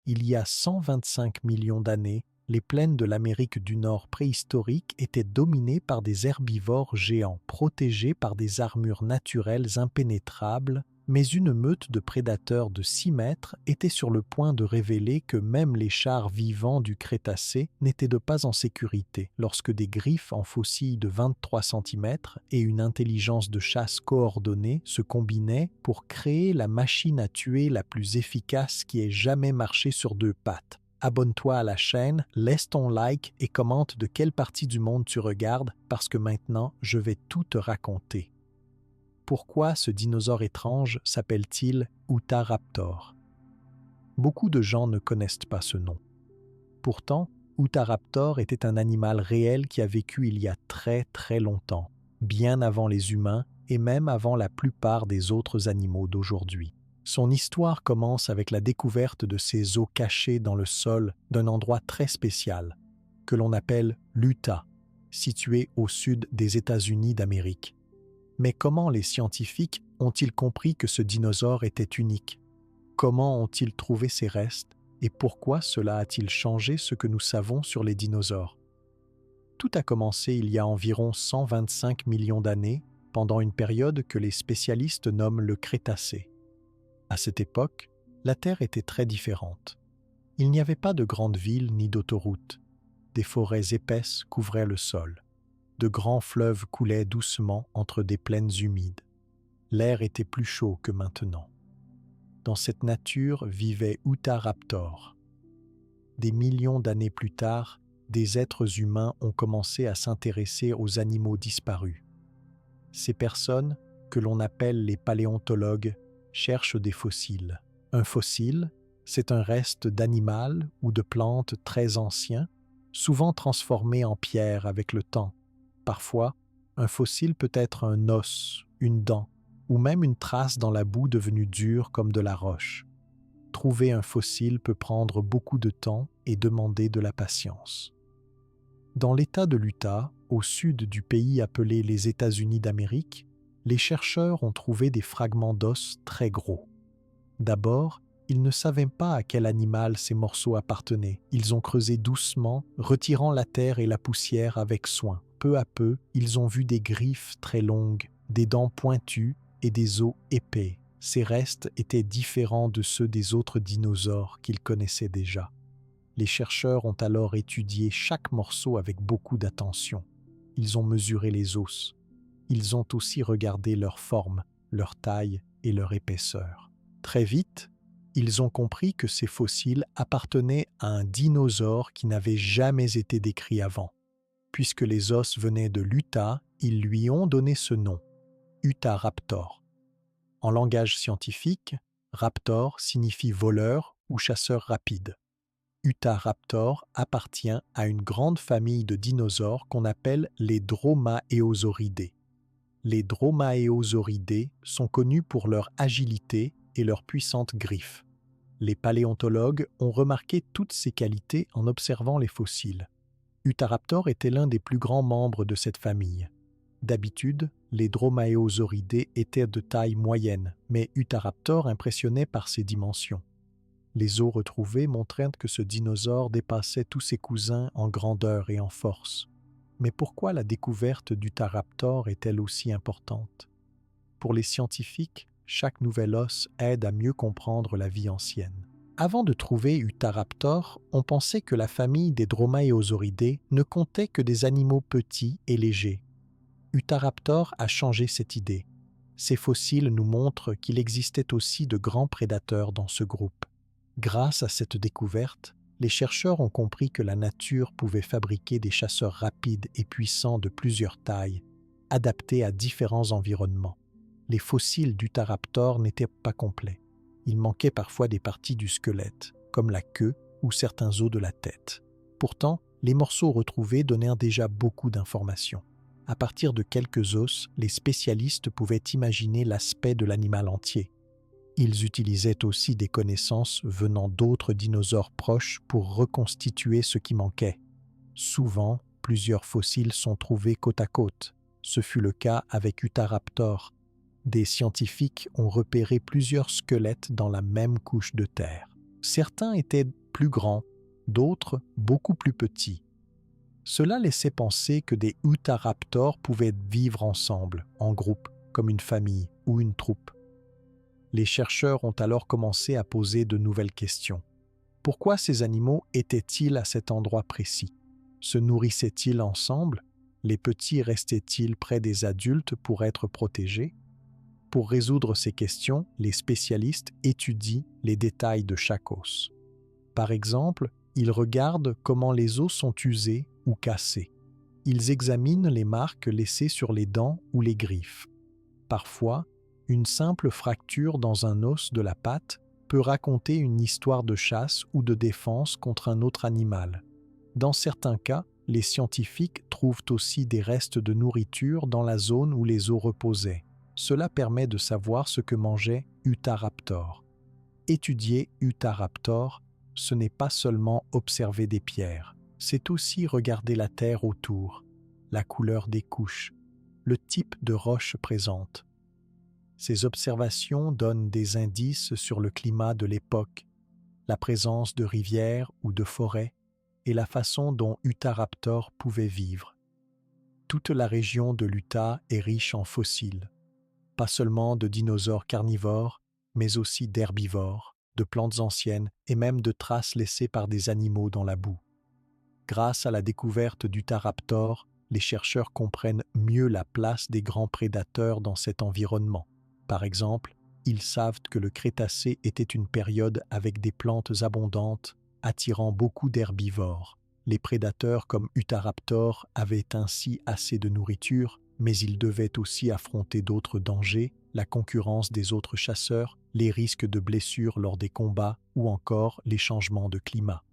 il y a 125 millions d'années, les plaines de l'Amérique du Nord préhistorique étaient dominées par des herbivores géants, protégés par des armures naturelles impénétrables, mais une meute de prédateurs de 6 mètres était sur le point de révéler que même les chars vivants du Crétacé n'étaient pas en sécurité lorsque des griffes en fossiles de 23 centimètres et une intelligence de chasse coordonnée se combinaient pour créer la machine à tuer la plus efficace qui ait jamais marché sur 2 pattes. Abonne-toi à la chaîne, laisse ton like et commente de quelle partie du monde tu regardes parce que maintenant je vais tout te raconter. Pourquoi ce dinosaure étrange s'appelle-t-il Utahraptor? Beaucoup de gens ne connaissent pas ce nom. Pourtant, Utahraptor était un animal réel qui a vécu il y a très très longtemps, bien avant les humains et même avant la plupart des autres animaux d'aujourd'hui. Son histoire commence avec la découverte de ses os cachés dans le sol d'un endroit très spécial, que l'on appelle l'Utah, situé au sud des États-Unis d'Amérique. Mais comment les scientifiques ont-ils compris que ce dinosaure était unique? Comment ont-ils trouvé ses restes et pourquoi cela a-t-il changé ce que nous savons sur les dinosaures? Tout a commencé il y a environ 125 millions d'années, pendant une période que les spécialistes nomment le Crétacé. À cette époque, la Terre était très différente. Il n'y avait pas de grandes villes ni d'autoroutes. Des forêts épaisses couvraient le sol. De grands fleuves coulaient doucement entre des plaines humides. L'air était plus chaud que maintenant. Dans cette nature vivait Utahraptor. Des millions d'années plus tard, des êtres humains ont commencé à s'intéresser aux animaux disparus. Ces personnes, que l'on appelle les paléontologues, cherchent des fossiles. Un fossile, c'est un reste d'animal ou de plante très ancien, souvent transformé en pierre avec le temps. Parfois, un fossile peut être un os, une dent, ou même une trace dans la boue devenue dure comme de la roche. Trouver un fossile peut prendre beaucoup de temps et demander de la patience. Dans l'État de l'Utah, au sud du pays appelé les États-Unis d'Amérique, les chercheurs ont trouvé des fragments d'os très gros. D'abord, ils ne savaient pas à quel animal ces morceaux appartenaient. Ils ont creusé doucement, retirant la terre et la poussière avec soin. Peu à peu, ils ont vu des griffes très longues, des dents pointues et des os épais. Ces restes étaient différents de ceux des autres dinosaures qu'ils connaissaient déjà. Les chercheurs ont alors étudié chaque morceau avec beaucoup d'attention. Ils ont mesuré les os. Ils ont aussi regardé leur forme, leur taille et leur épaisseur. Très vite, ils ont compris que ces fossiles appartenaient à un dinosaure qui n'avait jamais été décrit avant. Puisque les os venaient de l'Utah, ils lui ont donné ce nom, Utahraptor. En langage scientifique, raptor signifie voleur ou chasseur rapide. Utahraptor appartient à une grande famille de dinosaures qu'on appelle les Dromaeosauridés. Les Dromaeosauridés sont connus pour leur agilité et leurs puissantes griffes. Les paléontologues ont remarqué toutes ces qualités en observant les fossiles. Utahraptor était l'un des plus grands membres de cette famille. D'habitude, les Dromaeosauridés étaient de taille moyenne, mais Utahraptor impressionnait par ses dimensions. Les os retrouvés montraient que ce dinosaure dépassait tous ses cousins en grandeur et en force. Mais pourquoi la découverte d'Utahraptor est-elle aussi importante? Pour les scientifiques, chaque nouvel os aide à mieux comprendre la vie ancienne. Avant de trouver Utahraptor, on pensait que la famille des Dromaeosauridés ne comptait que des animaux petits et légers. Utahraptor a changé cette idée. Ces fossiles nous montrent qu'il existait aussi de grands prédateurs dans ce groupe. Grâce à cette découverte, les chercheurs ont compris que la nature pouvait fabriquer des chasseurs rapides et puissants de plusieurs tailles, adaptés à différents environnements. Les fossiles d'Utahraptor n'étaient pas complets. Il manquait parfois des parties du squelette, comme la queue ou certains os de la tête. Pourtant, les morceaux retrouvés donnèrent déjà beaucoup d'informations. À partir de quelques os, les spécialistes pouvaient imaginer l'aspect de l'animal entier. Ils utilisaient aussi des connaissances venant d'autres dinosaures proches pour reconstituer ce qui manquait. Souvent, plusieurs fossiles sont trouvés côte à côte. Ce fut le cas avec Utahraptor. Des scientifiques ont repéré plusieurs squelettes dans la même couche de terre. Certains étaient plus grands, d'autres beaucoup plus petits. Cela laissait penser que des Utahraptors pouvaient vivre ensemble, en groupe, comme une famille ou une troupe. Les chercheurs ont alors commencé à poser de nouvelles questions. Pourquoi ces animaux étaient-ils à cet endroit précis? Se nourrissaient-ils ensemble? Les petits restaient-ils près des adultes pour être protégés? Pour résoudre ces questions, les spécialistes étudient les détails de chaque os. Par exemple, ils regardent comment les os sont usés ou cassés. Ils examinent les marques laissées sur les dents ou les griffes. Parfois, une simple fracture dans un os de la patte peut raconter une histoire de chasse ou de défense contre un autre animal. Dans certains cas, les scientifiques trouvent aussi des restes de nourriture dans la zone où les os reposaient. Cela permet de savoir ce que mangeait Utahraptor. Étudier Utahraptor, ce n'est pas seulement observer des pierres, c'est aussi regarder la terre autour, la couleur des couches, le type de roche présente. Ces observations donnent des indices sur le climat de l'époque, la présence de rivières ou de forêts et la façon dont Utahraptor pouvait vivre. Toute la région de l'Utah est riche en fossiles, pas seulement de dinosaures carnivores, mais aussi d'herbivores, de plantes anciennes et même de traces laissées par des animaux dans la boue. Grâce à la découverte d'Utahraptor, les chercheurs comprennent mieux la place des grands prédateurs dans cet environnement. Par exemple, ils savent que le Crétacé était une période avec des plantes abondantes, attirant beaucoup d'herbivores. Les prédateurs comme Utahraptor avaient ainsi assez de nourriture, mais ils devaient aussi affronter d'autres dangers, la concurrence des autres chasseurs, les risques de blessures lors des combats ou encore les changements de climat.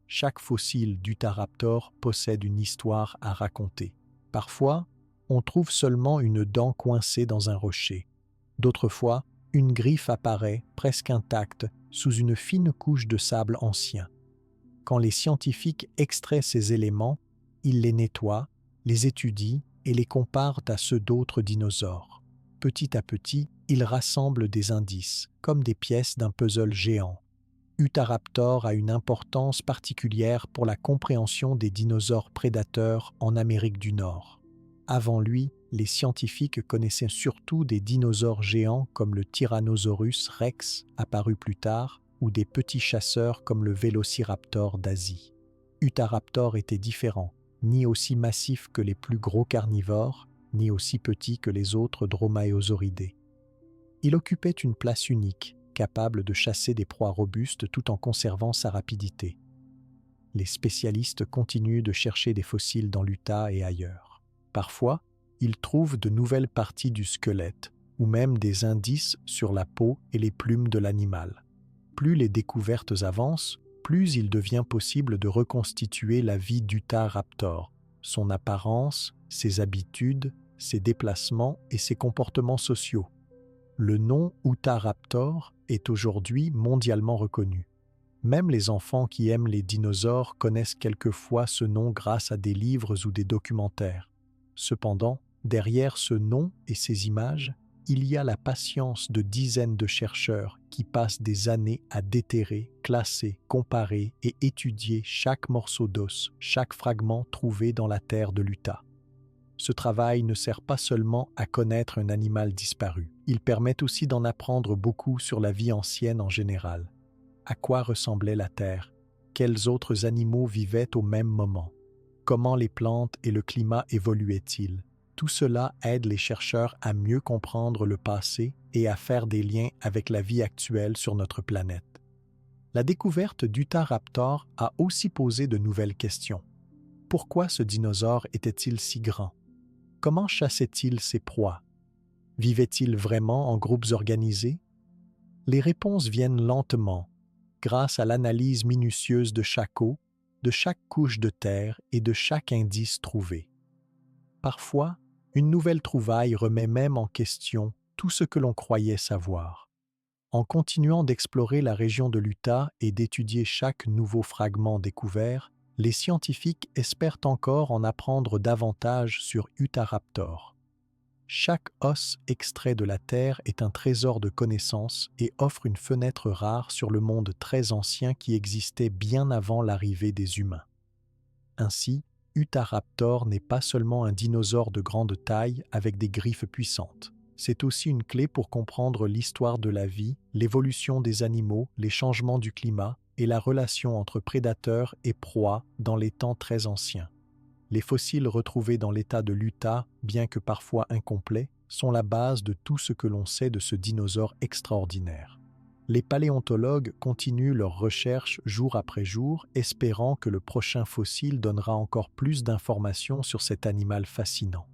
Chaque fossile d'Utahraptor possède une histoire à raconter. Parfois, on trouve seulement une dent coincée dans un rocher. D'autres fois, une griffe apparaît, presque intacte, sous une fine couche de sable ancien. Quand les scientifiques extraient ces éléments, ils les nettoient, les étudient et les comparent à ceux d'autres dinosaures. Petit à petit, ils rassemblent des indices, comme des pièces d'un puzzle géant. Utahraptor a une importance particulière pour la compréhension des dinosaures prédateurs en Amérique du Nord. Avant lui, les scientifiques connaissaient surtout des dinosaures géants comme le Tyrannosaurus rex, apparu plus tard, ou des petits chasseurs comme le Vélociraptor d'Asie. Utahraptor était différent, ni aussi massif que les plus gros carnivores, ni aussi petit que les autres dromaeosauridés. Il occupait une place unique, capable de chasser des proies robustes tout en conservant sa rapidité. Les spécialistes continuent de chercher des fossiles dans l'Utah et ailleurs. Parfois, ils trouvent de nouvelles parties du squelette, ou même des indices sur la peau et les plumes de l'animal. Plus les découvertes avancent, plus il devient possible de reconstituer la vie d'Utahraptor, son apparence, ses habitudes, ses déplacements et ses comportements sociaux. Le nom Utahraptor est aujourd'hui mondialement reconnu. Même les enfants qui aiment les dinosaures connaissent quelquefois ce nom grâce à des livres ou des documentaires. Cependant, derrière ce nom et ces images, il y a la patience de dizaines de chercheurs qui passent des années à déterrer, classer, comparer et étudier chaque morceau d'os, chaque fragment trouvé dans la terre de l'Utah. Ce travail ne sert pas seulement à connaître un animal disparu, il permet aussi d'en apprendre beaucoup sur la vie ancienne en général. À quoi ressemblait la Terre? Quels autres animaux vivaient au même moment? Comment les plantes et le climat évoluaient-ils? Tout cela aide les chercheurs à mieux comprendre le passé et à faire des liens avec la vie actuelle sur notre planète. La découverte d'Utahraptor a aussi posé de nouvelles questions. Pourquoi ce dinosaure était-il si grand? Comment chassait-il ses proies? Vivait-il vraiment en groupes organisés? Les réponses viennent lentement, grâce à l'analyse minutieuse de chaque os, de chaque couche de terre et de chaque indice trouvé. Parfois, une nouvelle trouvaille remet même en question tout ce que l'on croyait savoir. En continuant d'explorer la région de l'Utah et d'étudier chaque nouveau fragment découvert, les scientifiques espèrent encore en apprendre davantage sur Utahraptor. Chaque os extrait de la Terre est un trésor de connaissances et offre une fenêtre rare sur le monde très ancien qui existait bien avant l'arrivée des humains. Ainsi, Utahraptor n'est pas seulement un dinosaure de grande taille avec des griffes puissantes. C'est aussi une clé pour comprendre l'histoire de la vie, l'évolution des animaux, les changements du climat et la relation entre prédateurs et proies dans les temps très anciens. Les fossiles retrouvés dans l'état de l'Utah, bien que parfois incomplets, sont la base de tout ce que l'on sait de ce dinosaure extraordinaire. Les paléontologues continuent leurs recherches jour après jour, espérant que le prochain fossile donnera encore plus d'informations sur cet animal fascinant.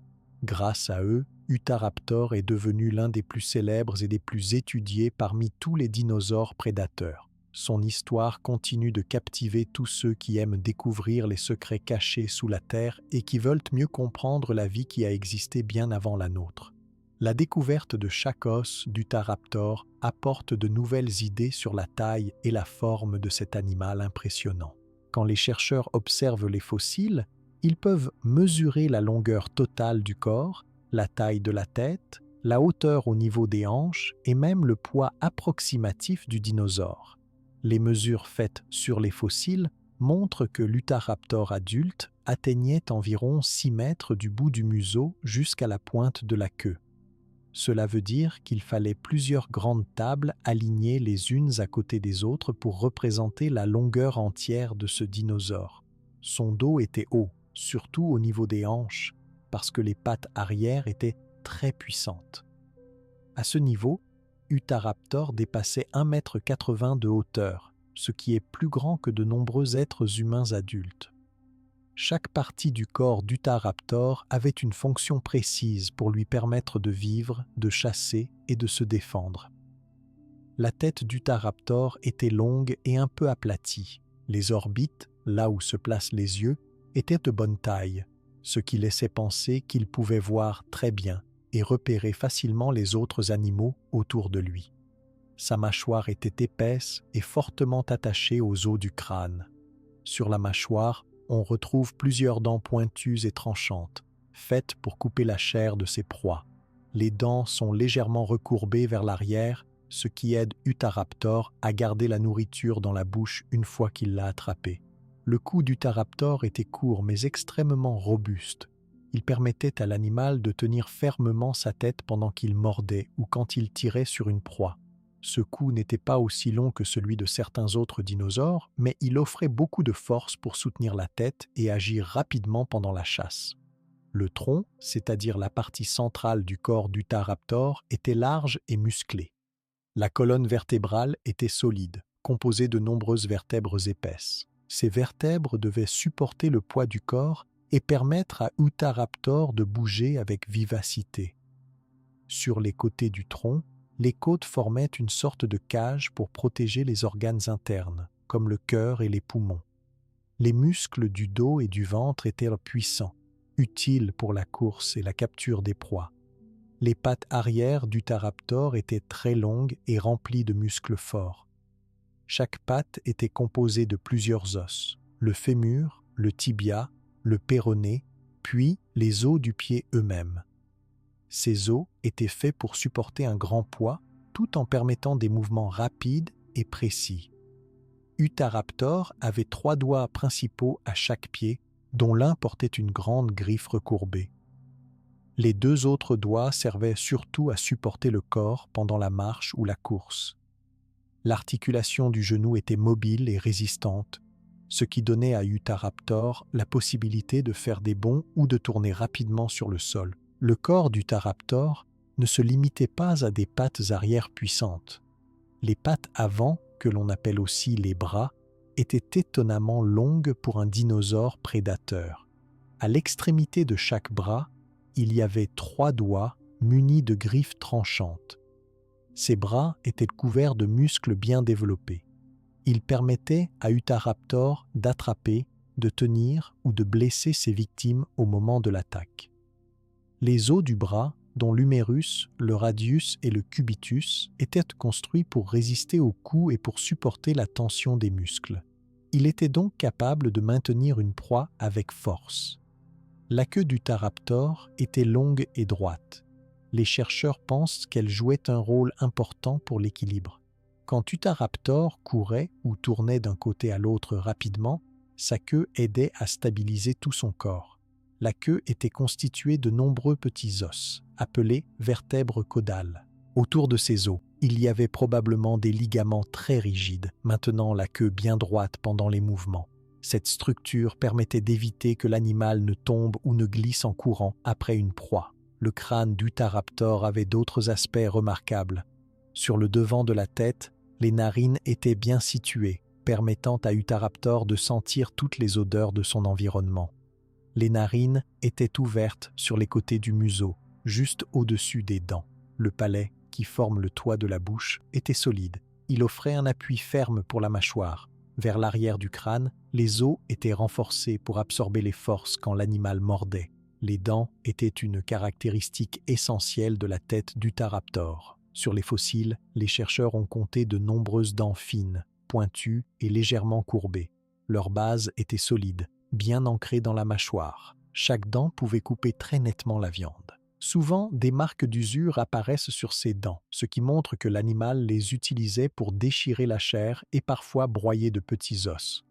Grâce à eux, Utahraptor est devenu l'un des plus célèbres et des plus étudiés parmi tous les dinosaures prédateurs. Son histoire continue de captiver tous ceux qui aiment découvrir les secrets cachés sous la terre et qui veulent mieux comprendre la vie qui a existé bien avant la nôtre. La découverte de chaque os d'Utahraptor apporte de nouvelles idées sur la taille et la forme de cet animal impressionnant. Quand les chercheurs observent les fossiles, ils peuvent mesurer la longueur totale du corps, la taille de la tête, la hauteur au niveau des hanches et même le poids approximatif du dinosaure. Les mesures faites sur les fossiles montrent que l'Utahraptor adulte atteignait environ 6 mètres du bout du museau jusqu'à la pointe de la queue. Cela veut dire qu'il fallait plusieurs grandes tables alignées les unes à côté des autres pour représenter la longueur entière de ce dinosaure. Son dos était haut, surtout au niveau des hanches, parce que les pattes arrière étaient très puissantes. À ce niveau, Utahraptor dépassait 1,80 m de hauteur, ce qui est plus grand que de nombreux êtres humains adultes. Chaque partie du corps d'Utahraptor avait une fonction précise pour lui permettre de vivre, de chasser et de se défendre. La tête d'Utahraptor était longue et un peu aplatie. Les orbites, là où se placent les yeux, étaient de bonne taille, ce qui laissait penser qu'il pouvait voir très bien et repérer facilement les autres animaux autour de lui. Sa mâchoire était épaisse et fortement attachée aux os du crâne. Sur la mâchoire, on retrouve plusieurs dents pointues et tranchantes, faites pour couper la chair de ses proies. Les dents sont légèrement recourbées vers l'arrière, ce qui aide Utahraptor à garder la nourriture dans la bouche une fois qu'il l'a attrapée. Le cou d'Utahraptor était court mais extrêmement robuste. Il permettait à l'animal de tenir fermement sa tête pendant qu'il mordait ou quand il tirait sur une proie. Ce cou n'était pas aussi long que celui de certains autres dinosaures, mais il offrait beaucoup de force pour soutenir la tête et agir rapidement pendant la chasse. Le tronc, c'est-à-dire la partie centrale du corps d'Utahraptor, était large et musclé. La colonne vertébrale était solide, composée de nombreuses vertèbres épaisses. Ces vertèbres devaient supporter le poids du corps et permettre à Utahraptor de bouger avec vivacité. Sur les côtés du tronc, les côtes formaient une sorte de cage pour protéger les organes internes, comme le cœur et les poumons. Les muscles du dos et du ventre étaient puissants, utiles pour la course et la capture des proies. Les pattes arrière d'Utahraptor étaient très longues et remplies de muscles forts. Chaque patte était composée de plusieurs os, le fémur, le tibia, le péroné, puis les os du pied eux-mêmes. Ces os étaient faits pour supporter un grand poids tout en permettant des mouvements rapides et précis. Utahraptor avait 3 doigts principaux à chaque pied, dont l'un portait une grande griffe recourbée. Les 2 autres doigts servaient surtout à supporter le corps pendant la marche ou la course. L'articulation du genou était mobile et résistante, ce qui donnait à Utahraptor la possibilité de faire des bonds ou de tourner rapidement sur le sol. Le corps d'Utahraptor ne se limitait pas à des pattes arrière puissantes. Les pattes avant, que l'on appelle aussi les bras, étaient étonnamment longues pour un dinosaure prédateur. À l'extrémité de chaque bras, il y avait 3 doigts munis de griffes tranchantes. Ces bras étaient couverts de muscles bien développés. Ils permettaient à Utahraptor d'attraper, de tenir ou de blesser ses victimes au moment de l'attaque. Les os du bras, dont l'humérus, le radius et le cubitus, étaient construits pour résister aux coups et pour supporter la tension des muscles. Il était donc capable de maintenir une proie avec force. La queue d'Utahraptor était longue et droite. Les chercheurs pensent qu'elle jouait un rôle important pour l'équilibre. Quand Utahraptor courait ou tournait d'un côté à l'autre rapidement, sa queue aidait à stabiliser tout son corps. La queue était constituée de nombreux petits os, appelés vertèbres caudales. Autour de ces os, il y avait probablement des ligaments très rigides, maintenant la queue bien droite pendant les mouvements. Cette structure permettait d'éviter que l'animal ne tombe ou ne glisse en courant après une proie. Le crâne d'Utahraptor avait d'autres aspects remarquables. Sur le devant de la tête, les narines étaient bien situées, permettant à Utahraptor de sentir toutes les odeurs de son environnement. Les narines étaient ouvertes sur les côtés du museau, juste au-dessus des dents. Le palais, qui forme le toit de la bouche, était solide. Il offrait un appui ferme pour la mâchoire. Vers l'arrière du crâne, les os étaient renforcés pour absorber les forces quand l'animal mordait. Les dents étaient une caractéristique essentielle de la tête d'Utahraptor. Sur les fossiles, les chercheurs ont compté de nombreuses dents fines, pointues et légèrement courbées. Leur base était solide, bien ancrée dans la mâchoire. Chaque dent pouvait couper très nettement la viande. Souvent, des marques d'usure apparaissent sur ces dents, ce qui montre que l'animal les utilisait pour déchirer la chair et parfois broyer de petits os.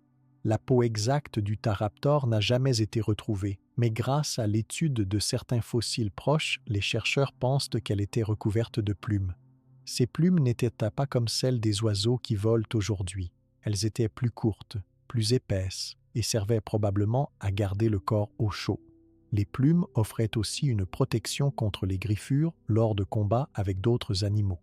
La peau exacte d'Utahraptor n'a jamais été retrouvée, mais grâce à l'étude de certains fossiles proches, les chercheurs pensent qu'elle était recouverte de plumes. Ces plumes n'étaient pas comme celles des oiseaux qui volent aujourd'hui. Elles étaient plus courtes, plus épaisses et servaient probablement à garder le corps au chaud. Les plumes offraient aussi une protection contre les griffures lors de combats avec d'autres animaux.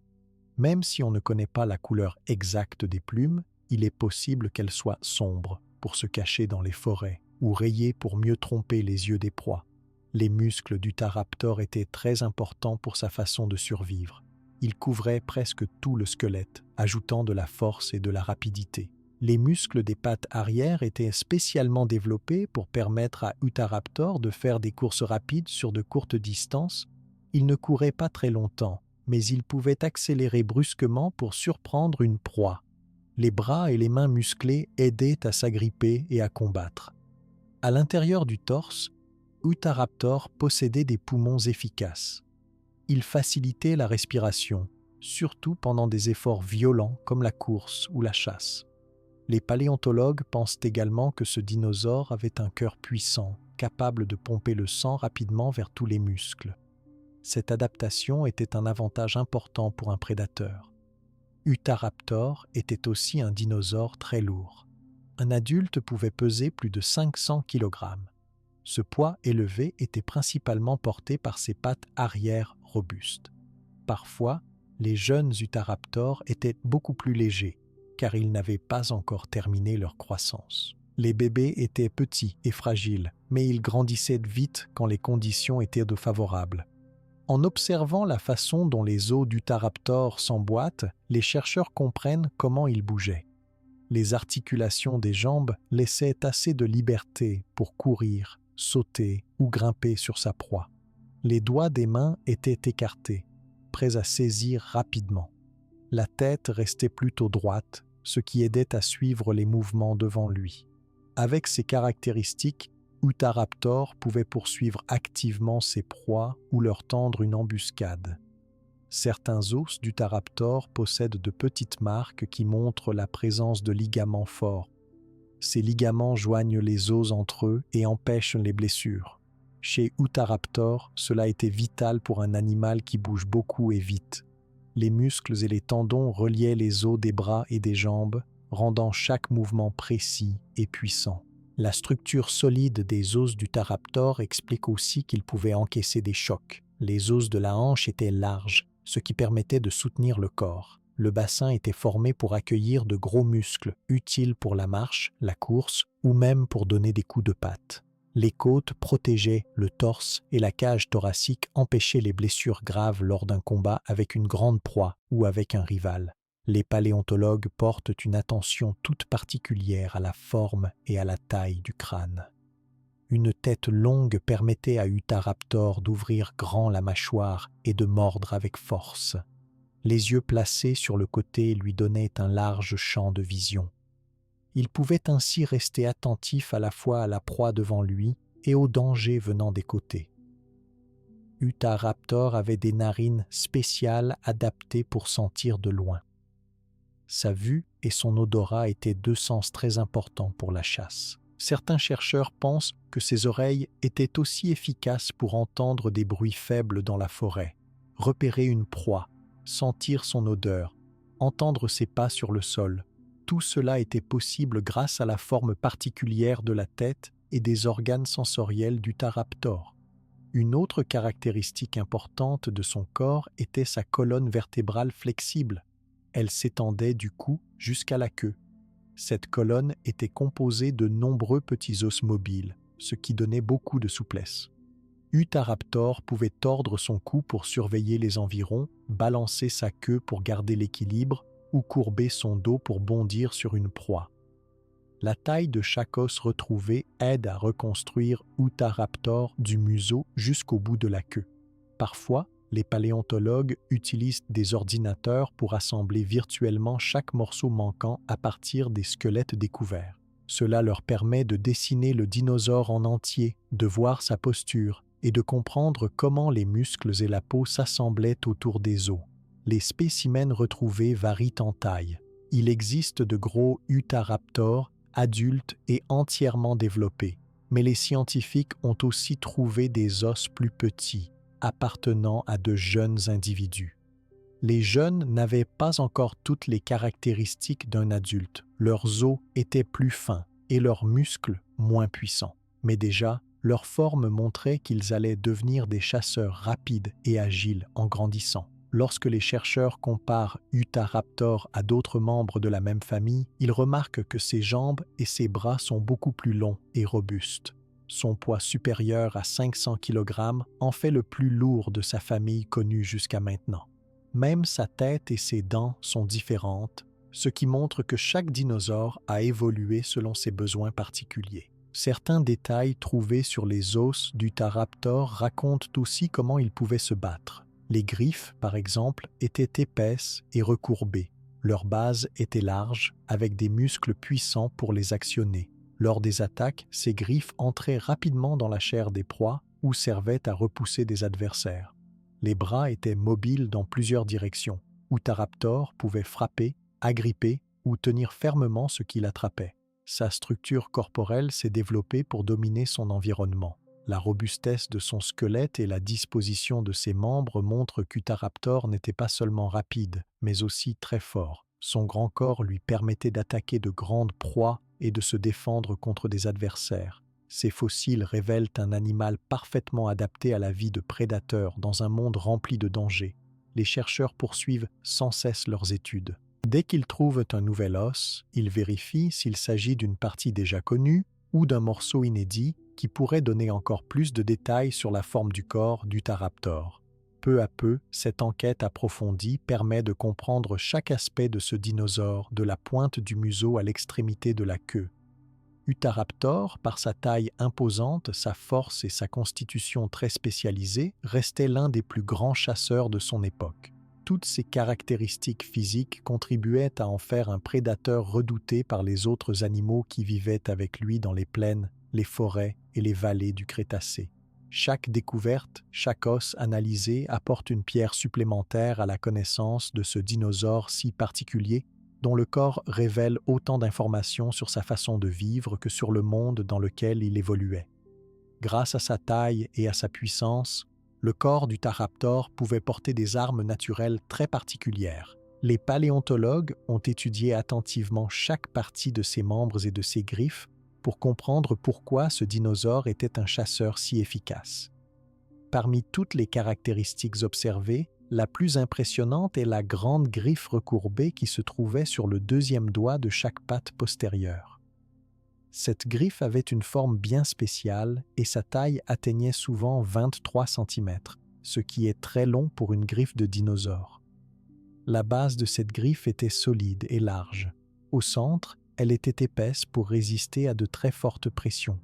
Même si on ne connaît pas la couleur exacte des plumes, il est possible qu'elles soient sombres pour se cacher dans les forêts ou rayées pour mieux tromper les yeux des proies. Les muscles d'Utahraptor étaient très importants pour sa façon de survivre. Ils couvraient presque tout le squelette, ajoutant de la force et de la rapidité. Les muscles des pattes arrière étaient spécialement développés pour permettre à Utahraptor de faire des courses rapides sur de courtes distances. Il ne courait pas très longtemps, mais il pouvait accélérer brusquement pour surprendre une proie. Les bras et les mains musclés aidaient à s'agripper et à combattre. À l'intérieur du torse, Utahraptor possédait des poumons efficaces. Ils facilitaient la respiration, surtout pendant des efforts violents comme la course ou la chasse. Les paléontologues pensent également que ce dinosaure avait un cœur puissant, capable de pomper le sang rapidement vers tous les muscles. Cette adaptation était un avantage important pour un prédateur. Utahraptor était aussi un dinosaure très lourd. Un adulte pouvait peser plus de 500 kg. Ce poids élevé était principalement porté par ses pattes arrière robustes. Parfois, les jeunes Utahraptors étaient beaucoup plus légers, car ils n'avaient pas encore terminé leur croissance. Les bébés étaient petits et fragiles, mais ils grandissaient vite quand les conditions étaient favorables. En observant la façon dont les os d'Utahraptor s'emboîtent, les chercheurs comprennent comment ils bougeaient. Les articulations des jambes laissaient assez de liberté pour courir, sauter ou grimper sur sa proie. Les doigts des mains étaient écartés, prêts à saisir rapidement. La tête restait plutôt droite, ce qui aidait à suivre les mouvements devant lui. Avec ces caractéristiques, Utahraptor pouvait poursuivre activement ses proies ou leur tendre une embuscade. Certains os d'Utahraptor possèdent de petites marques qui montrent la présence de ligaments forts. Ces ligaments joignent les os entre eux et empêchent les blessures. Chez Utahraptor, cela était vital pour un animal qui bouge beaucoup et vite. Les muscles et les tendons reliaient les os des bras et des jambes, rendant chaque mouvement précis et puissant. La structure solide des os d'Utahraptor explique aussi qu'il pouvait encaisser des chocs. Les os de la hanche étaient larges, ce qui permettait de soutenir le corps. Le bassin était formé pour accueillir de gros muscles, utiles pour la marche, la course ou même pour donner des coups de patte. Les côtes protégeaient le torse et la cage thoracique empêchait les blessures graves lors d'un combat avec une grande proie ou avec un rival. Les paléontologues portent une attention toute particulière à la forme et à la taille du crâne. Une tête longue permettait à Utahraptor d'ouvrir grand la mâchoire et de mordre avec force. Les yeux placés sur le côté lui donnaient un large champ de vision. Il pouvait ainsi rester attentif à la fois à la proie devant lui et aux dangers venant des côtés. Utahraptor avait des narines spéciales adaptées pour sentir de loin. Sa vue et son odorat étaient deux sens très importants pour la chasse. Certains chercheurs pensent que ses oreilles étaient aussi efficaces pour entendre des bruits faibles dans la forêt, repérer une proie, sentir son odeur, entendre ses pas sur le sol. Tout cela était possible grâce à la forme particulière de la tête et des organes sensoriels d'Utahraptor. Une autre caractéristique importante de son corps était sa colonne vertébrale flexible. Elle s'étendait du cou jusqu'à la queue. Cette colonne était composée de nombreux petits os mobiles, ce qui donnait beaucoup de souplesse. Utahraptor pouvait tordre son cou pour surveiller les environs, balancer sa queue pour garder l'équilibre ou courber son dos pour bondir sur une proie. La taille de chaque os retrouvé aide à reconstruire Utahraptor du museau jusqu'au bout de la queue. Parfois, les paléontologues utilisent des ordinateurs pour assembler virtuellement chaque morceau manquant à partir des squelettes découverts. Cela leur permet de dessiner le dinosaure en entier, de voir sa posture et de comprendre comment les muscles et la peau s'assemblaient autour des os. Les spécimens retrouvés varient en taille. Il existe de gros Utahraptor adultes et entièrement développés, mais les scientifiques ont aussi trouvé des os plus petits, appartenant à de jeunes individus. Les jeunes n'avaient pas encore toutes les caractéristiques d'un adulte. Leurs os étaient plus fins et leurs muscles moins puissants. Mais déjà, leur forme montrait qu'ils allaient devenir des chasseurs rapides et agiles en grandissant. Lorsque les chercheurs comparent Utahraptor à d'autres membres de la même famille, ils remarquent que ses jambes et ses bras sont beaucoup plus longs et robustes. Son poids supérieur à 500 kg en fait le plus lourd de sa famille connue jusqu'à maintenant. Même sa tête et ses dents sont différentes, ce qui montre que chaque dinosaure a évolué selon ses besoins particuliers. Certains détails trouvés sur les os d'Utahraptor racontent aussi comment il pouvait se battre. Les griffes, par exemple, étaient épaisses et recourbées. Leur base était large, avec des muscles puissants pour les actionner. Lors des attaques, ces griffes entraient rapidement dans la chair des proies ou servaient à repousser des adversaires. Les bras étaient mobiles dans plusieurs directions. Utahraptor pouvait frapper, agripper ou tenir fermement ce qu'il attrapait. Sa structure corporelle s'est développée pour dominer son environnement. La robustesse de son squelette et la disposition de ses membres montrent qu'Utahraptor n'était pas seulement rapide, mais aussi très fort. Son grand corps lui permettait d'attaquer de grandes proies et de se défendre contre des adversaires. Ces fossiles révèlent un animal parfaitement adapté à la vie de prédateur dans un monde rempli de dangers. Les chercheurs poursuivent sans cesse leurs études. Dès qu'ils trouvent un nouvel os, ils vérifient s'il s'agit d'une partie déjà connue ou d'un morceau inédit qui pourrait donner encore plus de détails sur la forme du corps d'Utahraptor. Peu à peu, cette enquête approfondie permet de comprendre chaque aspect de ce dinosaure, de la pointe du museau à l'extrémité de la queue. Utahraptor, par sa taille imposante, sa force et sa constitution très spécialisée, restait l'un des plus grands chasseurs de son époque. Toutes ces caractéristiques physiques contribuaient à en faire un prédateur redouté par les autres animaux qui vivaient avec lui dans les plaines, les forêts et les vallées du Crétacé. Chaque découverte, chaque os analysé apporte une pierre supplémentaire à la connaissance de ce dinosaure si particulier, dont le corps révèle autant d'informations sur sa façon de vivre que sur le monde dans lequel il évoluait. Grâce à sa taille et à sa puissance, le corps d'Utahraptor pouvait porter des armes naturelles très particulières. Les paléontologues ont étudié attentivement chaque partie de ses membres et de ses griffes pour comprendre pourquoi ce dinosaure était un chasseur si efficace. Parmi toutes les caractéristiques observées, la plus impressionnante est la grande griffe recourbée qui se trouvait sur le deuxième doigt de chaque patte postérieure. Cette griffe avait une forme bien spéciale et sa taille atteignait souvent 23 cm, ce qui est très long pour une griffe de dinosaure. La base de cette griffe était solide et large. Au centre, elle était épaisse pour résister à de très fortes pressions.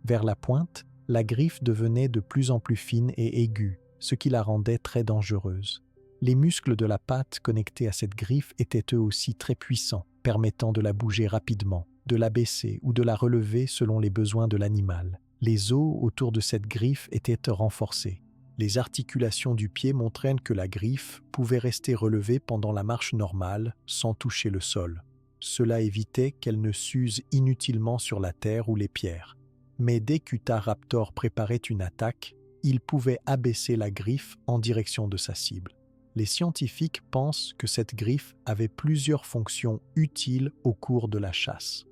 Vers la pointe, la griffe devenait de plus en plus fine et aiguë, ce qui la rendait très dangereuse. Les muscles de la patte connectés à cette griffe étaient eux aussi très puissants, permettant de la bouger rapidement, de la baisser ou de la relever selon les besoins de l'animal. Les os autour de cette griffe étaient renforcés. Les articulations du pied montraient que la griffe pouvait rester relevée pendant la marche normale sans toucher le sol. Cela évitait qu'elle ne s'use inutilement sur la terre ou les pierres. Mais dès qu'Utahraptor préparait une attaque, il pouvait abaisser la griffe en direction de sa cible. Les scientifiques pensent que cette griffe avait plusieurs fonctions utiles au cours de la chasse.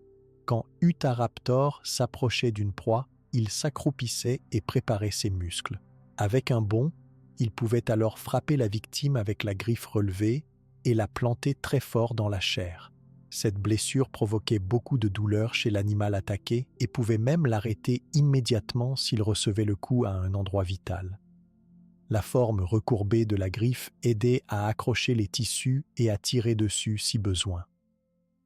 Quand Utahraptor s'approchait d'une proie, il s'accroupissait et préparait ses muscles. Avec un bond, il pouvait alors frapper la victime avec la griffe relevée et la planter très fort dans la chair. Cette blessure provoquait beaucoup de douleur chez l'animal attaqué et pouvait même l'arrêter immédiatement s'il recevait le coup à un endroit vital. La forme recourbée de la griffe aidait à accrocher les tissus et à tirer dessus si besoin.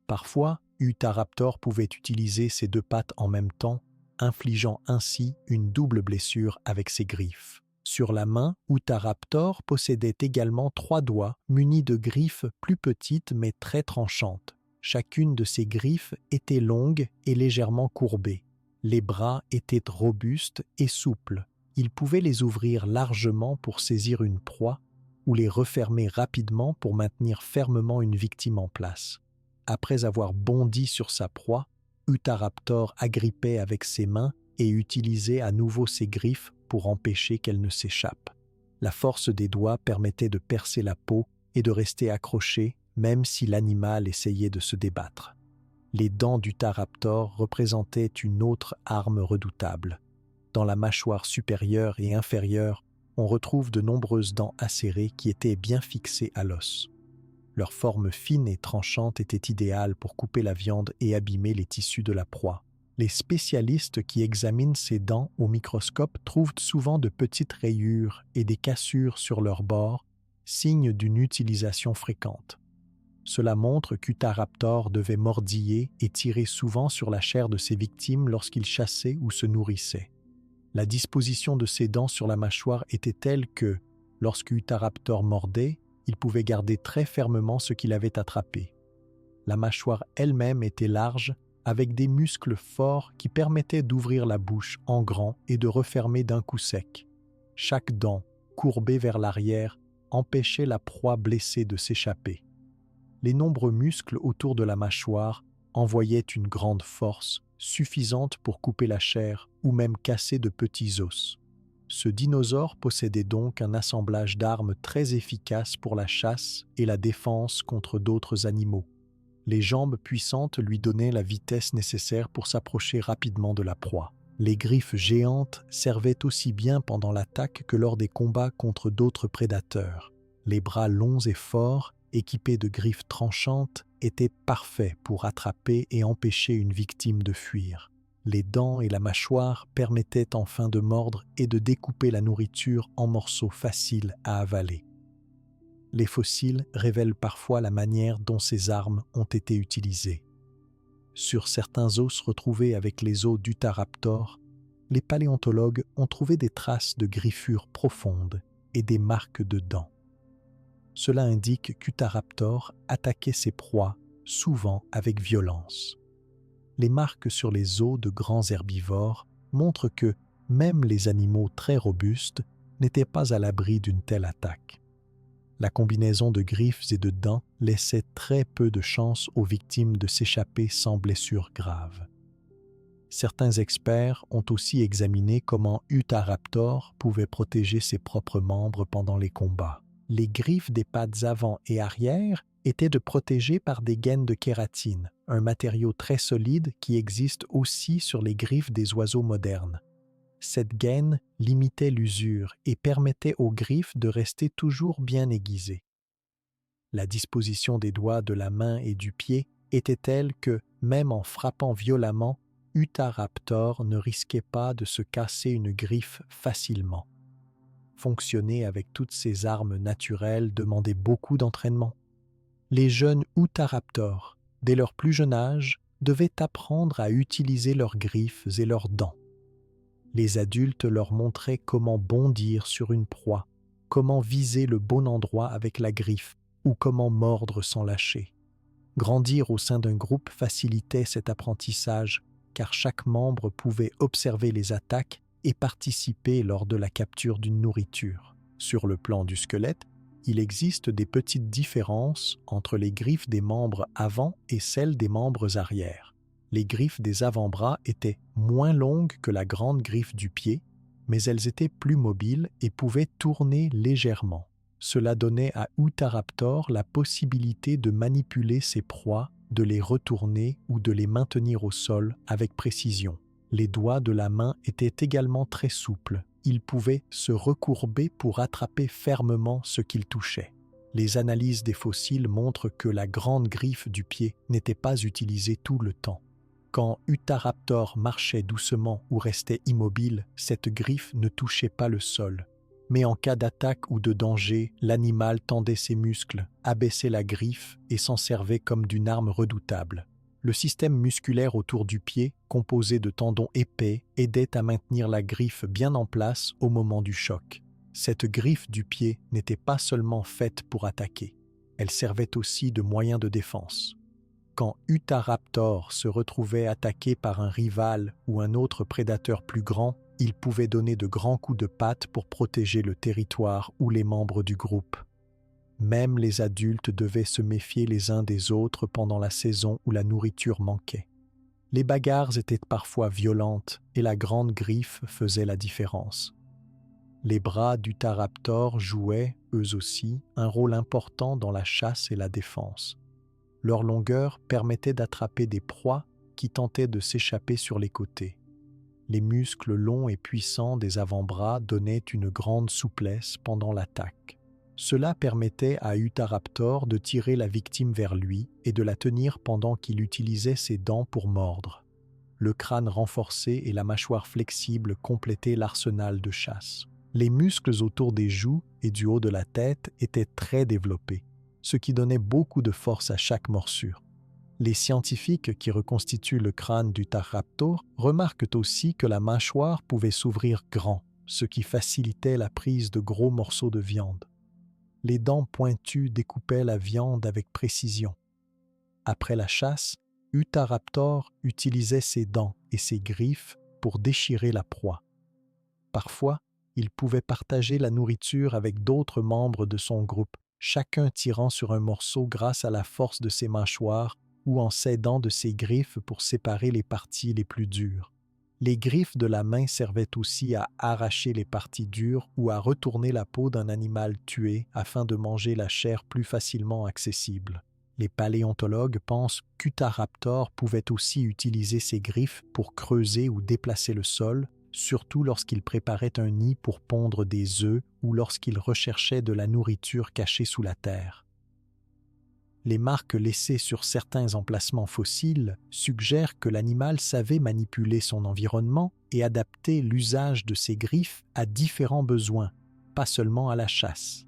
Parfois, Utahraptor pouvait utiliser ses deux pattes en même temps, infligeant ainsi une double blessure avec ses griffes. Sur la main, Utahraptor possédait également 3 doigts munis de griffes plus petites mais très tranchantes. Chacune de ces griffes était longue et légèrement courbée. Les bras étaient robustes et souples. Il pouvait les ouvrir largement pour saisir une proie ou les refermer rapidement pour maintenir fermement une victime en place. Après avoir bondi sur sa proie, Utahraptor agrippait avec ses mains et utilisait à nouveau ses griffes pour empêcher qu'elle ne s'échappe. La force des doigts permettait de percer la peau et de rester accroché même si l'animal essayait de se débattre. Les dents d'Utahraptor représentaient une autre arme redoutable. Dans la mâchoire supérieure et inférieure, on retrouve de nombreuses dents acérées qui étaient bien fixées à l'os. Leur forme fine et tranchante était idéale pour couper la viande et abîmer les tissus de la proie. Les spécialistes qui examinent ces dents au microscope trouvent souvent de petites rayures et des cassures sur leurs bords, signe d'une utilisation fréquente. Cela montre qu'Utahraptor devait mordiller et tirer souvent sur la chair de ses victimes lorsqu'il chassait ou se nourrissait. La disposition de ses dents sur la mâchoire était telle que, lorsque Utahraptor mordait, il pouvait garder très fermement ce qu'il avait attrapé. La mâchoire elle-même était large, avec des muscles forts qui permettaient d'ouvrir la bouche en grand et de refermer d'un coup sec. Chaque dent, courbée vers l'arrière, empêchait la proie blessée de s'échapper. Les nombreux muscles autour de la mâchoire envoyaient une grande force, suffisante pour couper la chair ou même casser de petits os. Ce dinosaure possédait donc un assemblage d'armes très efficaces pour la chasse et la défense contre d'autres animaux. Les jambes puissantes lui donnaient la vitesse nécessaire pour s'approcher rapidement de la proie. Les griffes géantes servaient aussi bien pendant l'attaque que lors des combats contre d'autres prédateurs. Les bras longs et forts, équipés de griffes tranchantes, étaient parfaits pour attraper et empêcher une victime de fuir. Les dents et la mâchoire permettaient enfin de mordre et de découper la nourriture en morceaux faciles à avaler. Les fossiles révèlent parfois la manière dont ces armes ont été utilisées. Sur certains os retrouvés avec les os d'Utahraptor, les paléontologues ont trouvé des traces de griffures profondes et des marques de dents. Cela indique qu'Utahraptor attaquait ses proies, souvent avec violence. Les marques sur les os de grands herbivores montrent que même les animaux très robustes n'étaient pas à l'abri d'une telle attaque. La combinaison de griffes et de dents laissait très peu de chance aux victimes de s'échapper sans blessures graves. Certains experts ont aussi examiné comment Utahraptor pouvait protéger ses propres membres pendant les combats. Les griffes des pattes avant et arrière étaient protégées par des gaines de kératine, un matériau très solide qui existe aussi sur les griffes des oiseaux modernes. Cette gaine limitait l'usure et permettait aux griffes de rester toujours bien aiguisées. La disposition des doigts de la main et du pied était telle que, même en frappant violemment, Utahraptor ne risquait pas de se casser une griffe facilement. Fonctionner avec toutes ces armes naturelles demandait beaucoup d'entraînement. Les jeunes Utahraptor, dès leur plus jeune âge, devaient apprendre à utiliser leurs griffes et leurs dents. Les adultes leur montraient comment bondir sur une proie, comment viser le bon endroit avec la griffe ou comment mordre sans lâcher. Grandir au sein d'un groupe facilitait cet apprentissage car chaque membre pouvait observer les attaques et participer lors de la capture d'une nourriture. Sur le plan du squelette, il existe des petites différences entre les griffes des membres avant et celles des membres arrière. Les griffes des avant-bras étaient moins longues que la grande griffe du pied, mais elles étaient plus mobiles et pouvaient tourner légèrement. Cela donnait à Utahraptor la possibilité de manipuler ses proies, de les retourner ou de les maintenir au sol avec précision. Les doigts de la main étaient également très souples. Ils pouvaient se recourber pour attraper fermement ce qu'ils touchaient. Les analyses des fossiles montrent que la grande griffe du pied n'était pas utilisée tout le temps. Quand Utahraptor marchait doucement ou restait immobile, cette griffe ne touchait pas le sol. Mais en cas d'attaque ou de danger, l'animal tendait ses muscles, abaissait la griffe et s'en servait comme d'une arme redoutable. Le système musculaire autour du pied, composé de tendons épais, aidait à maintenir la griffe bien en place au moment du choc. Cette griffe du pied n'était pas seulement faite pour attaquer, elle servait aussi de moyen de défense. Quand Utahraptor se retrouvait attaqué par un rival ou un autre prédateur plus grand, il pouvait donner de grands coups de patte pour protéger le territoire ou les membres du groupe. Même les adultes devaient se méfier les uns des autres pendant la saison où la nourriture manquait. Les bagarres étaient parfois violentes et la grande griffe faisait la différence. Les bras d'Utahraptor jouaient, eux aussi, un rôle important dans la chasse et la défense. Leur longueur permettait d'attraper des proies qui tentaient de s'échapper sur les côtés. Les muscles longs et puissants des avant-bras donnaient une grande souplesse pendant l'attaque. Cela permettait à Utahraptor de tirer la victime vers lui et de la tenir pendant qu'il utilisait ses dents pour mordre. Le crâne renforcé et la mâchoire flexible complétaient l'arsenal de chasse. Les muscles autour des joues et du haut de la tête étaient très développés, ce qui donnait beaucoup de force à chaque morsure. Les scientifiques qui reconstituent le crâne d'Utahraptor remarquent aussi que la mâchoire pouvait s'ouvrir grand, ce qui facilitait la prise de gros morceaux de viande. Les dents pointues découpaient la viande avec précision. Après la chasse, Utahraptor utilisait ses dents et ses griffes pour déchirer la proie. Parfois, il pouvait partager la nourriture avec d'autres membres de son groupe, chacun tirant sur un morceau grâce à la force de ses mâchoires ou en s'aidant de ses griffes pour séparer les parties les plus dures. Les griffes de la main servaient aussi à arracher les parties dures ou à retourner la peau d'un animal tué afin de manger la chair plus facilement accessible. Les paléontologues pensent qu'Utahraptor pouvait aussi utiliser ses griffes pour creuser ou déplacer le sol, surtout lorsqu'il préparait un nid pour pondre des œufs ou lorsqu'il recherchait de la nourriture cachée sous la terre. Les marques laissées sur certains emplacements fossiles suggèrent que l'animal savait manipuler son environnement et adapter l'usage de ses griffes à différents besoins, pas seulement à la chasse.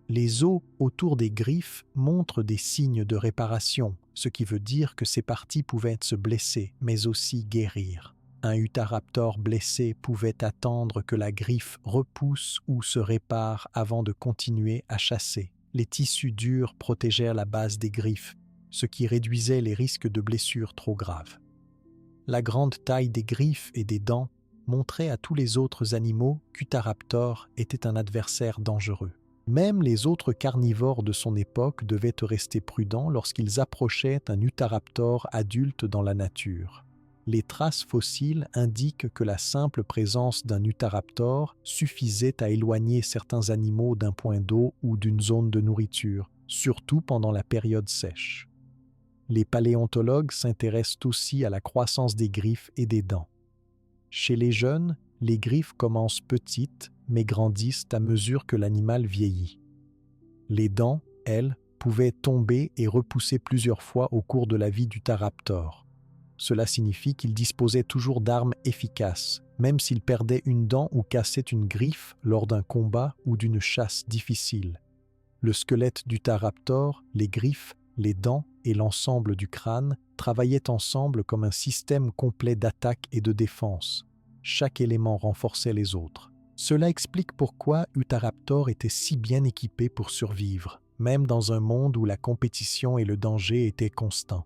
Les os autour des griffes montrent des signes de réparation, ce qui veut dire que ces parties pouvaient se blesser, mais aussi guérir. Un Utahraptor blessé pouvait attendre que la griffe repousse ou se répare avant de continuer à chasser. Les tissus durs protégèrent la base des griffes, ce qui réduisait les risques de blessures trop graves. La grande taille des griffes et des dents montrait à tous les autres animaux qu'Utahraptor était un adversaire dangereux. Même les autres carnivores de son époque devaient rester prudents lorsqu'ils approchaient un Utahraptor adulte dans la nature. Les traces fossiles indiquent que la simple présence d'un Utahraptor suffisait à éloigner certains animaux d'un point d'eau ou d'une zone de nourriture, surtout pendant la période sèche. Les paléontologues s'intéressent aussi à la croissance des griffes et des dents. Chez les jeunes, les griffes commencent petites mais grandissent à mesure que l'animal vieillit. Les dents, elles, pouvaient tomber et repousser plusieurs fois au cours de la vie d'Utahraptor. Cela signifie qu'il disposait toujours d'armes efficaces, même s'il perdait une dent ou cassait une griffe lors d'un combat ou d'une chasse difficile. Le squelette d'Utahraptor, les griffes, les dents et l'ensemble du crâne travaillaient ensemble comme un système complet d'attaque et de défense. Chaque élément renforçait les autres. Cela explique pourquoi Utahraptor était si bien équipé pour survivre, même dans un monde où la compétition et le danger étaient constants.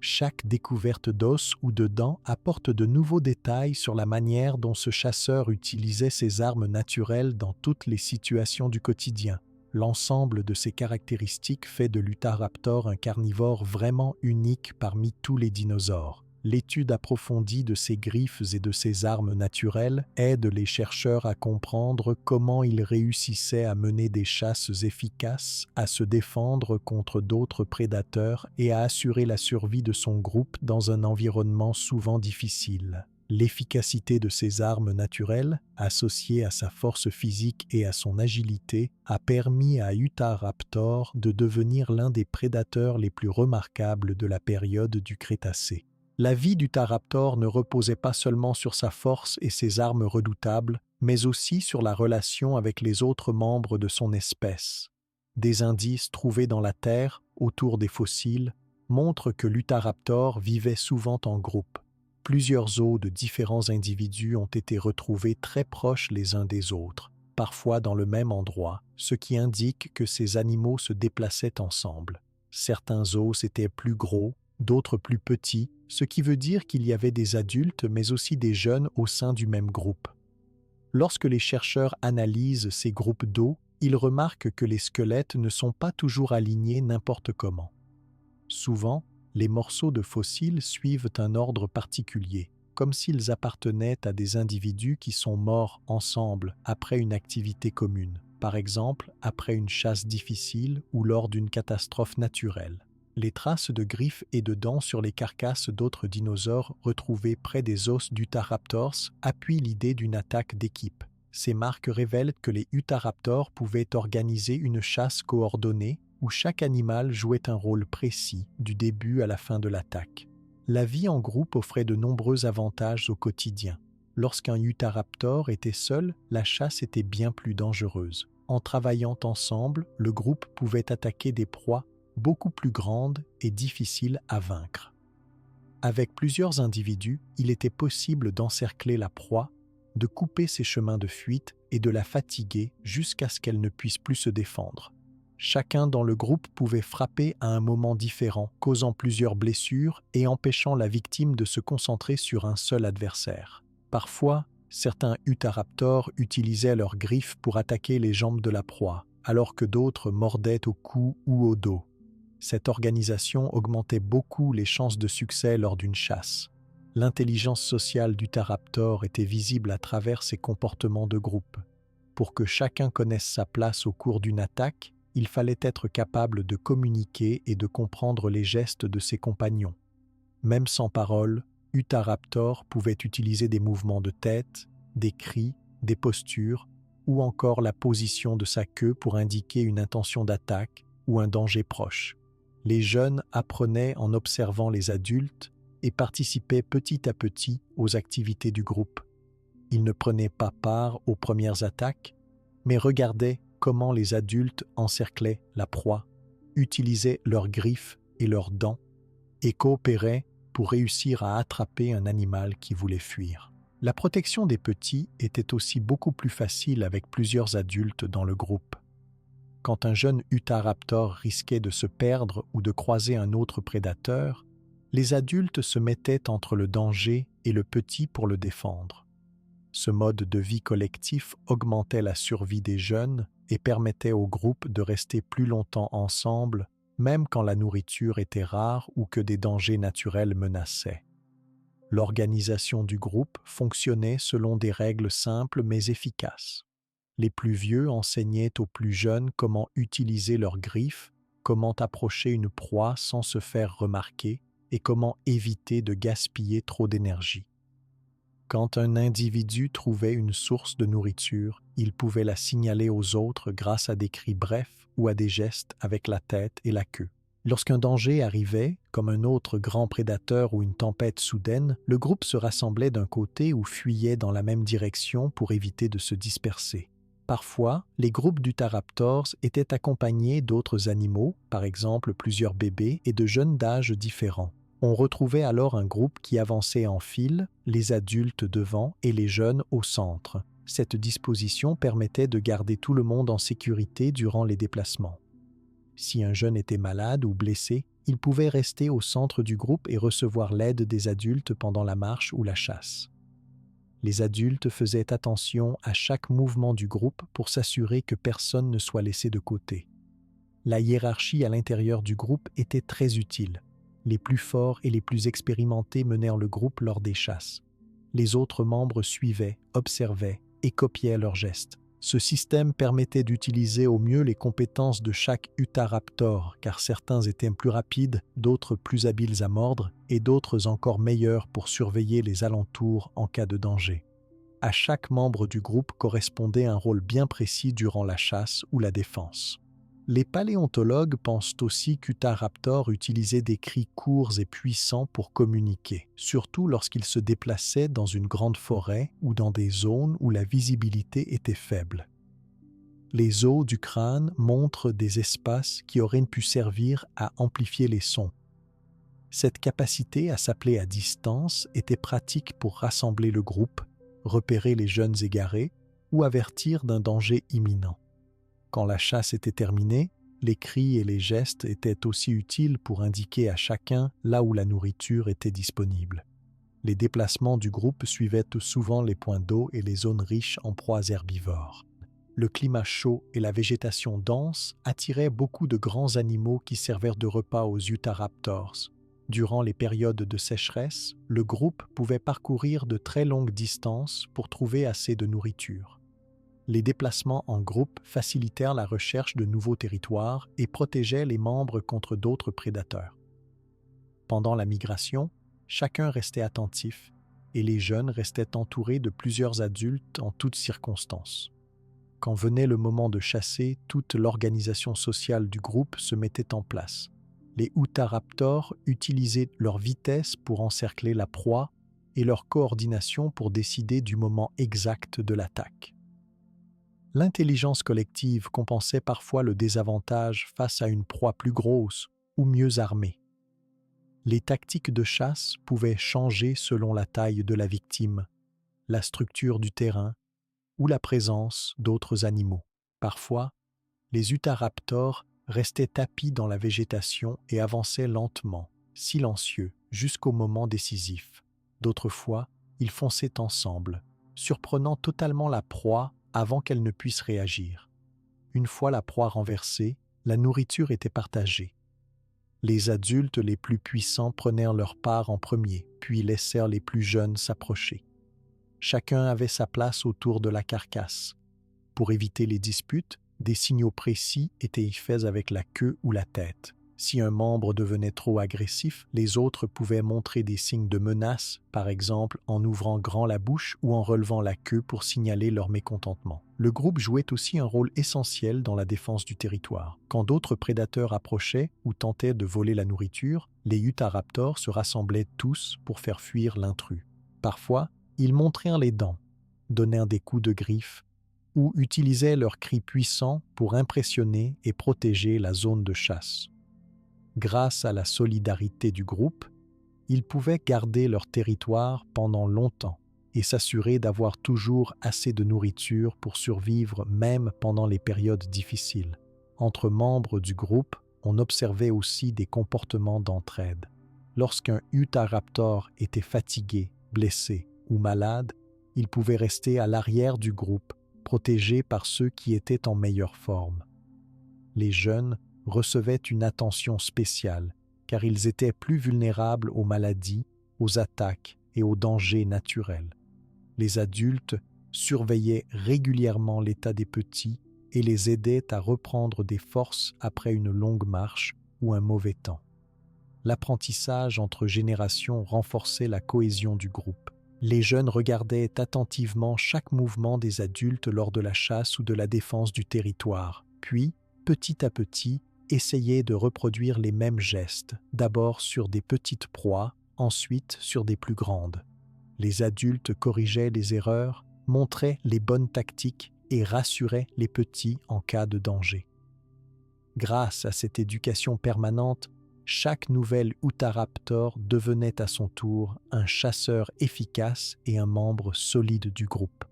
Chaque découverte d'os ou de dents apporte de nouveaux détails sur la manière dont ce chasseur utilisait ses armes naturelles dans toutes les situations du quotidien. L'ensemble de ces caractéristiques fait de l'Utahraptor un carnivore vraiment unique parmi tous les dinosaures. L'étude approfondie de ses griffes et de ses armes naturelles aide les chercheurs à comprendre comment il réussissait à mener des chasses efficaces, à se défendre contre d'autres prédateurs et à assurer la survie de son groupe dans un environnement souvent difficile. L'efficacité de ses armes naturelles, associée à sa force physique et à son agilité, a permis à Utahraptor de devenir l'un des prédateurs les plus remarquables de la période du Crétacé. La vie d'Utahraptor ne reposait pas seulement sur sa force et ses armes redoutables, mais aussi sur la relation avec les autres membres de son espèce. Des indices trouvés dans la terre, autour des fossiles, montrent que l'Utahraptor vivait souvent en groupe. Plusieurs os de différents individus ont été retrouvés très proches les uns des autres, parfois dans le même endroit, ce qui indique que ces animaux se déplaçaient ensemble. Certains os étaient plus gros, d'autres plus petits, ce qui veut dire qu'il y avait des adultes mais aussi des jeunes au sein du même groupe. Lorsque les chercheurs analysent ces groupes d'os, ils remarquent que les squelettes ne sont pas toujours alignés n'importe comment. Souvent, les morceaux de fossiles suivent un ordre particulier, comme s'ils appartenaient à des individus qui sont morts ensemble après une activité commune, par exemple après une chasse difficile ou lors d'une catastrophe naturelle. Les traces de griffes et de dents sur les carcasses d'autres dinosaures retrouvées près des os d'Utahraptors appuient l'idée d'une attaque d'équipe. Ces marques révèlent que les Utahraptors pouvaient organiser une chasse coordonnée où chaque animal jouait un rôle précis du début à la fin de l'attaque. La vie en groupe offrait de nombreux avantages au quotidien. Lorsqu'un Utahraptor était seul, la chasse était bien plus dangereuse. En travaillant ensemble, le groupe pouvait attaquer des proies beaucoup plus grandes et difficiles à vaincre. Avec plusieurs individus, il était possible d'encercler la proie, de couper ses chemins de fuite et de la fatiguer jusqu'à ce qu'elle ne puisse plus se défendre. Chacun dans le groupe pouvait frapper à un moment différent, causant plusieurs blessures et empêchant la victime de se concentrer sur un seul adversaire. Parfois, certains Utahraptors utilisaient leurs griffes pour attaquer les jambes de la proie, alors que d'autres mordaient au cou ou au dos. Cette organisation augmentait beaucoup les chances de succès lors d'une chasse. L'intelligence sociale d'Utahraptor était visible à travers ses comportements de groupe. Pour que chacun connaisse sa place au cours d'une attaque, il fallait être capable de communiquer et de comprendre les gestes de ses compagnons. Même sans parole, Utahraptor pouvait utiliser des mouvements de tête, des cris, des postures, ou encore la position de sa queue pour indiquer une intention d'attaque ou un danger proche. Les jeunes apprenaient en observant les adultes et participaient petit à petit aux activités du groupe. Ils ne prenaient pas part aux premières attaques, mais regardaient comment les adultes encerclaient la proie, utilisaient leurs griffes et leurs dents et coopéraient pour réussir à attraper un animal qui voulait fuir. La protection des petits était aussi beaucoup plus facile avec plusieurs adultes dans le groupe. Quand un jeune Utahraptor risquait de se perdre ou de croiser un autre prédateur, les adultes se mettaient entre le danger et le petit pour le défendre. Ce mode de vie collectif augmentait la survie des jeunes et permettait au groupe de rester plus longtemps ensemble, même quand la nourriture était rare ou que des dangers naturels menaçaient. L'organisation du groupe fonctionnait selon des règles simples mais efficaces. Les plus vieux enseignaient aux plus jeunes comment utiliser leurs griffes, comment approcher une proie sans se faire remarquer et comment éviter de gaspiller trop d'énergie. Quand un individu trouvait une source de nourriture, il pouvait la signaler aux autres grâce à des cris brefs ou à des gestes avec la tête et la queue. Lorsqu'un danger arrivait, comme un autre grand prédateur ou une tempête soudaine, le groupe se rassemblait d'un côté ou fuyait dans la même direction pour éviter de se disperser. Parfois, les groupes d'Utahraptors étaient accompagnés d'autres animaux, par exemple plusieurs bébés et de jeunes d'âges différents. On retrouvait alors un groupe qui avançait en file, les adultes devant et les jeunes au centre. Cette disposition permettait de garder tout le monde en sécurité durant les déplacements. Si un jeune était malade ou blessé, ils pouvaient rester au centre du groupe et recevoir l'aide des adultes pendant la marche ou la chasse. Les adultes faisaient attention à chaque mouvement du groupe pour s'assurer que personne ne soit laissé de côté. La hiérarchie à l'intérieur du groupe était très utile. Les plus forts et les plus expérimentés menèrent le groupe lors des chasses. Les autres membres suivaient, observaient et copiaient leurs gestes. Ce système permettait d'utiliser au mieux les compétences de chaque Utahraptor, car certains étaient plus rapides, d'autres plus habiles à mordre, et d'autres encore meilleurs pour surveiller les alentours en cas de danger. À chaque membre du groupe correspondait un rôle bien précis durant la chasse ou la défense. Les paléontologues pensent aussi qu'Utahraptor utilisait des cris courts et puissants pour communiquer, surtout lorsqu'ils se déplaçaient dans une grande forêt ou dans des zones où la visibilité était faible. Les os du crâne montrent des espaces qui auraient pu servir à amplifier les sons. Cette capacité à s'appeler à distance était pratique pour rassembler le groupe, repérer les jeunes égarés ou avertir d'un danger imminent. Quand la chasse était terminée, les cris et les gestes étaient aussi utiles pour indiquer à chacun là où la nourriture était disponible. Les déplacements du groupe suivaient souvent les points d'eau et les zones riches en proies herbivores. Le climat chaud et la végétation dense attiraient beaucoup de grands animaux qui servirent de repas aux Utahraptors. Durant les périodes de sécheresse, le groupe pouvait parcourir de très longues distances pour trouver assez de nourriture. Les déplacements en groupe facilitèrent la recherche de nouveaux territoires et protégeaient les membres contre d'autres prédateurs. Pendant la migration, chacun restait attentif et les jeunes restaient entourés de plusieurs adultes en toutes circonstances. Quand venait le moment de chasser, toute l'organisation sociale du groupe se mettait en place. Les Utahraptors utilisaient leur vitesse pour encercler la proie et leur coordination pour décider du moment exact de l'attaque. L'intelligence collective compensait parfois le désavantage face à une proie plus grosse ou mieux armée. Les tactiques de chasse pouvaient changer selon la taille de la victime, la structure du terrain ou la présence d'autres animaux. Parfois, les Utahraptors restaient tapis dans la végétation et avançaient lentement, silencieux, jusqu'au moment décisif. D'autres fois, ils fonçaient ensemble, surprenant totalement la proie avant qu'elle ne puisse réagir. Une fois la proie renversée, la nourriture était partagée. Les adultes les plus puissants prenaient leur part en premier, puis laissèrent les plus jeunes s'approcher. Chacun avait sa place autour de la carcasse. Pour éviter les disputes, des signaux précis étaient faits avec la queue ou la tête. Si un membre devenait trop agressif, les autres pouvaient montrer des signes de menace, par exemple en ouvrant grand la bouche ou en relevant la queue pour signaler leur mécontentement. Le groupe jouait aussi un rôle essentiel dans la défense du territoire. Quand d'autres prédateurs approchaient ou tentaient de voler la nourriture, les Utahraptors se rassemblaient tous pour faire fuir l'intrus. Parfois, ils montrèrent les dents, donnèrent des coups de griffe ou utilisaient leurs cris puissants pour impressionner et protéger la zone de chasse. Grâce à la solidarité du groupe, ils pouvaient garder leur territoire pendant longtemps et s'assurer d'avoir toujours assez de nourriture pour survivre même pendant les périodes difficiles. Entre membres du groupe, on observait aussi des comportements d'entraide. Lorsqu'un Utahraptor était fatigué, blessé ou malade, il pouvait rester à l'arrière du groupe, protégé par ceux qui étaient en meilleure forme. Les jeunes recevaient une attention spéciale, car ils étaient plus vulnérables aux maladies, aux attaques et aux dangers naturels. Les adultes surveillaient régulièrement l'état des petits et les aidaient à reprendre des forces après une longue marche ou un mauvais temps. L'apprentissage entre générations renforçait la cohésion du groupe. Les jeunes regardaient attentivement chaque mouvement des adultes lors de la chasse ou de la défense du territoire, puis, petit à petit, essayaient de reproduire les mêmes gestes, d'abord sur des petites proies, ensuite sur des plus grandes. Les adultes corrigeaient les erreurs, montraient les bonnes tactiques et rassuraient les petits en cas de danger. Grâce à cette éducation permanente, chaque nouvel Utahraptor devenait à son tour un chasseur efficace et un membre solide du groupe.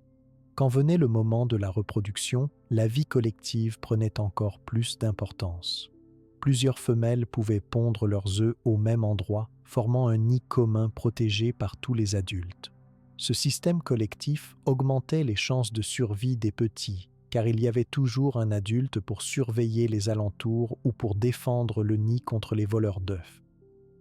Quand venait le moment de la reproduction, la vie collective prenait encore plus d'importance. Plusieurs femelles pouvaient pondre leurs œufs au même endroit, formant un nid commun protégé par tous les adultes. Ce système collectif augmentait les chances de survie des petits, car il y avait toujours un adulte pour surveiller les alentours ou pour défendre le nid contre les voleurs d'œufs.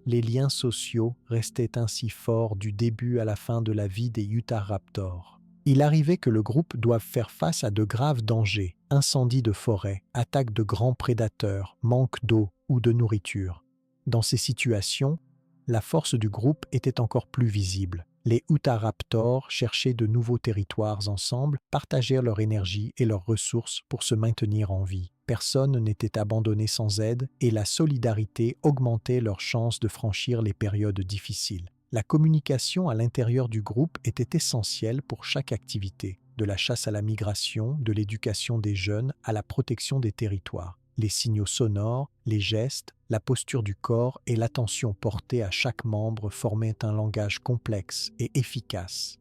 Les liens sociaux restaient ainsi forts du début à la fin de la vie des Utahraptors. Il arrivait que le groupe doive faire face à de graves dangers, incendies de forêt, attaques de grands prédateurs, manque d'eau ou de nourriture. Dans ces situations, la force du groupe était encore plus visible. Les Utahraptors cherchaient de nouveaux territoires ensemble, partagèrent leur énergie et leurs ressources pour se maintenir en vie. Personne n'était abandonné sans aide et la solidarité augmentait leurs chances de franchir les périodes difficiles. La communication à l'intérieur du groupe était essentielle pour chaque activité, de la chasse à la migration, de l'éducation des jeunes à la protection des territoires. Les signaux sonores, les gestes, la posture du corps et l'attention portée à chaque membre formaient un langage complexe et efficace.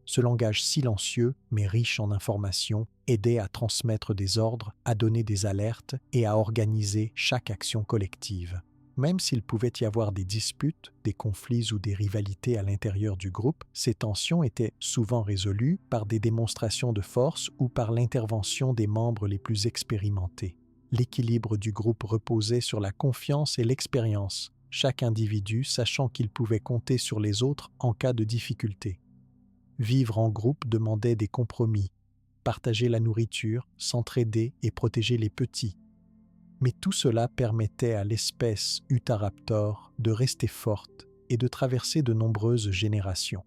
Ce langage silencieux, mais riche en informations, aidait à transmettre des ordres, à donner des alertes et à organiser chaque action collective. Même s'il pouvait y avoir des disputes, des conflits ou des rivalités à l'intérieur du groupe, ces tensions étaient souvent résolues par des démonstrations de force ou par l'intervention des membres les plus expérimentés. L'équilibre du groupe reposait sur la confiance et l'expérience, chaque individu sachant qu'il pouvait compter sur les autres en cas de difficulté. Vivre en groupe demandait des compromis, partager la nourriture, s'entraider et protéger les petits. Mais tout cela permettait à l'espèce Utahraptor de rester forte et de traverser de nombreuses générations.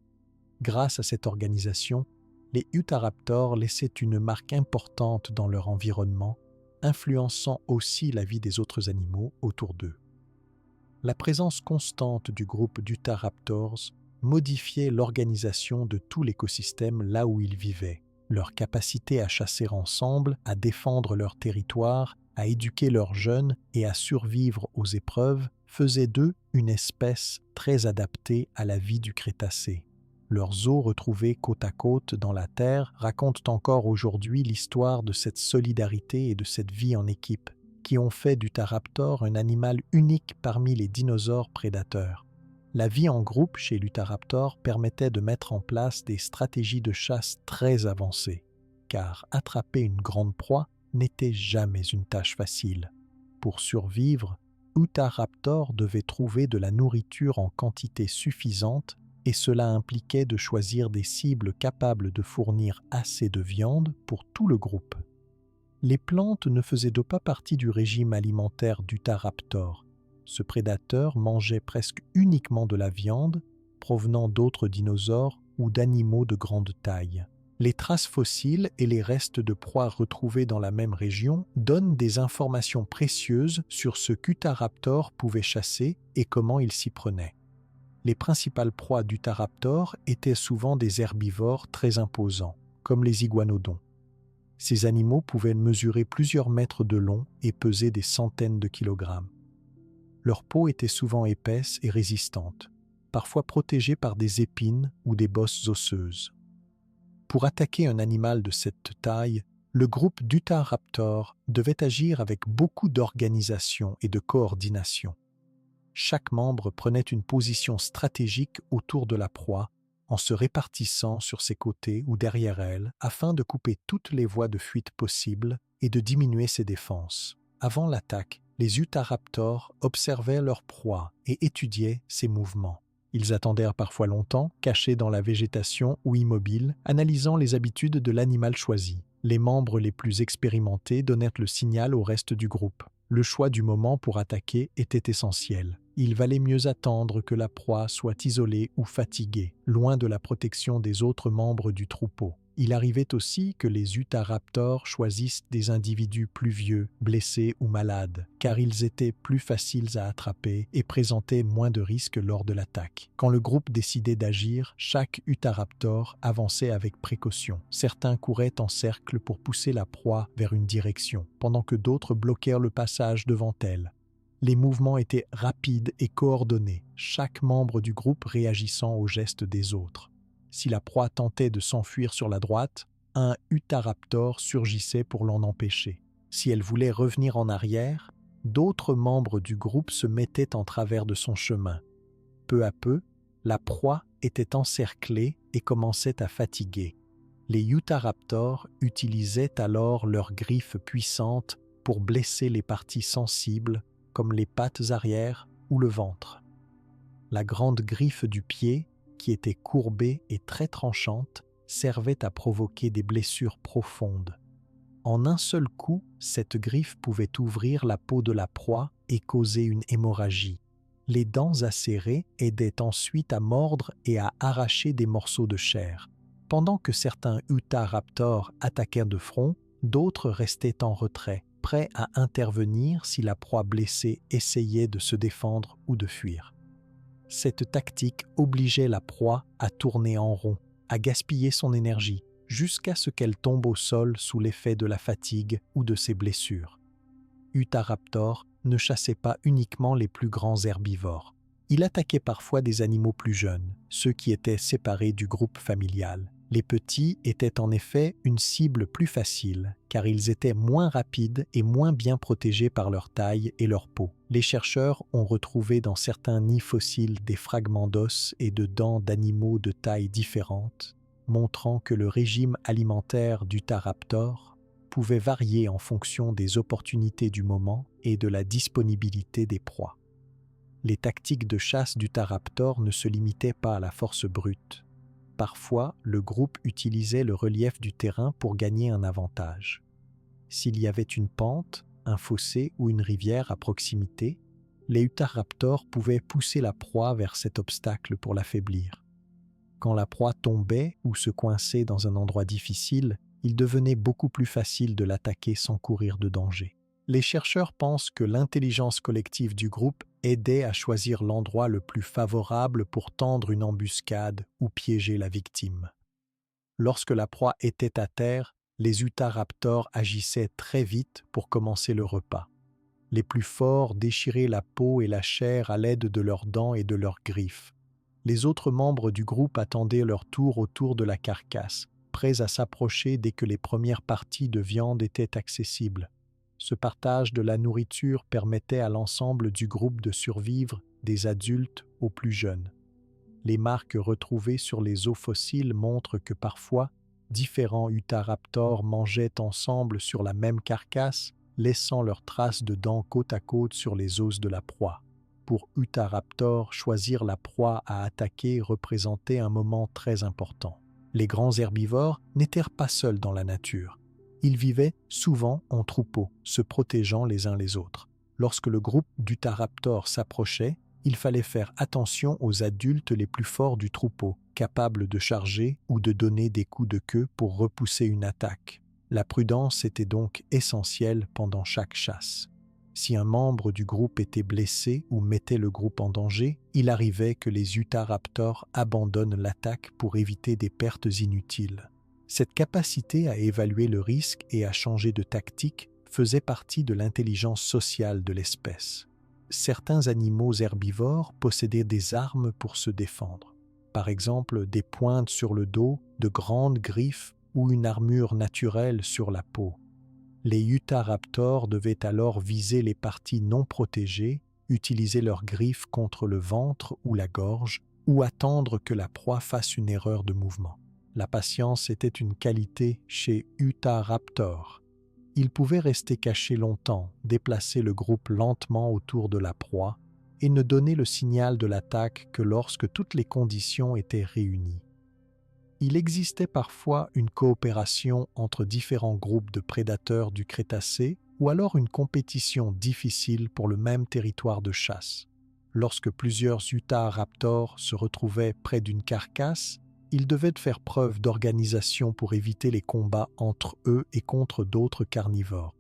Grâce à cette organisation, les Utahraptors laissaient une marque importante dans leur environnement, influençant aussi la vie des autres animaux autour d'eux. La présence constante du groupe d'Utahraptors modifiait l'organisation de tout l'écosystème là où ils vivaient. Leur capacité à chasser ensemble, à défendre leur territoire, à éduquer leurs jeunes et à survivre aux épreuves faisait d'eux une espèce très adaptée à la vie du Crétacé. Leurs os retrouvés côte à côte dans la terre racontent encore aujourd'hui l'histoire de cette solidarité et de cette vie en équipe, qui ont fait d'Utahraptor un animal unique parmi les dinosaures prédateurs. La vie en groupe chez l'Utahraptor permettait de mettre en place des stratégies de chasse très avancées, car attraper une grande proie n'était jamais une tâche facile. Pour survivre, Utahraptor devait trouver de la nourriture en quantité suffisante et cela impliquait de choisir des cibles capables de fournir assez de viande pour tout le groupe. Les plantes ne faisaient donc pas partie du régime alimentaire d'Utahraptor. Ce prédateur mangeait presque uniquement de la viande provenant d'autres dinosaures ou d'animaux de grande taille. Les traces fossiles et les restes de proies retrouvés dans la même région donnent des informations précieuses sur ce qu'Utahraptor pouvait chasser et comment il s'y prenait. Les principales proies d'Utahraptor étaient souvent des herbivores très imposants, comme les iguanodons. Ces animaux pouvaient mesurer plusieurs mètres de long et peser des centaines de kilogrammes. Leur peau était souvent épaisse et résistante, parfois protégée par des épines ou des bosses osseuses. Pour attaquer un animal de cette taille, le groupe d'Utahraptor devait agir avec beaucoup d'organisation et de coordination. Chaque membre prenait une position stratégique autour de la proie en se répartissant sur ses côtés ou derrière elle afin de couper toutes les voies de fuite possibles et de diminuer ses défenses. Avant l'attaque, les Utahraptors observaient leur proie et étudiaient ses mouvements. Ils attendèrent parfois longtemps, cachés dans la végétation ou immobiles, analysant les habitudes de l'animal choisi. Les membres les plus expérimentés donnèrent le signal au reste du groupe. Le choix du moment pour attaquer était essentiel. Il valait mieux attendre que la proie soit isolée ou fatiguée, loin de la protection des autres membres du troupeau. Il arrivait aussi que les Utahraptors choisissent des individus plus vieux, blessés ou malades, car ils étaient plus faciles à attraper et présentaient moins de risques lors de l'attaque. Quand le groupe décidait d'agir, chaque Utahraptor avançait avec précaution. Certains couraient en cercle pour pousser la proie vers une direction, pendant que d'autres bloquèrent le passage devant elle. Les mouvements étaient rapides et coordonnés, chaque membre du groupe réagissant aux gestes des autres. Si la proie tentait de s'enfuir sur la droite, un Utahraptor surgissait pour l'en empêcher. Si elle voulait revenir en arrière, d'autres membres du groupe se mettaient en travers de son chemin. Peu à peu, la proie était encerclée et commençait à fatiguer. Les Utahraptors utilisaient alors leurs griffes puissantes pour blesser les parties sensibles comme les pattes arrière ou le ventre. La grande griffe du pied, qui était courbée et très tranchante, servait à provoquer des blessures profondes. En un seul coup, cette griffe pouvait ouvrir la peau de la proie et causer une hémorragie. Les dents acérées aidaient ensuite à mordre et à arracher des morceaux de chair. Pendant que certains Utahraptors attaquaient de front, d'autres restaient en retrait, prêts à intervenir si la proie blessée essayait de se défendre ou de fuir. Cette tactique obligeait la proie à tourner en rond, à gaspiller son énergie, jusqu'à ce qu'elle tombe au sol sous l'effet de la fatigue ou de ses blessures. Utahraptor ne chassait pas uniquement les plus grands herbivores. Il attaquait parfois des animaux plus jeunes, ceux qui étaient séparés du groupe familial. Les petits étaient en effet une cible plus facile, car ils étaient moins rapides et moins bien protégés par leur taille et leur peau. Les chercheurs ont retrouvé dans certains nids fossiles des fragments d'os et de dents d'animaux de tailles différentes, montrant que le régime alimentaire d'Utahraptor pouvait varier en fonction des opportunités du moment et de la disponibilité des proies. Les tactiques de chasse d'Utahraptor ne se limitaient pas à la force brute. Parfois, le groupe utilisait le relief du terrain pour gagner un avantage. S'il y avait une pente, un fossé ou une rivière à proximité, les Utahraptors pouvaient pousser la proie vers cet obstacle pour l'affaiblir. Quand la proie tombait ou se coinçait dans un endroit difficile, il devenait beaucoup plus facile de l'attaquer sans courir de danger. Les chercheurs pensent que l'intelligence collective du groupe aidait à choisir l'endroit le plus favorable pour tendre une embuscade ou piéger la victime. Lorsque la proie était à terre, les Utahraptors agissaient très vite pour commencer le repas. Les plus forts déchiraient la peau et la chair à l'aide de leurs dents et de leurs griffes. Les autres membres du groupe attendaient leur tour autour de la carcasse, prêts à s'approcher dès que les premières parties de viande étaient accessibles. Ce partage de la nourriture permettait à l'ensemble du groupe de survivre, des adultes aux plus jeunes. Les marques retrouvées sur les os fossiles montrent que parfois, différents Utahraptors mangeaient ensemble sur la même carcasse, laissant leurs traces de dents côte à côte sur les os de la proie. Pour Utahraptor, choisir la proie à attaquer représentait un moment très important. Les grands herbivores n'étaient pas seuls dans la nature. Ils vivaient souvent en troupeaux, se protégeant les uns les autres. Lorsque le groupe d'Utahraptors s'approchait, il fallait faire attention aux adultes les plus forts du troupeau, capables de charger ou de donner des coups de queue pour repousser une attaque. La prudence était donc essentielle pendant chaque chasse. Si un membre du groupe était blessé ou mettait le groupe en danger, il arrivait que les Utahraptors abandonnent l'attaque pour éviter des pertes inutiles. Cette capacité à évaluer le risque et à changer de tactique faisait partie de l'intelligence sociale de l'espèce. Certains animaux herbivores possédaient des armes pour se défendre. Par exemple, des pointes sur le dos, de grandes griffes ou une armure naturelle sur la peau. Les Utahraptors devaient alors viser les parties non protégées, utiliser leurs griffes contre le ventre ou la gorge, ou attendre que la proie fasse une erreur de mouvement. La patience était une qualité chez Utahraptor. Ils pouvaient rester cachés longtemps, déplacer le groupe lentement autour de la proie et ne donner le signal de l'attaque que lorsque toutes les conditions étaient réunies. Il existait parfois une coopération entre différents groupes de prédateurs du Crétacé ou alors une compétition difficile pour le même territoire de chasse. Lorsque plusieurs Utahraptors se retrouvaient près d'une carcasse, ils devaient faire preuve d'organisation pour éviter les combats entre eux et contre d'autres carnivores.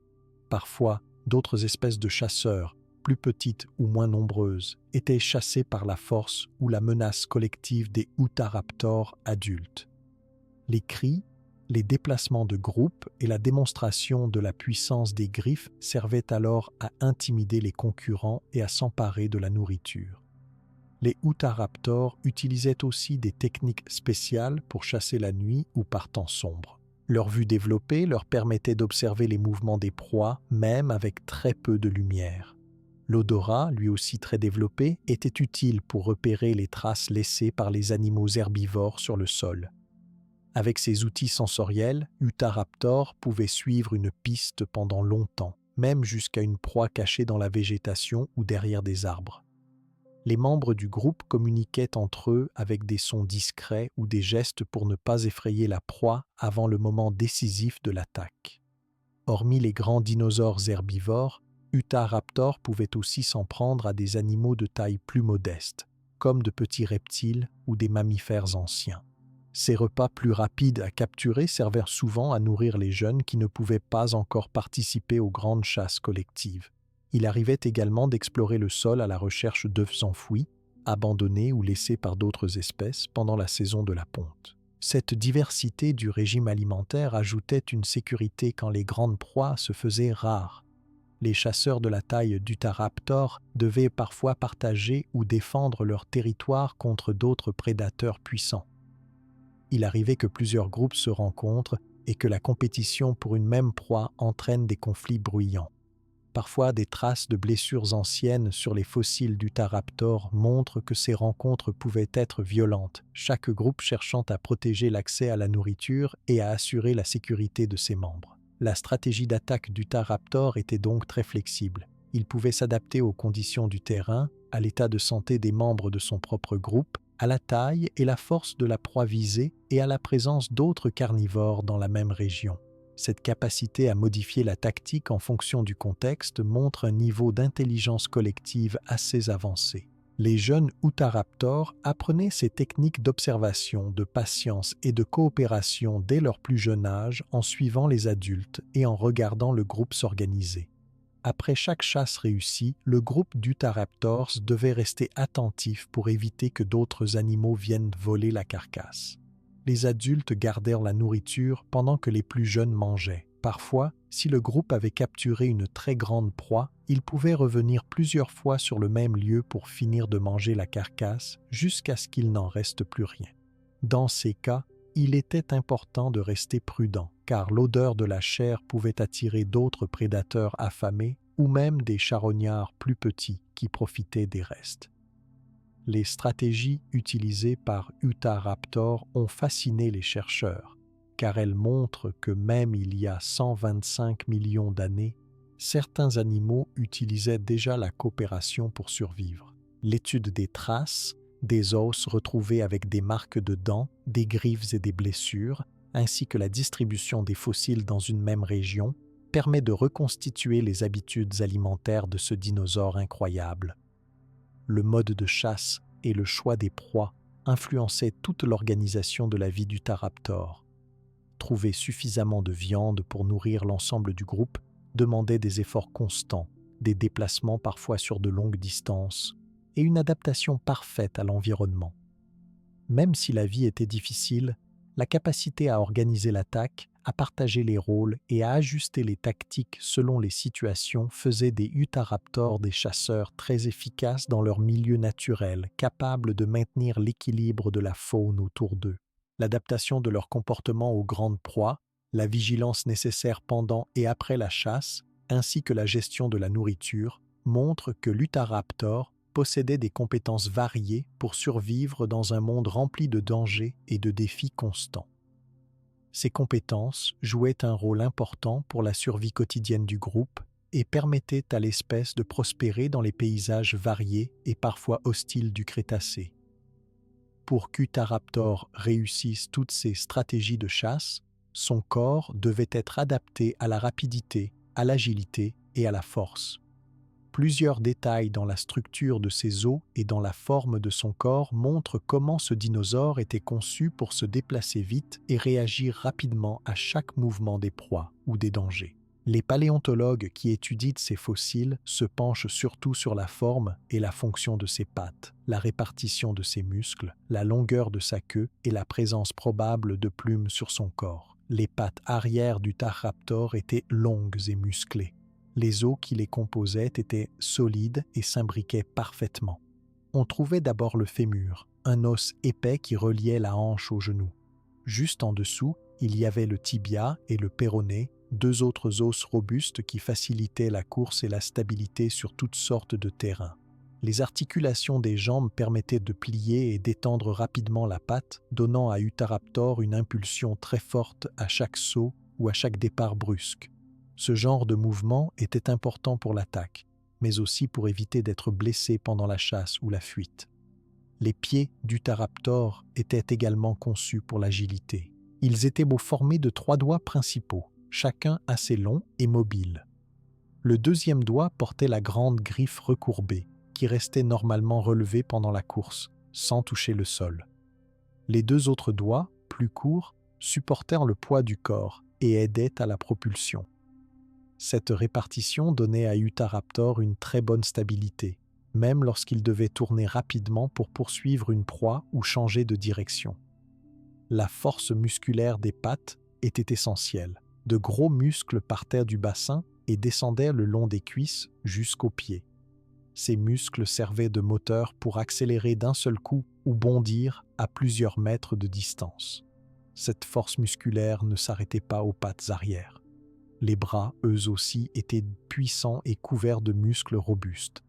Parfois, d'autres espèces de chasseurs, plus petites ou moins nombreuses, étaient chassées par la force ou la menace collective des Utahraptors adultes. Les cris, les déplacements de groupe et la démonstration de la puissance des griffes servaient alors à intimider les concurrents et à s'emparer de la nourriture. Les Utahraptors utilisaient aussi des techniques spéciales pour chasser la nuit ou par temps sombre. Leur vue développée leur permettait d'observer les mouvements des proies, même avec très peu de lumière. L'odorat, lui aussi très développé, était utile pour repérer les traces laissées par les animaux herbivores sur le sol. Avec ces outils sensoriels, Utahraptor pouvait suivre une piste pendant longtemps, même jusqu'à une proie cachée dans la végétation ou derrière des arbres. Les membres du groupe communiquaient entre eux avec des sons discrets ou des gestes pour ne pas effrayer la proie avant le moment décisif de l'attaque. Hormis les grands dinosaures herbivores, Utahraptor pouvait aussi s'en prendre à des animaux de taille plus modeste, comme de petits reptiles ou des mammifères anciens. Ces repas plus rapides à capturer servaient souvent à nourrir les jeunes qui ne pouvaient pas encore participer aux grandes chasses collectives. Il arrivait également d'explorer le sol à la recherche d'œufs enfouis, abandonnés ou laissés par d'autres espèces pendant la saison de la ponte. Cette diversité du régime alimentaire ajoutait une sécurité quand les grandes proies se faisaient rares. Les chasseurs de la taille d'Utahraptor devaient parfois partager ou défendre leur territoire contre d'autres prédateurs puissants. Il arrivait que plusieurs groupes se rencontrent et que la compétition pour une même proie entraîne des conflits bruyants. Parfois, des traces de blessures anciennes sur les fossiles d'Utahraptor montrent que ces rencontres pouvaient être violentes, chaque groupe cherchant à protéger l'accès à la nourriture et à assurer la sécurité de ses membres. La stratégie d'attaque d'Utahraptor était donc très flexible. Il pouvait s'adapter aux conditions du terrain, à l'état de santé des membres de son propre groupe, à la taille et la force de la proie visée et à la présence d'autres carnivores dans la même région. Cette capacité à modifier la tactique en fonction du contexte montre un niveau d'intelligence collective assez avancé. Les jeunes Utahraptor apprenaient ces techniques d'observation, de patience et de coopération dès leur plus jeune âge en suivant les adultes et en regardant le groupe s'organiser. Après chaque chasse réussie, le groupe d'Utahraptors devait rester attentif pour éviter que d'autres animaux viennent voler la carcasse. Les adultes gardèrent la nourriture pendant que les plus jeunes mangeaient. Parfois, si le groupe avait capturé une très grande proie, il pouvait revenir plusieurs fois sur le même lieu pour finir de manger la carcasse jusqu'à ce qu'il n'en reste plus rien. Dans ces cas, il était important de rester prudent, car l'odeur de la chair pouvait attirer d'autres prédateurs affamés ou même des charognards plus petits qui profitaient des restes. Les stratégies utilisées par Utahraptor ont fasciné les chercheurs, car elles montrent que même il y a 125 millions d'années, certains animaux utilisaient déjà la coopération pour survivre. L'étude des traces, des os retrouvés avec des marques de dents, des griffes et des blessures, ainsi que la distribution des fossiles dans une même région, permet de reconstituer les habitudes alimentaires de ce dinosaure incroyable. Le mode de chasse et le choix des proies influençaient toute l'organisation de la vie d'Utahraptor. Trouver suffisamment de viande pour nourrir l'ensemble du groupe demandait des efforts constants, des déplacements parfois sur de longues distances et une adaptation parfaite à l'environnement. Même si la vie était difficile, la capacité à organiser l'attaque, à partager les rôles et à ajuster les tactiques selon les situations faisait des Utahraptors des chasseurs très efficaces dans leur milieu naturel, capables de maintenir l'équilibre de la faune autour d'eux. L'adaptation de leur comportement aux grandes proies, la vigilance nécessaire pendant et après la chasse, ainsi que la gestion de la nourriture, montrent que l'Utahraptor possédait des compétences variées pour survivre dans un monde rempli de dangers et de défis constants. Ces compétences jouaient un rôle important pour la survie quotidienne du groupe et permettaient à l'espèce de prospérer dans les paysages variés et parfois hostiles du Crétacé. Pour qu'Utahraptor réussisse toutes ces stratégies de chasse, son corps devait être adapté à la rapidité, à l'agilité et à la force. Plusieurs détails dans la structure de ses os et dans la forme de son corps montrent comment ce dinosaure était conçu pour se déplacer vite et réagir rapidement à chaque mouvement des proies ou des dangers. Les paléontologues qui étudient ces fossiles se penchent surtout sur la forme et la fonction de ses pattes, la répartition de ses muscles, la longueur de sa queue et la présence probable de plumes sur son corps. Les pattes arrière d'Utahraptor étaient longues et musclées. Les os qui les composaient étaient solides et s'imbriquaient parfaitement. On trouvait d'abord le fémur, un os épais qui reliait la hanche au genou. Juste en dessous, il y avait le tibia et le péroné, deux autres os robustes qui facilitaient la course et la stabilité sur toutes sortes de terrains. Les articulations des jambes permettaient de plier et d'étendre rapidement la patte, donnant à Utahraptor une impulsion très forte à chaque saut ou à chaque départ brusque. Ce genre de mouvement était important pour l'attaque, mais aussi pour éviter d'être blessé pendant la chasse ou la fuite. Les pieds d'Utahraptor étaient également conçus pour l'agilité. Ils étaient formés de 3 doigts principaux, chacun assez long et mobile. Le deuxième doigt portait la grande griffe recourbée, qui restait normalement relevée pendant la course, sans toucher le sol. Les 2 autres doigts, plus courts, supportèrent le poids du corps et aidaient à la propulsion. Cette répartition donnait à Utahraptor une très bonne stabilité, même lorsqu'il devait tourner rapidement pour poursuivre une proie ou changer de direction. La force musculaire des pattes était essentielle. De gros muscles partaient du bassin et descendaient le long des cuisses jusqu'aux pieds. Ces muscles servaient de moteur pour accélérer d'un seul coup ou bondir à plusieurs mètres de distance. Cette force musculaire ne s'arrêtait pas aux pattes arrière. Les bras, eux aussi, étaient puissants et couverts de muscles robustes.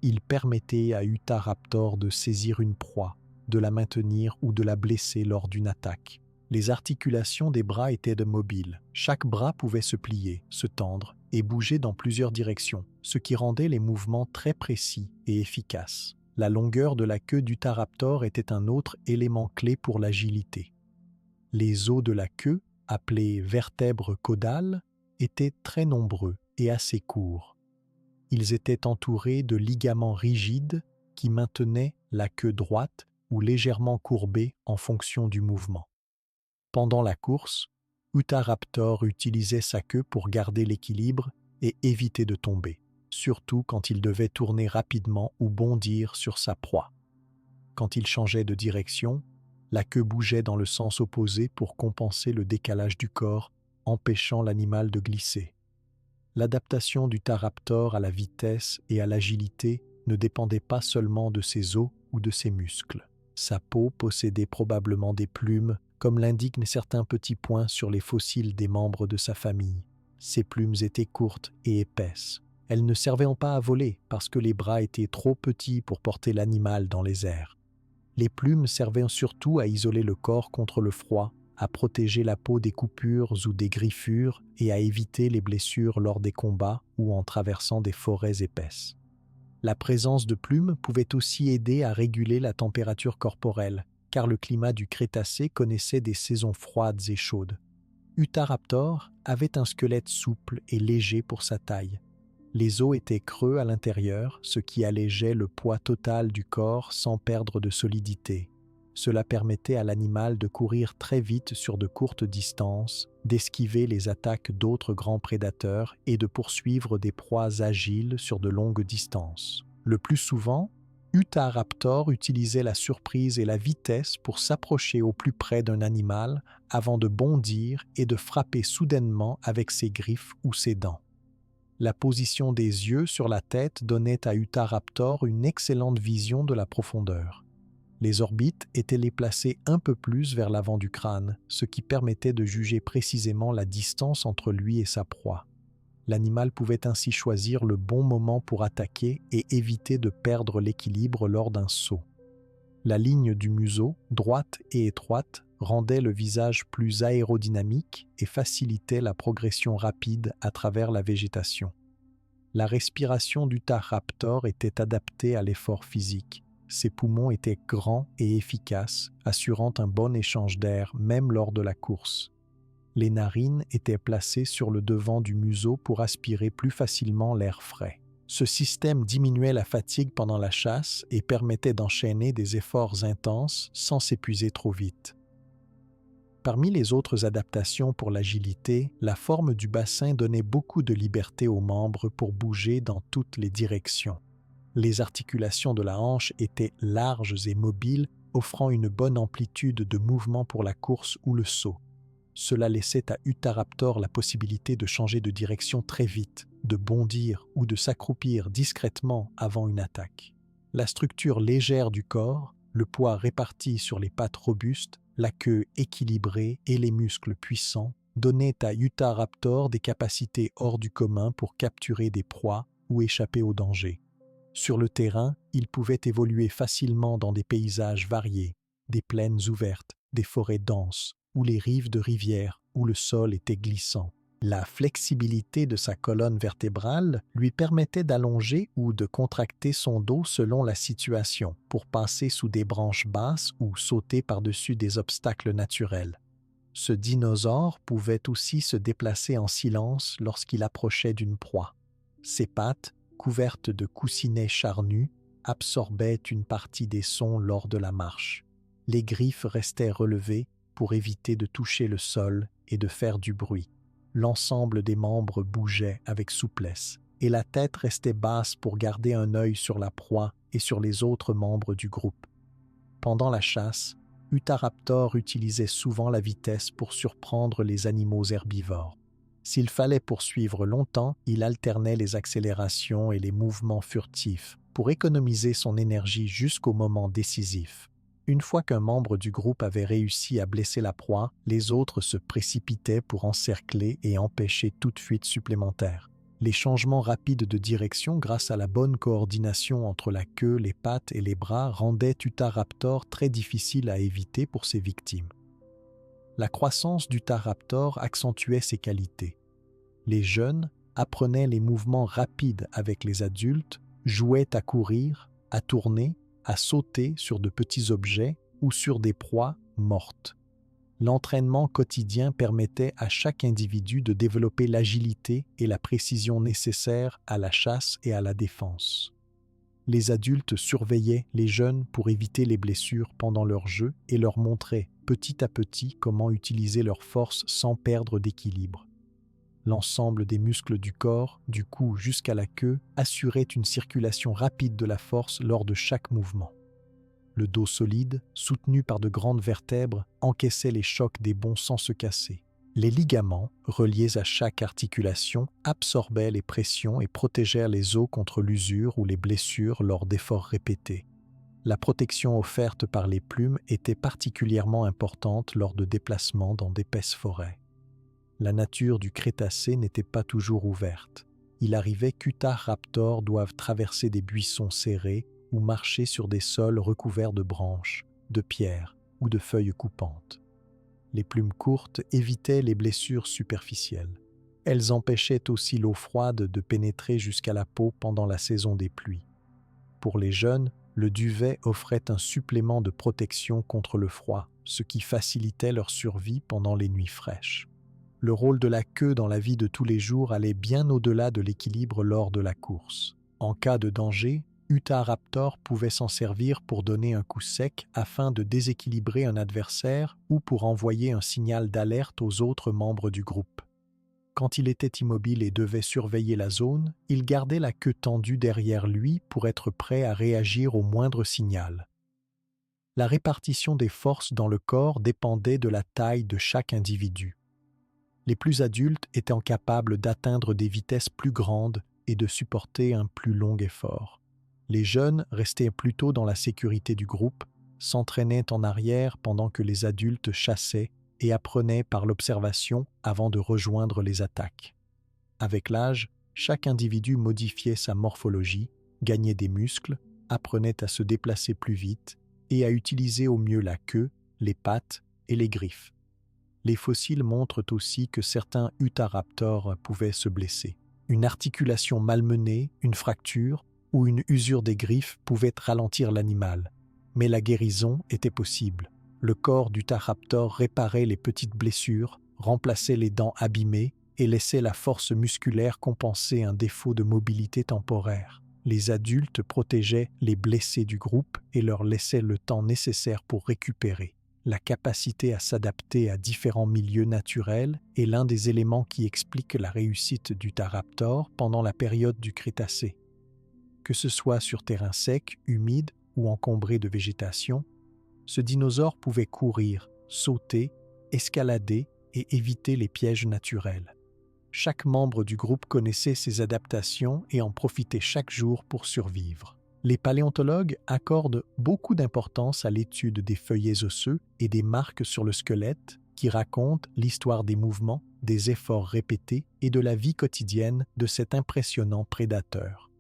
Ils permettaient à Utahraptor de saisir une proie, de la maintenir ou de la blesser lors d'une attaque. Les articulations des bras étaient mobiles. Chaque bras pouvait se plier, se tendre et bouger dans plusieurs directions, ce qui rendait les mouvements très précis et efficaces. La longueur de la queue d'Utahraptor était un autre élément clé pour l'agilité. Les os de la queue, appelés vertèbres caudales, étaient très nombreux et assez courts. Ils étaient entourés de ligaments rigides qui maintenaient la queue droite ou légèrement courbée en fonction du mouvement. Pendant la course, Utahraptor utilisait sa queue pour garder l'équilibre et éviter de tomber, surtout quand il devait tourner rapidement ou bondir sur sa proie. Quand il changeait de direction, la queue bougeait dans le sens opposé pour compenser le décalage du corps, empêchant l'animal de glisser. L'adaptation d'Utahraptor à la vitesse et à l'agilité ne dépendait pas seulement de ses os ou de ses muscles. Sa peau possédait probablement des plumes, comme l'indiquent certains petits points sur les fossiles des membres de sa famille. Ces plumes étaient courtes et épaisses. Elles ne servaient pas à voler parce que les bras étaient trop petits pour porter l'animal dans les airs. Les plumes servaient surtout à isoler le corps contre le froid, à protéger la peau des coupures ou des griffures et à éviter les blessures lors des combats ou en traversant des forêts épaisses. La présence de plumes pouvait aussi aider à réguler la température corporelle, car le climat du Crétacé connaissait des saisons froides et chaudes. Utahraptor avait un squelette souple et léger pour sa taille. Les os étaient creux à l'intérieur, ce qui allégeait le poids total du corps sans perdre de solidité. Cela permettait à l'animal de courir très vite sur de courtes distances, d'esquiver les attaques d'autres grands prédateurs et de poursuivre des proies agiles sur de longues distances. Le plus souvent, Utahraptor utilisait la surprise et la vitesse pour s'approcher au plus près d'un animal avant de bondir et de frapper soudainement avec ses griffes ou ses dents. La position des yeux sur la tête donnait à Utahraptor une excellente vision de la profondeur. Les orbites étaient les placées un peu plus vers l'avant du crâne, ce qui permettait de juger précisément la distance entre lui et sa proie. L'animal pouvait ainsi choisir le bon moment pour attaquer et éviter de perdre l'équilibre lors d'un saut. La ligne du museau, droite et étroite, rendait le visage plus aérodynamique et facilitait la progression rapide à travers la végétation. La respiration d'Utahraptor était adaptée à l'effort physique. Ses poumons étaient grands et efficaces, assurant un bon échange d'air même lors de la course. Les narines étaient placées sur le devant du museau pour aspirer plus facilement l'air frais. Ce système diminuait la fatigue pendant la chasse et permettait d'enchaîner des efforts intenses sans s'épuiser trop vite. Parmi les autres adaptations pour l'agilité, la forme du bassin donnait beaucoup de liberté aux membres pour bouger dans toutes les directions. Les articulations de la hanche étaient larges et mobiles, offrant une bonne amplitude de mouvement pour la course ou le saut. Cela laissait à Utahraptor la possibilité de changer de direction très vite, de bondir ou de s'accroupir discrètement avant une attaque. La structure légère du corps, le poids réparti sur les pattes robustes La queue équilibrée et les muscles puissants donnaient à Utahraptor des capacités hors du commun pour capturer des proies ou échapper au danger. Sur le terrain, il pouvait évoluer facilement dans des paysages variés, des plaines ouvertes, des forêts denses, ou les rives de rivières où le sol était glissant. La flexibilité de sa colonne vertébrale lui permettait d'allonger ou de contracter son dos selon la situation pour passer sous des branches basses ou sauter par-dessus des obstacles naturels. Ce dinosaure pouvait aussi se déplacer en silence lorsqu'il approchait d'une proie. Ses pattes, couvertes de coussinets charnus, absorbaient une partie des sons lors de la marche. Les griffes restaient relevées pour éviter de toucher le sol et de faire du bruit. L'ensemble des membres bougeait avec souplesse, et la tête restait basse pour garder un œil sur la proie et sur les autres membres du groupe. Pendant la chasse, Utahraptor utilisait souvent la vitesse pour surprendre les animaux herbivores. S'il fallait poursuivre longtemps, il alternait les accélérations et les mouvements furtifs pour économiser son énergie jusqu'au moment décisif. Une fois qu'un membre du groupe avait réussi à blesser la proie, les autres se précipitaient pour encercler et empêcher toute fuite supplémentaire. Les changements rapides de direction grâce à la bonne coordination entre la queue, les pattes et les bras rendaient Utahraptor très difficile à éviter pour ses victimes. La croissance d'Utahraptor accentuait ses qualités. Les jeunes apprenaient les mouvements rapides avec les adultes, jouaient à courir, à tourner, à sauter sur de petits objets ou sur des proies mortes. L'entraînement quotidien permettait à chaque individu de développer l'agilité et la précision nécessaires à la chasse et à la défense. Les adultes surveillaient les jeunes pour éviter les blessures pendant leur jeu et leur montraient petit à petit comment utiliser leur force sans perdre d'équilibre. L'ensemble des muscles du corps, du cou jusqu'à la queue, assurait une circulation rapide de la force lors de chaque mouvement. Le dos solide, soutenu par de grandes vertèbres, encaissait les chocs des bonds sans se casser. Les ligaments, reliés à chaque articulation, absorbaient les pressions et protégèrent les os contre l'usure ou les blessures lors d'efforts répétés. La protection offerte par les plumes était particulièrement importante lors de déplacements dans d'épaisses forêts. La nature du Crétacé n'était pas toujours ouverte. Il arrivait qu'Utahraptor doivent traverser des buissons serrés ou marcher sur des sols recouverts de branches, de pierres ou de feuilles coupantes. Les plumes courtes évitaient les blessures superficielles. Elles empêchaient aussi l'eau froide de pénétrer jusqu'à la peau pendant la saison des pluies. Pour les jeunes, le duvet offrait un supplément de protection contre le froid, ce qui facilitait leur survie pendant les nuits fraîches. Le rôle de la queue dans la vie de tous les jours allait bien au-delà de l'équilibre lors de la course. En cas de danger, Utahraptor pouvait s'en servir pour donner un coup sec afin de déséquilibrer un adversaire ou pour envoyer un signal d'alerte aux autres membres du groupe. Quand il était immobile et devait surveiller la zone, il gardait la queue tendue derrière lui pour être prêt à réagir au moindre signal. La répartition des forces dans le corps dépendait de la taille de chaque individu. Les plus adultes étaient capables d'atteindre des vitesses plus grandes et de supporter un plus long effort. Les jeunes restaient plutôt dans la sécurité du groupe, s'entraînaient en arrière pendant que les adultes chassaient et apprenaient par l'observation avant de rejoindre les attaques. Avec l'âge, chaque individu modifiait sa morphologie, gagnait des muscles, apprenait à se déplacer plus vite et à utiliser au mieux la queue, les pattes et les griffes. Les fossiles montrent aussi que certains Utahraptors pouvaient se blesser. Une articulation malmenée, une fracture ou une usure des griffes pouvaient ralentir l'animal, mais la guérison était possible. Le corps d'Utahraptor réparait les petites blessures, remplaçait les dents abîmées et laissait la force musculaire compenser un défaut de mobilité temporaire. Les adultes protégeaient les blessés du groupe et leur laissaient le temps nécessaire pour récupérer. La capacité à s'adapter à différents milieux naturels est l'un des éléments qui explique la réussite d'Utahraptor pendant la période du Crétacé. Que ce soit sur terrain sec, humide ou encombré de végétation, ce dinosaure pouvait courir, sauter, escalader et éviter les pièges naturels. Chaque membre du groupe connaissait ses adaptations et en profitait chaque jour pour survivre. Les paléontologues accordent beaucoup d'importance à l'étude des feuillets osseux et des marques sur le squelette qui racontent l'histoire des mouvements, des efforts répétés et de la vie quotidienne de cet impressionnant prédateur.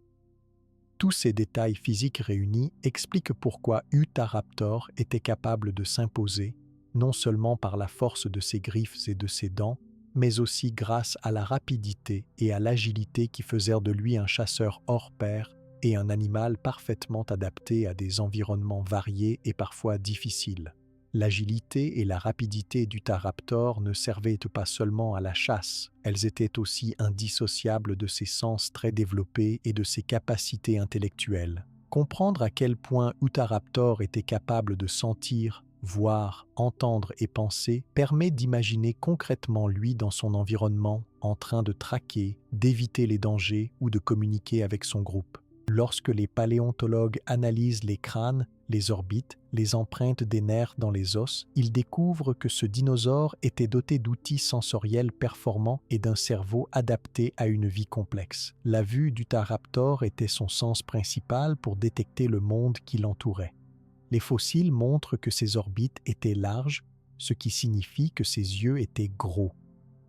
Tous ces détails physiques réunis expliquent pourquoi Utahraptor était capable de s'imposer, non seulement par la force de ses griffes et de ses dents, mais aussi grâce à la rapidité et à l'agilité qui faisèrent de lui un chasseur hors pair et un animal parfaitement adapté à des environnements variés et parfois difficiles. L'agilité et la rapidité d'Utahraptor ne servaient pas seulement à la chasse, elles étaient aussi indissociables de ses sens très développés et de ses capacités intellectuelles. Comprendre à quel point Utahraptor était capable de sentir, voir, entendre et penser permet d'imaginer concrètement lui dans son environnement, en train de traquer, d'éviter les dangers ou de communiquer avec son groupe. Lorsque les paléontologues analysent les crânes, les orbites, les empreintes des nerfs dans les os, ils découvrent que ce dinosaure était doté d'outils sensoriels performants et d'un cerveau adapté à une vie complexe. La vue d'Utahraptor était son sens principal pour détecter le monde qui l'entourait. Les fossiles montrent que ses orbites étaient larges, ce qui signifie que ses yeux étaient gros.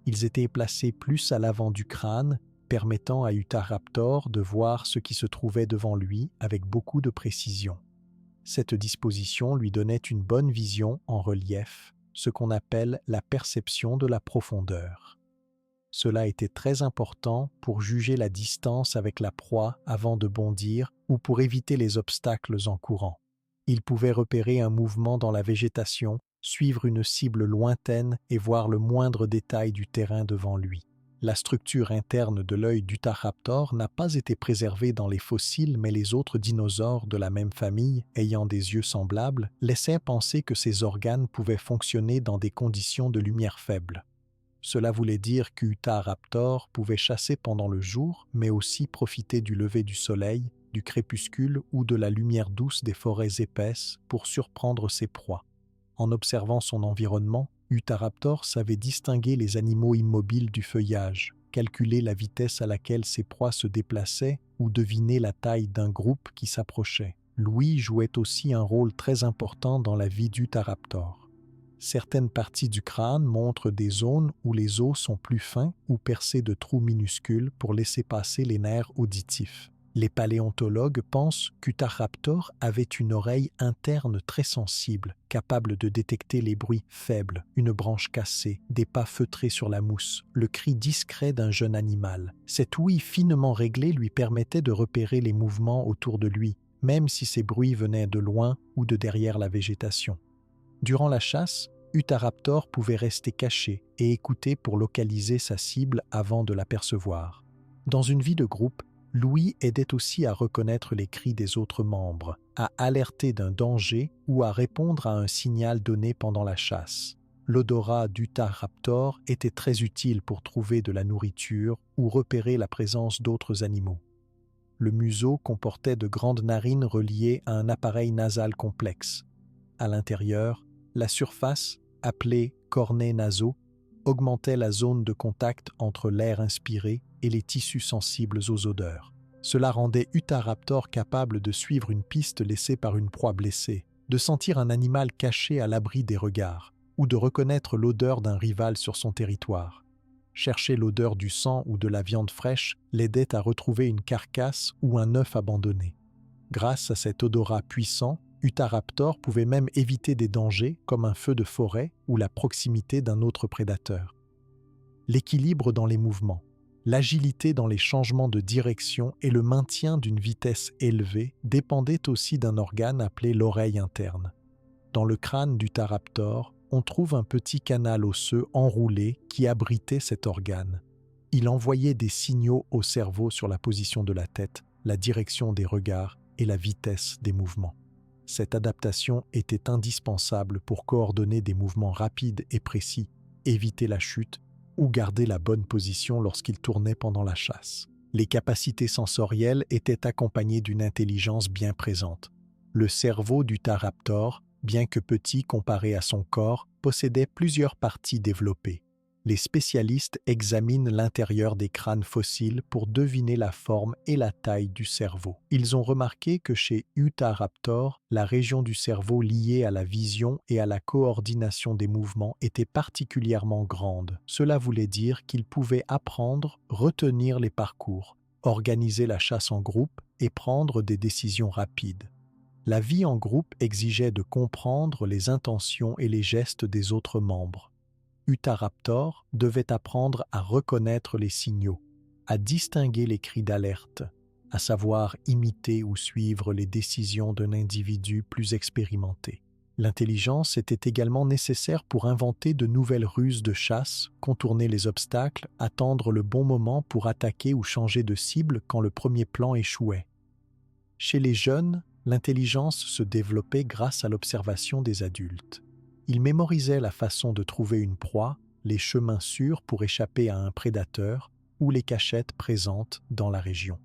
Ils étaient placés plus à l'avant du crâne, permettant à Utahraptor de voir ce qui se trouvait devant lui avec beaucoup de précision. Cette disposition lui donnait une bonne vision en relief, ce qu'on appelle la perception de la profondeur. Cela était très important pour juger la distance avec la proie avant de bondir ou pour éviter les obstacles en courant. Il pouvait repérer un mouvement dans la végétation, suivre une cible lointaine et voir le moindre détail du terrain devant lui. La structure interne de l'œil d'Utahraptor n'a pas été préservée dans les fossiles, mais les autres dinosaures de la même famille, ayant des yeux semblables, laissaient penser que ces organes pouvaient fonctionner dans des conditions de lumière faible. Cela voulait dire qu'Utahraptor pouvait chasser pendant le jour, mais aussi profiter du lever du soleil, du crépuscule ou de la lumière douce des forêts épaisses pour surprendre ses proies. En observant son environnement, Utahraptor savait distinguer les animaux immobiles du feuillage, calculer la vitesse à laquelle ses proies se déplaçaient ou deviner la taille d'un groupe qui s'approchait. L'ouïe jouait aussi un rôle très important dans la vie d'Utahraptor. Certaines parties du crâne montrent des zones où les os sont plus fins ou percés de trous minuscules pour laisser passer les nerfs auditifs. Les paléontologues pensent qu'Utahraptor avait une oreille interne très sensible, capable de détecter les bruits faibles, une branche cassée, des pas feutrés sur la mousse, le cri discret d'un jeune animal. Cette ouïe finement réglée lui permettait de repérer les mouvements autour de lui, même si ces bruits venaient de loin ou de derrière la végétation. Durant la chasse, Utahraptor pouvait rester caché et écouter pour localiser sa cible avant de l'apercevoir. Dans une vie de groupe, l'ouïe aidait aussi à reconnaître les cris des autres membres, à alerter d'un danger ou à répondre à un signal donné pendant la chasse. L'odorat d'Utahraptor était très utile pour trouver de la nourriture ou repérer la présence d'autres animaux. Le museau comportait de grandes narines reliées à un appareil nasal complexe. À l'intérieur, la surface, appelée cornets nasaux, augmentait la zone de contact entre l'air inspiré et les tissus sensibles aux odeurs. Cela rendait Utahraptor capable de suivre une piste laissée par une proie blessée, de sentir un animal caché à l'abri des regards, ou de reconnaître l'odeur d'un rival sur son territoire. Chercher l'odeur du sang ou de la viande fraîche l'aidait à retrouver une carcasse ou un œuf abandonné. Grâce à cet odorat puissant, Utahraptor pouvait même éviter des dangers comme un feu de forêt ou la proximité d'un autre prédateur. L'équilibre dans les mouvements, l'agilité dans les changements de direction et le maintien d'une vitesse élevée dépendaient aussi d'un organe appelé l'oreille interne. Dans le crâne d'Utahraptor, on trouve un petit canal osseux enroulé qui abritait cet organe. Il envoyait des signaux au cerveau sur la position de la tête, la direction des regards et la vitesse des mouvements. Cette adaptation était indispensable pour coordonner des mouvements rapides et précis, éviter la chute ou garder la bonne position lorsqu'il tournait pendant la chasse. Les capacités sensorielles étaient accompagnées d'une intelligence bien présente. Le cerveau d'Utahraptor, bien que petit comparé à son corps, possédait plusieurs parties développées. Les spécialistes examinent l'intérieur des crânes fossiles pour deviner la forme et la taille du cerveau. Ils ont remarqué que chez Utahraptor, la région du cerveau liée à la vision et à la coordination des mouvements était particulièrement grande. Cela voulait dire qu'ils pouvaient apprendre, retenir les parcours, organiser la chasse en groupe et prendre des décisions rapides. La vie en groupe exigeait de comprendre les intentions et les gestes des autres membres. Utahraptor devait apprendre à reconnaître les signaux, à distinguer les cris d'alerte, à savoir imiter ou suivre les décisions d'un individu plus expérimenté. L'intelligence était également nécessaire pour inventer de nouvelles ruses de chasse, contourner les obstacles, attendre le bon moment pour attaquer ou changer de cible quand le premier plan échouait. Chez les jeunes, l'intelligence se développait grâce à l'observation des adultes. Ils mémorisaient la façon de trouver une proie, les chemins sûrs pour échapper à un prédateur ou les cachettes présentes dans la région.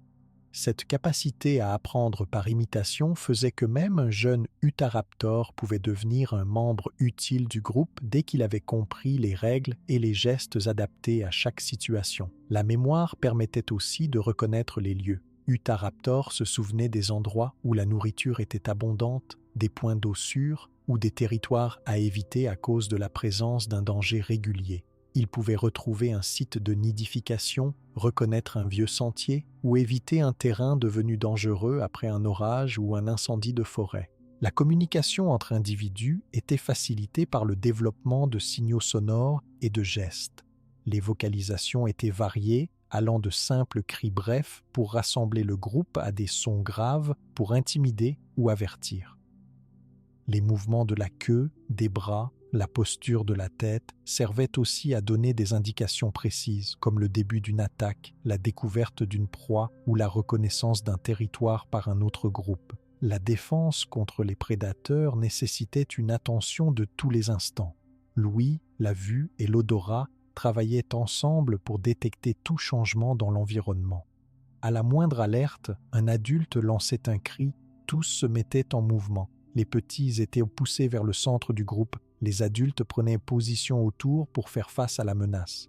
Cette capacité à apprendre par imitation faisait que même un jeune Utahraptor pouvait devenir un membre utile du groupe dès qu'il avait compris les règles et les gestes adaptés à chaque situation. La mémoire permettait aussi de reconnaître les lieux. Utahraptor se souvenait des endroits où la nourriture était abondante, des points d'eau sûrs ou des territoires à éviter à cause de la présence d'un danger régulier. Il pouvait retrouver un site de nidification, reconnaître un vieux sentier ou éviter un terrain devenu dangereux après un orage ou un incendie de forêt. La communication entre individus était facilitée par le développement de signaux sonores et de gestes. Les vocalisations étaient variées, allant de simples cris brefs pour rassembler le groupe à des sons graves pour intimider ou avertir. Les mouvements de la queue, des bras, la posture de la tête servaient aussi à donner des indications précises, comme le début d'une attaque, la découverte d'une proie ou la reconnaissance d'un territoire par un autre groupe. La défense contre les prédateurs nécessitait une attention de tous les instants. L'ouïe, la vue et l'odorat travaillaient ensemble pour détecter tout changement dans l'environnement. À la moindre alerte, un adulte lançait un cri, tous se mettaient en mouvement. Les petits étaient poussés vers le centre du groupe, les adultes prenaient position autour pour faire face à la menace.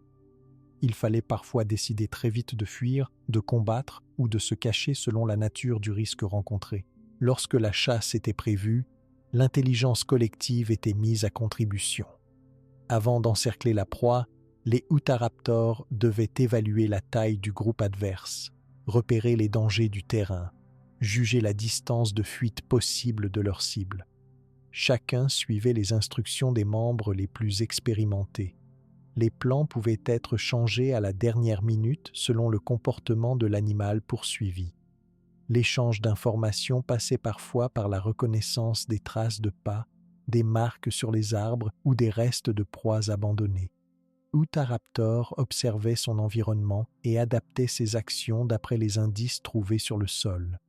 Il fallait parfois décider très vite de fuir, de combattre ou de se cacher selon la nature du risque rencontré. Lorsque la chasse était prévue, l'intelligence collective était mise à contribution. Avant d'encercler la proie, les Utahraptors devaient évaluer la taille du groupe adverse, repérer les dangers du terrain, juger la distance de fuite possible de leur cible. Chacun suivait les instructions des membres les plus expérimentés. Les plans pouvaient être changés à la dernière minute selon le comportement de l'animal poursuivi. L'échange d'informations passait parfois par la reconnaissance des traces de pas, des marques sur les arbres ou des restes de proies abandonnées. Utahraptor observait son environnement et adaptait ses actions d'après les indices trouvés sur le sol.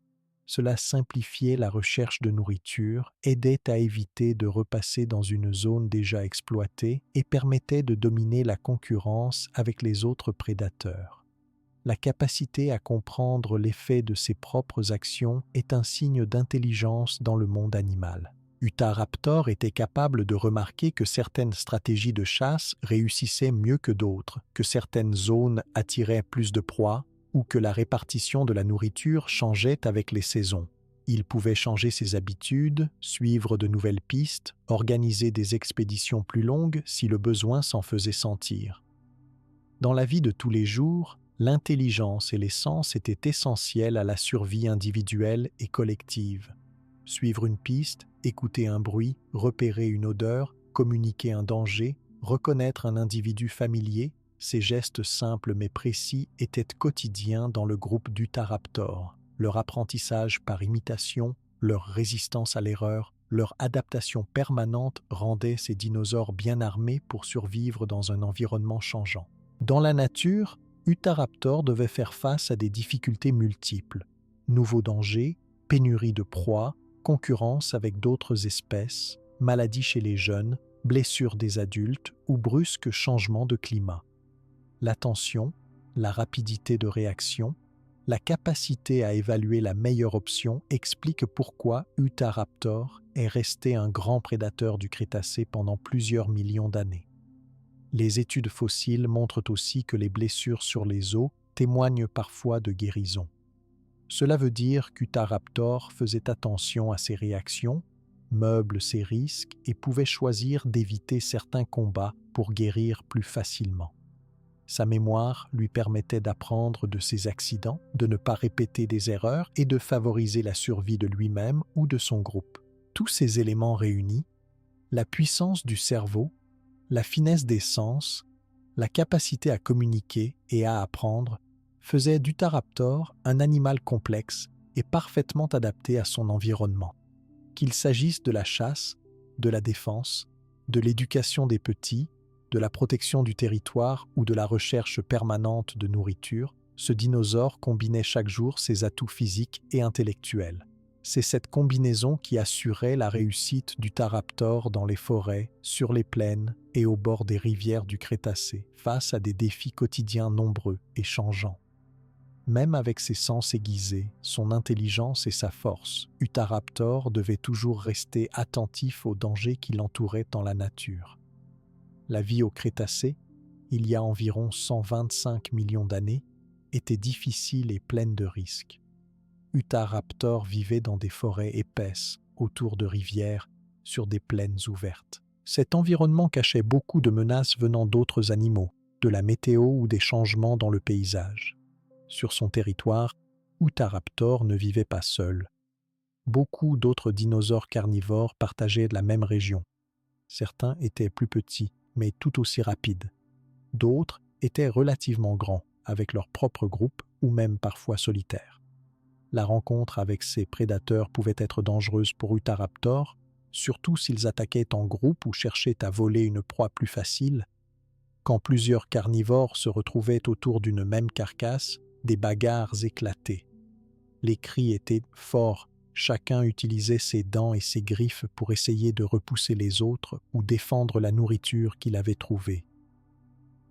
Cela simplifiait la recherche de nourriture, aidait à éviter de repasser dans une zone déjà exploitée et permettait de dominer la concurrence avec les autres prédateurs. La capacité à comprendre l'effet de ses propres actions est un signe d'intelligence dans le monde animal. Utahraptor était capable de remarquer que certaines stratégies de chasse réussissaient mieux que d'autres, que certaines zones attiraient plus de proies, ou que la répartition de la nourriture changeait avec les saisons. Il pouvait changer ses habitudes, suivre de nouvelles pistes, organiser des expéditions plus longues si le besoin s'en faisait sentir. Dans la vie de tous les jours, l'intelligence et les sens étaient essentiels à la survie individuelle et collective. Suivre une piste, écouter un bruit, repérer une odeur, communiquer un danger, reconnaître un individu familier, ces gestes simples mais précis étaient quotidiens dans le groupe d'Utahraptor. Leur apprentissage par imitation, leur résistance à l'erreur, leur adaptation permanente rendaient ces dinosaures bien armés pour survivre dans un environnement changeant. Dans la nature, Utahraptor devait faire face à des difficultés multiples. Nouveaux dangers, pénurie de proies, concurrence avec d'autres espèces, maladies chez les jeunes, blessures des adultes ou brusques changements de climat. L'attention, la rapidité de réaction, la capacité à évaluer la meilleure option expliquent pourquoi Utahraptor est resté un grand prédateur du Crétacé pendant plusieurs millions d'années. Les études fossiles montrent aussi que les blessures sur les os témoignent parfois de guérison. Cela veut dire qu'Utahraptor faisait attention à ses réactions, meuble ses risques et pouvait choisir d'éviter certains combats pour guérir plus facilement. Sa mémoire lui permettait d'apprendre de ses accidents, de ne pas répéter des erreurs et de favoriser la survie de lui-même ou de son groupe. Tous ces éléments réunis, la puissance du cerveau, la finesse des sens, la capacité à communiquer et à apprendre, faisaient d'Utahraptor un animal complexe et parfaitement adapté à son environnement. Qu'il s'agisse de la chasse, de la défense, de l'éducation des petits, de la protection du territoire ou de la recherche permanente de nourriture, ce dinosaure combinait chaque jour ses atouts physiques et intellectuels. C'est cette combinaison qui assurait la réussite d'Utahraptor dans les forêts, sur les plaines et au bord des rivières du Crétacé, face à des défis quotidiens nombreux et changeants. Même avec ses sens aiguisés, son intelligence et sa force, Utahraptor devait toujours rester attentif aux dangers qui l'entouraient dans la nature. La vie au Crétacé, il y a environ 125 millions d'années, était difficile et pleine de risques. Utahraptor vivait dans des forêts épaisses, autour de rivières, sur des plaines ouvertes. Cet environnement cachait beaucoup de menaces venant d'autres animaux, de la météo ou des changements dans le paysage. Sur son territoire, Utahraptor ne vivait pas seul. Beaucoup d'autres dinosaures carnivores partageaient la même région. Certains étaient plus petits, mais tout aussi rapides. D'autres étaient relativement grands, avec leur propre groupe ou même parfois solitaires. La rencontre avec ces prédateurs pouvait être dangereuse pour Utahraptor, surtout s'ils attaquaient en groupe ou cherchaient à voler une proie plus facile. Quand plusieurs carnivores se retrouvaient autour d'une même carcasse, des bagarres éclataient. Les cris étaient forts, chacun utilisait ses dents et ses griffes pour essayer de repousser les autres ou défendre la nourriture qu'il avait trouvée.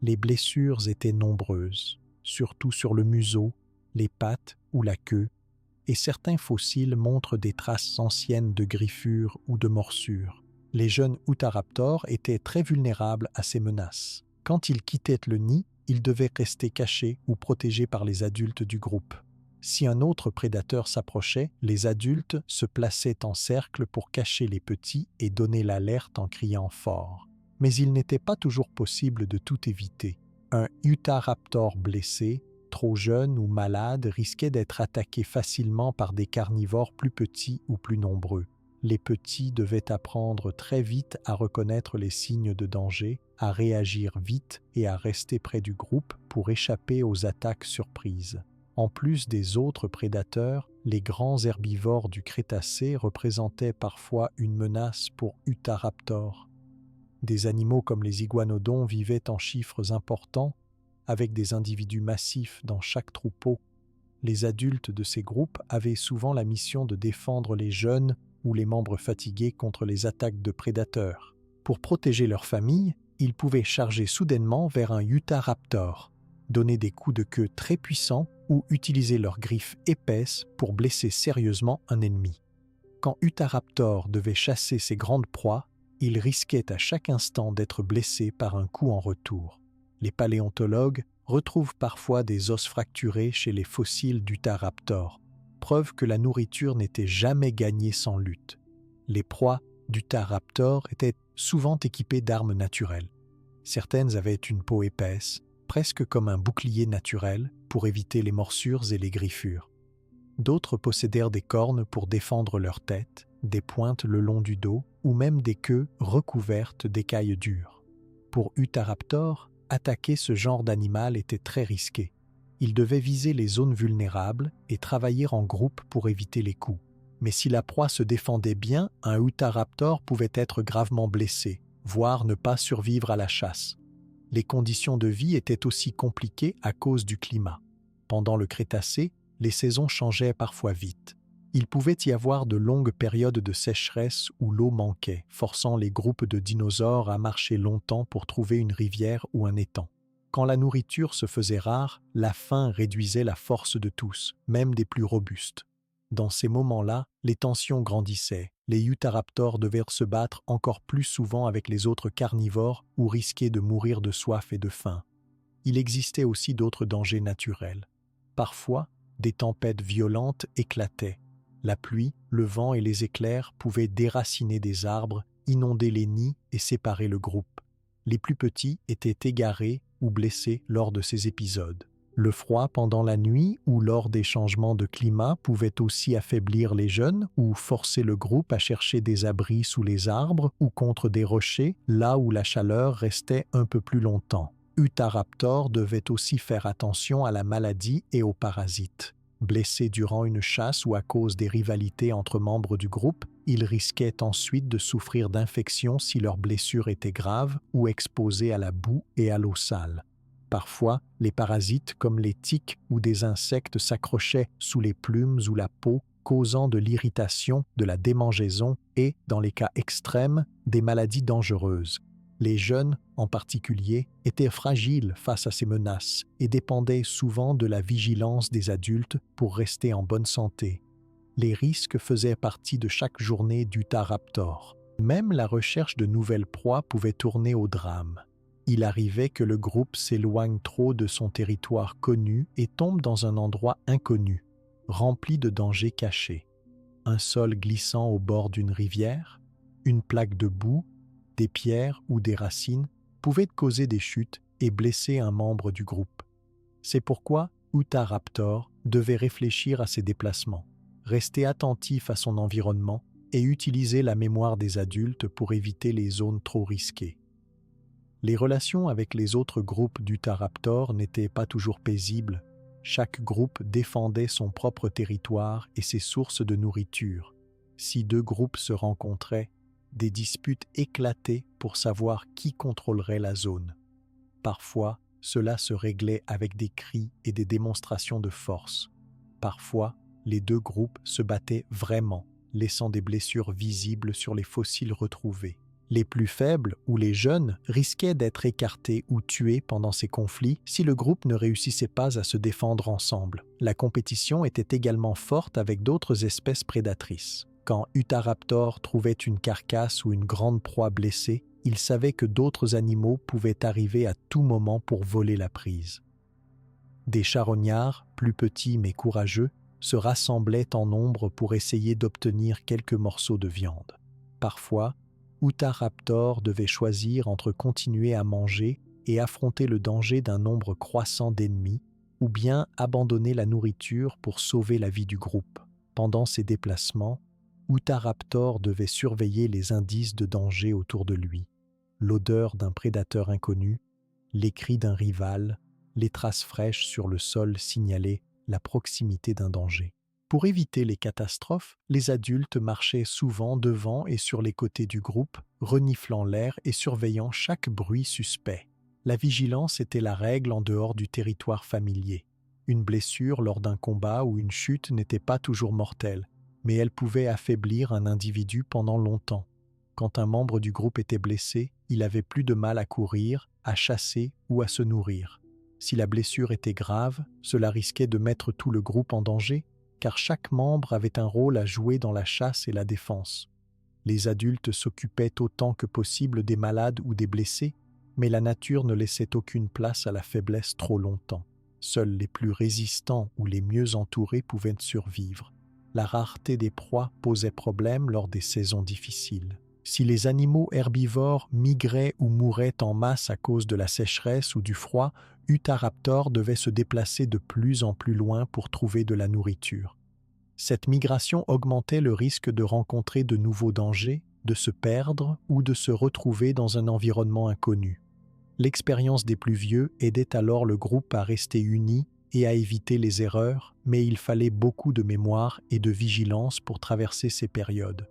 Les blessures étaient nombreuses, surtout sur le museau, les pattes ou la queue, et certains fossiles montrent des traces anciennes de griffures ou de morsures. Les jeunes Utahraptors étaient très vulnérables à ces menaces. Quand ils quittaient le nid, ils devaient rester cachés ou protégés par les adultes du groupe. Si un autre prédateur s'approchait, les adultes se plaçaient en cercle pour cacher les petits et donner l'alerte en criant fort. Mais il n'était pas toujours possible de tout éviter. Un Utahraptor blessé, trop jeune ou malade, risquait d'être attaqué facilement par des carnivores plus petits ou plus nombreux. Les petits devaient apprendre très vite à reconnaître les signes de danger, à réagir vite et à rester près du groupe pour échapper aux attaques surprises. En plus des autres prédateurs, les grands herbivores du Crétacé représentaient parfois une menace pour Utahraptor. Des animaux comme les iguanodons vivaient en chiffres importants, avec des individus massifs dans chaque troupeau. Les adultes de ces groupes avaient souvent la mission de défendre les jeunes ou les membres fatigués contre les attaques de prédateurs. Pour protéger leur famille, ils pouvaient charger soudainement vers un Utahraptor, donner des coups de queue très puissants ou utiliser leurs griffes épaisses pour blesser sérieusement un ennemi. Quand Utahraptor devait chasser ses grandes proies, il risquait à chaque instant d'être blessé par un coup en retour. Les paléontologues retrouvent parfois des os fracturés chez les fossiles d'Utahraptor, preuve que la nourriture n'était jamais gagnée sans lutte. Les proies d'Utahraptor étaient souvent équipées d'armes naturelles. Certaines avaient une peau épaisse, presque comme un bouclier naturel, pour éviter les morsures et les griffures. D'autres possédèrent des cornes pour défendre leur tête, des pointes le long du dos ou même des queues recouvertes d'écailles dures. Pour Utahraptor, attaquer ce genre d'animal était très risqué. Il devait viser les zones vulnérables et travailler en groupe pour éviter les coups. Mais si la proie se défendait bien, un Utahraptor pouvait être gravement blessé, voire ne pas survivre à la chasse. Les conditions de vie étaient aussi compliquées à cause du climat. Pendant le Crétacé, les saisons changeaient parfois vite. Il pouvait y avoir de longues périodes de sécheresse où l'eau manquait, forçant les groupes de dinosaures à marcher longtemps pour trouver une rivière ou un étang. Quand la nourriture se faisait rare, la faim réduisait la force de tous, même des plus robustes. Dans ces moments-là, les tensions grandissaient, les Utahraptors devaient se battre encore plus souvent avec les autres carnivores ou risquaient de mourir de soif et de faim. Il existait aussi d'autres dangers naturels. Parfois, des tempêtes violentes éclataient. La pluie, le vent et les éclairs pouvaient déraciner des arbres, inonder les nids et séparer le groupe. Les plus petits étaient égarés ou blessés lors de ces épisodes. Le froid pendant la nuit ou lors des changements de climat pouvait aussi affaiblir les jeunes ou forcer le groupe à chercher des abris sous les arbres ou contre des rochers, là où la chaleur restait un peu plus longtemps. Utahraptor devait aussi faire attention à la maladie et aux parasites. Blessés durant une chasse ou à cause des rivalités entre membres du groupe, ils risquaient ensuite de souffrir d'infections si leurs blessures étaient graves ou exposées à la boue et à l'eau sale. Parfois, les parasites comme les tiques ou des insectes s'accrochaient sous les plumes ou la peau, causant de l'irritation, de la démangeaison et, dans les cas extrêmes, des maladies dangereuses. Les jeunes, en particulier, étaient fragiles face à ces menaces et dépendaient souvent de la vigilance des adultes pour rester en bonne santé. Les risques faisaient partie de chaque journée d'Utahraptor. Même la recherche de nouvelles proies pouvait tourner au drame. Il arrivait que le groupe s'éloigne trop de son territoire connu et tombe dans un endroit inconnu, rempli de dangers cachés. Un sol glissant au bord d'une rivière, une plaque de boue, des pierres ou des racines pouvaient causer des chutes et blesser un membre du groupe. C'est pourquoi Utahraptor devait réfléchir à ses déplacements, rester attentif à son environnement et utiliser la mémoire des adultes pour éviter les zones trop risquées. Les relations avec les autres groupes d'Utahraptor n'étaient pas toujours paisibles. Chaque groupe défendait son propre territoire et ses sources de nourriture. Si deux groupes se rencontraient, des disputes éclataient pour savoir qui contrôlerait la zone. Parfois, cela se réglait avec des cris et des démonstrations de force. Parfois, les deux groupes se battaient vraiment, laissant des blessures visibles sur les fossiles retrouvés. Les plus faibles ou les jeunes risquaient d'être écartés ou tués pendant ces conflits si le groupe ne réussissait pas à se défendre ensemble. La compétition était également forte avec d'autres espèces prédatrices. Quand Utahraptor trouvait une carcasse ou une grande proie blessée, il savait que d'autres animaux pouvaient arriver à tout moment pour voler la prise. Des charognards, plus petits mais courageux, se rassemblaient en nombre pour essayer d'obtenir quelques morceaux de viande. Parfois, Utahraptor devait choisir entre continuer à manger et affronter le danger d'un nombre croissant d'ennemis, ou bien abandonner la nourriture pour sauver la vie du groupe. Pendant ces déplacements, Utahraptor devait surveiller les indices de danger autour de lui, l'odeur d'un prédateur inconnu, les cris d'un rival, les traces fraîches sur le sol signalaient la proximité d'un danger. Pour éviter les catastrophes, les adultes marchaient souvent devant et sur les côtés du groupe, reniflant l'air et surveillant chaque bruit suspect. La vigilance était la règle en dehors du territoire familier. Une blessure lors d'un combat ou une chute n'était pas toujours mortelle, mais elle pouvait affaiblir un individu pendant longtemps. Quand un membre du groupe était blessé, il avait plus de mal à courir, à chasser ou à se nourrir. Si la blessure était grave, cela risquait de mettre tout le groupe en danger, car chaque membre avait un rôle à jouer dans la chasse et la défense. Les adultes s'occupaient autant que possible des malades ou des blessés, mais la nature ne laissait aucune place à la faiblesse trop longtemps. Seuls les plus résistants ou les mieux entourés pouvaient survivre. La rareté des proies posait problème lors des saisons difficiles. Si les animaux herbivores migraient ou mouraient en masse à cause de la sécheresse ou du froid, Utahraptor devait se déplacer de plus en plus loin pour trouver de la nourriture. Cette migration augmentait le risque de rencontrer de nouveaux dangers, de se perdre ou de se retrouver dans un environnement inconnu. L'expérience des plus vieux aidait alors le groupe à rester uni et à éviter les erreurs, mais il fallait beaucoup de mémoire et de vigilance pour traverser ces périodes.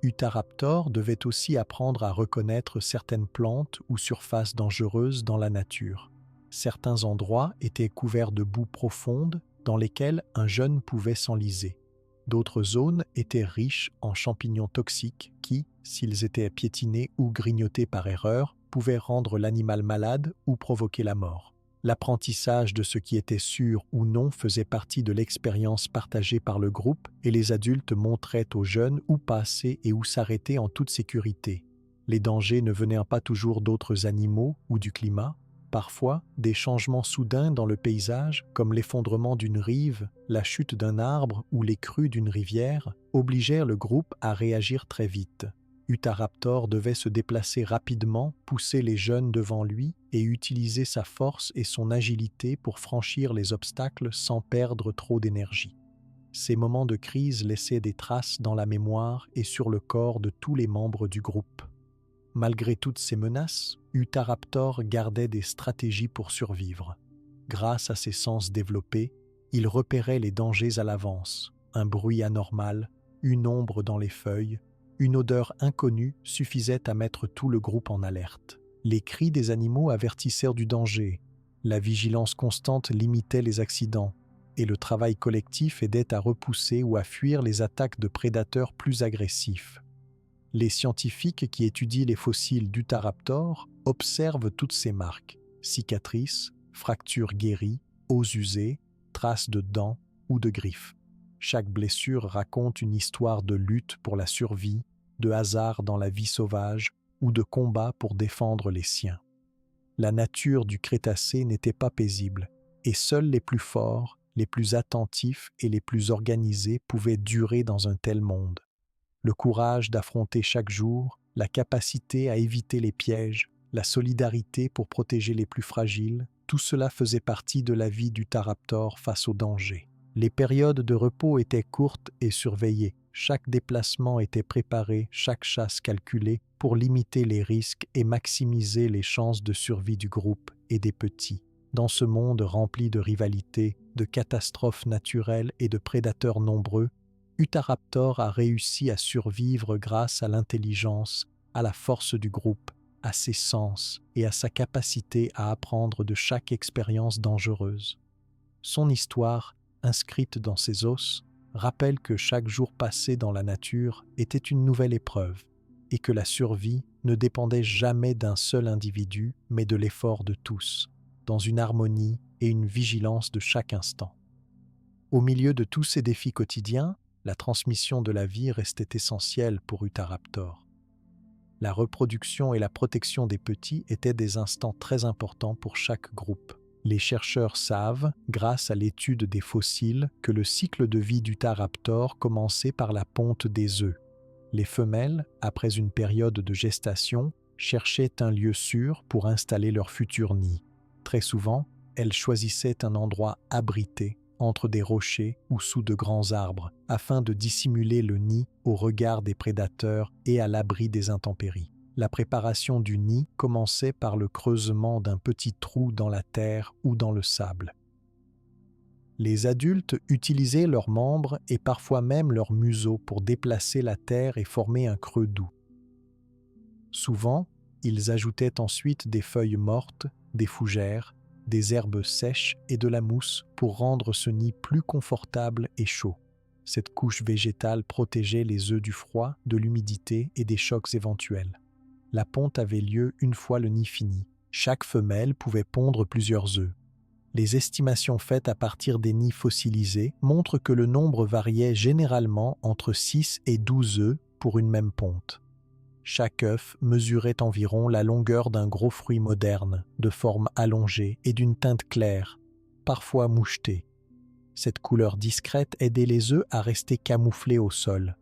Utahraptor devait aussi apprendre à reconnaître certaines plantes ou surfaces dangereuses dans la nature. Certains endroits étaient couverts de boue profonde dans lesquelles un jeune pouvait s'enliser. D'autres zones étaient riches en champignons toxiques qui, s'ils étaient piétinés ou grignotés par erreur, pouvaient rendre l'animal malade ou provoquer la mort. L'apprentissage de ce qui était sûr ou non faisait partie de l'expérience partagée par le groupe et les adultes montraient aux jeunes où passer et où s'arrêter en toute sécurité. Les dangers ne venaient pas toujours d'autres animaux ou du climat. Parfois, des changements soudains dans le paysage, comme l'effondrement d'une rive, la chute d'un arbre ou les crues d'une rivière, obligèrent le groupe à réagir très vite. Utahraptor devait se déplacer rapidement, pousser les jeunes devant lui et utiliser sa force et son agilité pour franchir les obstacles sans perdre trop d'énergie. Ces moments de crise laissaient des traces dans la mémoire et sur le corps de tous les membres du groupe. Malgré toutes ces menaces, Utahraptor gardait des stratégies pour survivre. Grâce à ses sens développés, il repérait les dangers à l'avance, un bruit anormal, une ombre dans les feuilles, une odeur inconnue suffisait à mettre tout le groupe en alerte. Les cris des animaux avertissèrent du danger, la vigilance constante limitait les accidents, et le travail collectif aidait à repousser ou à fuir les attaques de prédateurs plus agressifs. Les scientifiques qui étudient les fossiles d'Utahraptor observent toutes ces marques, cicatrices, fractures guéries, os usés, traces de dents ou de griffes. Chaque blessure raconte une histoire de lutte pour la survie, de hasard dans la vie sauvage ou de combat pour défendre les siens. La nature du Crétacé n'était pas paisible, et seuls les plus forts, les plus attentifs et les plus organisés pouvaient durer dans un tel monde. Le courage d'affronter chaque jour, la capacité à éviter les pièges, la solidarité pour protéger les plus fragiles, tout cela faisait partie de la vie d'Utahraptor face au danger. Les périodes de repos étaient courtes et surveillées. Chaque déplacement était préparé, chaque chasse calculée pour limiter les risques et maximiser les chances de survie du groupe et des petits. Dans ce monde rempli de rivalités, de catastrophes naturelles et de prédateurs nombreux, Utahraptor a réussi à survivre grâce à l'intelligence, à la force du groupe, à ses sens et à sa capacité à apprendre de chaque expérience dangereuse. Son histoire, inscrite dans ses os, rappelle que chaque jour passé dans la nature était une nouvelle épreuve et que la survie ne dépendait jamais d'un seul individu, mais de l'effort de tous, dans une harmonie et une vigilance de chaque instant. Au milieu de tous ces défis quotidiens, la transmission de la vie restait essentielle pour Utahraptor. La reproduction et la protection des petits étaient des instants très importants pour chaque groupe. Les chercheurs savent, grâce à l'étude des fossiles, que le cycle de vie d'Utahraptor commençait par la ponte des œufs. Les femelles, après une période de gestation, cherchaient un lieu sûr pour installer leur futur nid. Très souvent, elles choisissaient un endroit abrité, entre des rochers ou sous de grands arbres, afin de dissimuler le nid au regard des prédateurs et à l'abri des intempéries. La préparation du nid commençait par le creusement d'un petit trou dans la terre ou dans le sable. Les adultes utilisaient leurs membres et parfois même leur museau pour déplacer la terre et former un creux doux. Souvent, ils ajoutaient ensuite des feuilles mortes, des fougères, des herbes sèches et de la mousse pour rendre ce nid plus confortable et chaud. Cette couche végétale protégeait les œufs du froid, de l'humidité et des chocs éventuels. La ponte avait lieu une fois le nid fini. Chaque femelle pouvait pondre plusieurs œufs. Les estimations faites à partir des nids fossilisés montrent que le nombre variait généralement entre 6 et 12 œufs pour une même ponte. Chaque œuf mesurait environ la longueur d'un gros fruit moderne, de forme allongée et d'une teinte claire, parfois mouchetée. Cette couleur discrète aidait les œufs à rester camouflés au sol.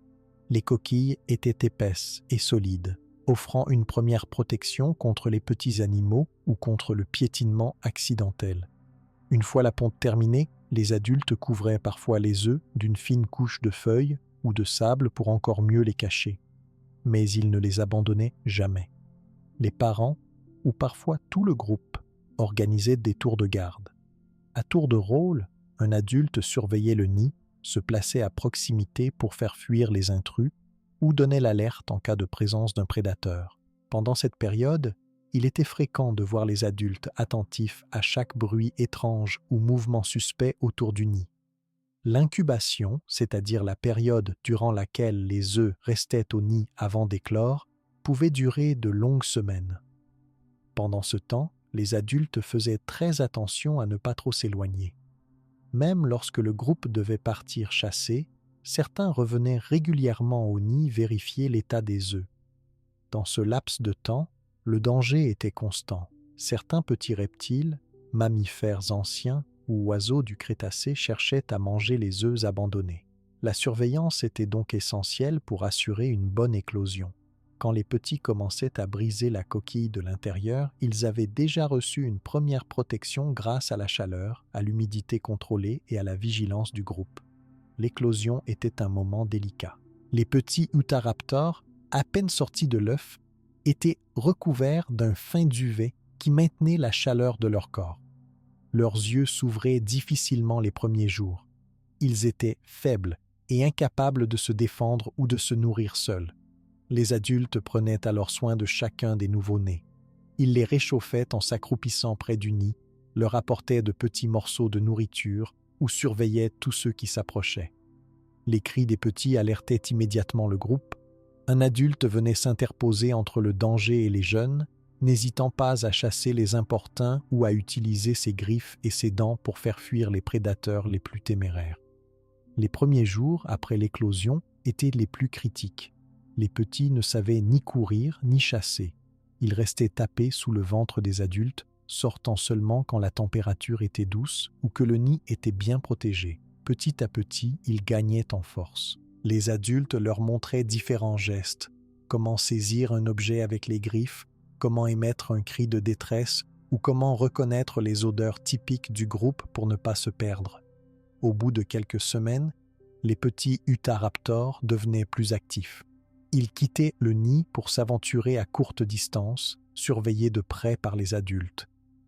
Les coquilles étaient épaisses et solides, offrant une première protection contre les petits animaux ou contre le piétinement accidentel. Une fois la ponte terminée, les adultes couvraient parfois les œufs d'une fine couche de feuilles ou de sable pour encore mieux les cacher. Mais ils ne les abandonnaient jamais. Les parents, ou parfois tout le groupe, organisaient des tours de garde. À tour de rôle, un adulte surveillait le nid, se plaçait à proximité pour faire fuir les intrus ou donnait l'alerte en cas de présence d'un prédateur. Pendant cette période, il était fréquent de voir les adultes attentifs à chaque bruit étrange ou mouvement suspect autour du nid. L'incubation, c'est-à-dire la période durant laquelle les œufs restaient au nid avant d'éclore, pouvait durer de longues semaines. Pendant ce temps, les adultes faisaient très attention à ne pas trop s'éloigner. Même lorsque le groupe devait partir chasser, certains revenaient régulièrement au nid vérifier l'état des œufs. Dans ce laps de temps, le danger était constant. Certains petits reptiles, mammifères anciens ou oiseaux du Crétacé cherchaient à manger les œufs abandonnés. La surveillance était donc essentielle pour assurer une bonne éclosion. Quand les petits commençaient à briser la coquille de l'intérieur, ils avaient déjà reçu une première protection grâce à la chaleur, à l'humidité contrôlée et à la vigilance du groupe. L'éclosion était un moment délicat. Les petits Utahraptors, à peine sortis de l'œuf, étaient recouverts d'un fin duvet qui maintenait la chaleur de leur corps. Leurs yeux s'ouvraient difficilement les premiers jours. Ils étaient faibles et incapables de se défendre ou de se nourrir seuls. Les adultes prenaient alors soin de chacun des nouveau-nés. Ils les réchauffaient en s'accroupissant près du nid, leur apportaient de petits morceaux de nourriture ou surveillaient tous ceux qui s'approchaient. Les cris des petits alertaient immédiatement le groupe. Un adulte venait s'interposer entre le danger et les jeunes, n'hésitant pas à chasser les importuns ou à utiliser ses griffes et ses dents pour faire fuir les prédateurs les plus téméraires. Les premiers jours après l'éclosion étaient les plus critiques. Les petits ne savaient ni courir ni chasser. Ils restaient tapés sous le ventre des adultes, sortant seulement quand la température était douce ou que le nid était bien protégé. Petit à petit, ils gagnaient en force. Les adultes leur montraient différents gestes, comment saisir un objet avec les griffes, comment émettre un cri de détresse ou comment reconnaître les odeurs typiques du groupe pour ne pas se perdre. Au bout de quelques semaines, les petits Utahraptors devenaient plus actifs. Ils quittaient le nid pour s'aventurer à courte distance, surveillés de près par les adultes.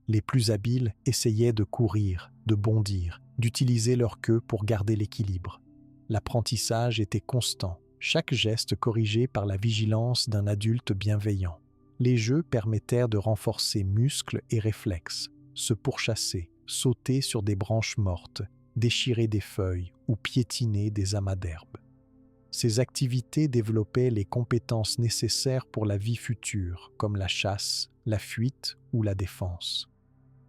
Les plus habiles essayaient de courir, de bondir, d'utiliser leur queue pour garder l'équilibre. L'apprentissage était constant, chaque geste corrigé par la vigilance d'un adulte bienveillant. Les jeux permettèrent de renforcer muscles et réflexes, se pourchasser, sauter sur des branches mortes, déchirer des feuilles ou piétiner des amas d'herbes. Ces activités développaient les compétences nécessaires pour la vie future, comme la chasse, la fuite ou la défense.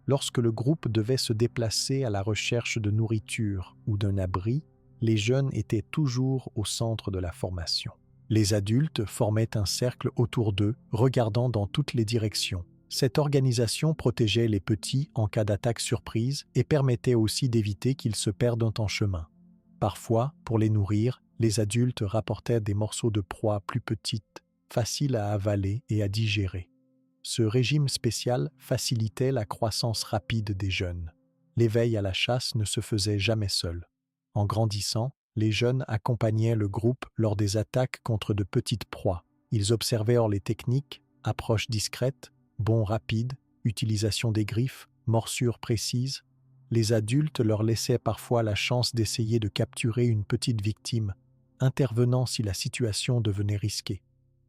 Lorsque le groupe devait se déplacer à la recherche de nourriture ou d'un abri, les jeunes étaient toujours au centre de la formation. Les adultes formaient un cercle autour d'eux, regardant dans toutes les directions. Cette organisation protégeait les petits en cas d'attaque surprise et permettait aussi d'éviter qu'ils se perdent en chemin. Parfois, pour les nourrir, les adultes rapportaient des morceaux de proie plus petites, faciles à avaler et à digérer. Ce régime spécial facilitait la croissance rapide des jeunes. L'éveil à la chasse ne se faisait jamais seul. En grandissant, les jeunes accompagnaient le groupe lors des attaques contre de petites proies. Ils observèrent les techniques, approches discrètes, bonds rapides, utilisation des griffes, morsures précises. Les adultes leur laissaient parfois la chance d'essayer de capturer une petite victime, intervenant si la situation devenait risquée.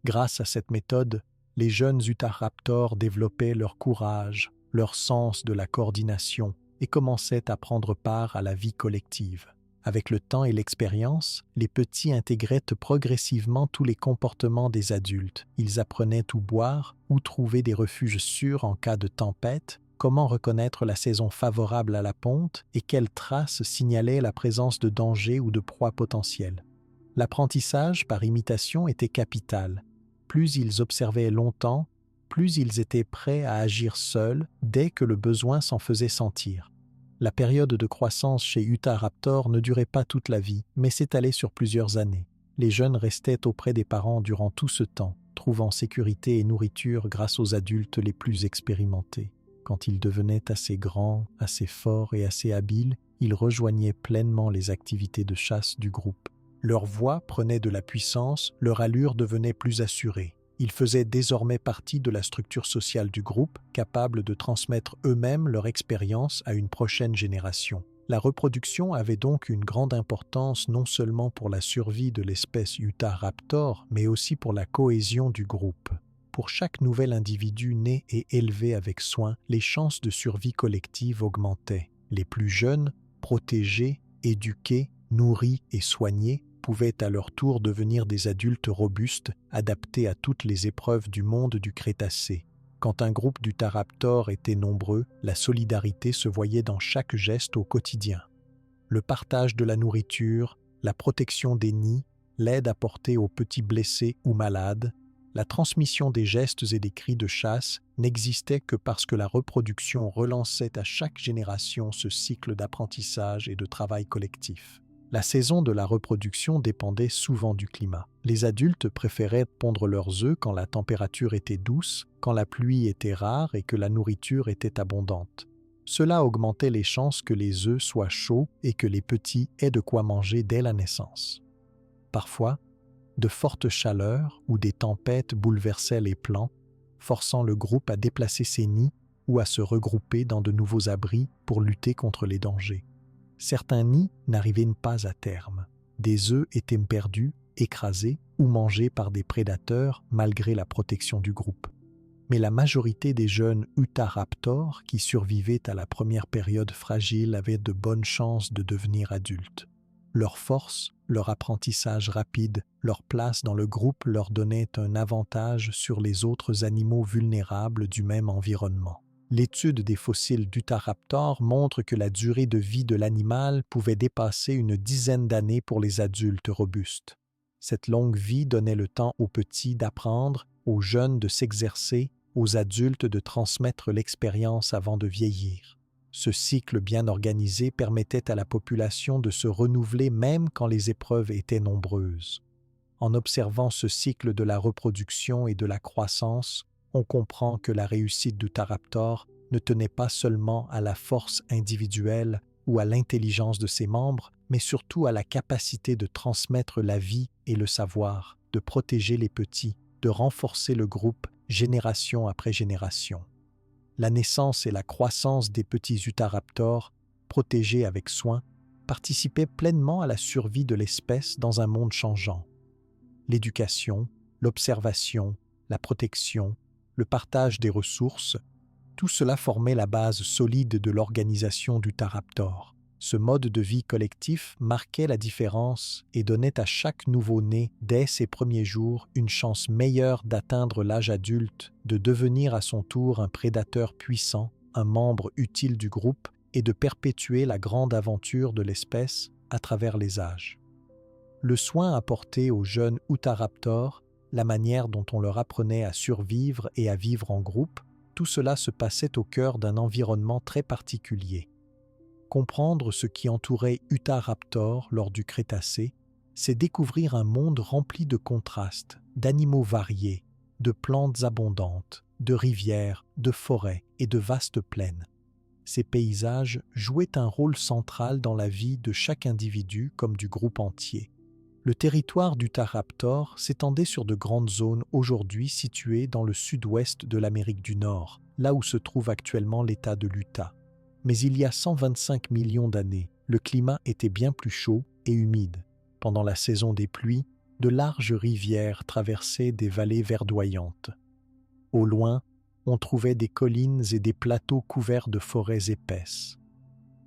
Grâce à cette méthode, les jeunes Utahraptors développaient leur courage, leur sens de la coordination et commençaient à prendre part à la vie collective. Avec le temps et l'expérience, les petits intégraient progressivement tous les comportements des adultes. Ils apprenaient où boire, où trouver des refuges sûrs en cas de tempête, comment reconnaître la saison favorable à la ponte et quelles traces signalaient la présence de danger ou de proie potentielle. L'apprentissage par imitation était capital. Plus ils observaient longtemps, plus ils étaient prêts à agir seuls dès que le besoin s'en faisait sentir. La période de croissance chez Utahraptor ne durait pas toute la vie, mais s'étalait sur plusieurs années. Les jeunes restaient auprès des parents durant tout ce temps, trouvant sécurité et nourriture grâce aux adultes les plus expérimentés. Quand ils devenaient assez grands, assez forts et assez habiles, ils rejoignaient pleinement les activités de chasse du groupe. Leur voix prenait de la puissance, leur allure devenait plus assurée. Ils faisaient désormais partie de la structure sociale du groupe, capable de transmettre eux-mêmes leur expérience à une prochaine génération. La reproduction avait donc une grande importance non seulement pour la survie de l'espèce Utahraptor, mais aussi pour la cohésion du groupe. Pour chaque nouvel individu né et élevé avec soin, les chances de survie collective augmentaient. Les plus jeunes, protégés, éduqués, nourris et soignés, pouvaient à leur tour devenir des adultes robustes, adaptés à toutes les épreuves du monde du Crétacé. Quand un groupe d'Utahraptors était nombreux, la solidarité se voyait dans chaque geste au quotidien. Le partage de la nourriture, la protection des nids, l'aide apportée aux petits blessés ou malades, la transmission des gestes et des cris de chasse n'existait que parce que la reproduction relançait à chaque génération ce cycle d'apprentissage et de travail collectif. La saison de la reproduction dépendait souvent du climat. Les adultes préféraient pondre leurs œufs quand la température était douce, quand la pluie était rare et que la nourriture était abondante. Cela augmentait les chances que les œufs soient chauds et que les petits aient de quoi manger dès la naissance. Parfois, de fortes chaleurs ou des tempêtes bouleversaient les plans, forçant le groupe à déplacer ses nids ou à se regrouper dans de nouveaux abris pour lutter contre les dangers. Certains nids n'arrivaient pas à terme. Des œufs étaient perdus, écrasés ou mangés par des prédateurs malgré la protection du groupe. Mais la majorité des jeunes Utahraptors qui survivaient à la première période fragile avaient de bonnes chances de devenir adultes. Leur force, leur apprentissage rapide, leur place dans le groupe leur donnaient un avantage sur les autres animaux vulnérables du même environnement. L'étude des fossiles d'Utahraptors montre que la durée de vie de l'animal pouvait dépasser une dizaine d'années pour les adultes robustes. Cette longue vie donnait le temps aux petits d'apprendre, aux jeunes de s'exercer, aux adultes de transmettre l'expérience avant de vieillir. Ce cycle bien organisé permettait à la population de se renouveler même quand les épreuves étaient nombreuses. En observant ce cycle de la reproduction et de la croissance, on comprend que la réussite d'Utahraptor ne tenait pas seulement à la force individuelle ou à l'intelligence de ses membres, mais surtout à la capacité de transmettre la vie et le savoir, de protéger les petits, de renforcer le groupe génération après génération. La naissance et la croissance des petits Utahraptors, protégés avec soin, participaient pleinement à la survie de l'espèce dans un monde changeant. L'éducation, l'observation, la protection, le partage des ressources, tout cela formait la base solide de l'organisation d'Utahraptor. Ce mode de vie collectif marquait la différence et donnait à chaque nouveau-né, dès ses premiers jours, une chance meilleure d'atteindre l'âge adulte, de devenir à son tour un prédateur puissant, un membre utile du groupe et de perpétuer la grande aventure de l'espèce à travers les âges. Le soin apporté aux jeunes Utahraptors, la manière dont on leur apprenait à survivre et à vivre en groupe, tout cela se passait au cœur d'un environnement très particulier. Comprendre ce qui entourait Utahraptor lors du Crétacé, c'est découvrir un monde rempli de contrastes, d'animaux variés, de plantes abondantes, de rivières, de forêts et de vastes plaines. Ces paysages jouaient un rôle central dans la vie de chaque individu comme du groupe entier. Le territoire d'Utahraptor s'étendait sur de grandes zones aujourd'hui situées dans le sud-ouest de l'Amérique du Nord, là où se trouve actuellement l'État de l'Utah. Mais il y a 125 millions d'années, le climat était bien plus chaud et humide. Pendant la saison des pluies, de larges rivières traversaient des vallées verdoyantes. Au loin, on trouvait des collines et des plateaux couverts de forêts épaisses.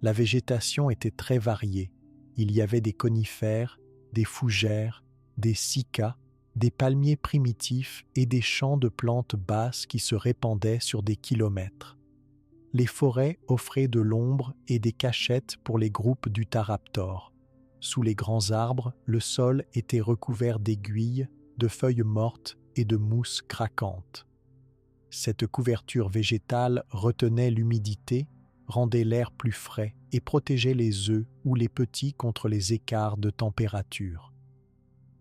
La végétation était très variée. Il y avait des conifères, des fougères, des cycas, des palmiers primitifs et des champs de plantes basses qui se répandaient sur des kilomètres. Les forêts offraient de l'ombre et des cachettes pour les groupes d'Utahraptor. Sous les grands arbres, le sol était recouvert d'aiguilles, de feuilles mortes et de mousse craquante. Cette couverture végétale retenait l'humidité, rendait l'air plus frais et protégeait les œufs ou les petits contre les écarts de température.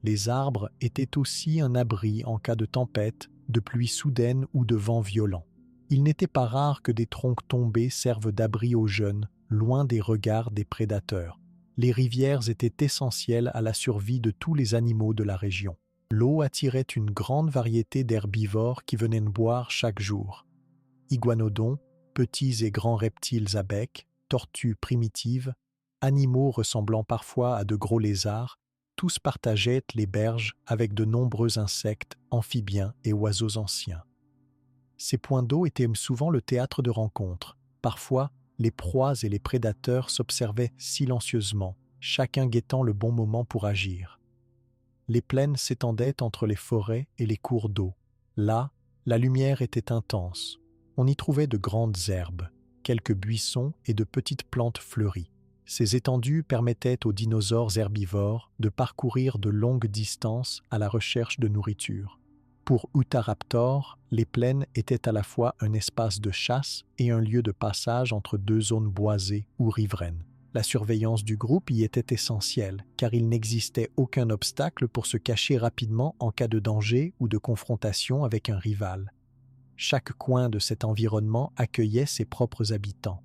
Les arbres étaient aussi un abri en cas de tempête, de pluie soudaine ou de vent violent. Il n'était pas rare que des troncs tombés servent d'abri aux jeunes, loin des regards des prédateurs. Les rivières étaient essentielles à la survie de tous les animaux de la région. L'eau attirait une grande variété d'herbivores qui venaient boire chaque jour. Iguanodons, petits et grands reptiles à bec, tortues primitives, animaux ressemblant parfois à de gros lézards, tous partageaient les berges avec de nombreux insectes, amphibiens et oiseaux anciens. Ces points d'eau étaient souvent le théâtre de rencontres. Parfois, les proies et les prédateurs s'observaient silencieusement, chacun guettant le bon moment pour agir. Les plaines s'étendaient entre les forêts et les cours d'eau. Là, La lumière était intense. On y trouvait de grandes herbes, quelques buissons et de petites plantes fleuries. Ces étendues permettaient aux dinosaures herbivores de parcourir de longues distances à la recherche de nourriture. Pour Utahraptor, les plaines étaient à la fois un espace de chasse et un lieu de passage entre deux zones boisées ou riveraines. La surveillance du groupe y était essentielle, car il n'existait aucun obstacle pour se cacher rapidement en cas de danger ou de confrontation avec un rival. Chaque coin de cet environnement accueillait ses propres habitants.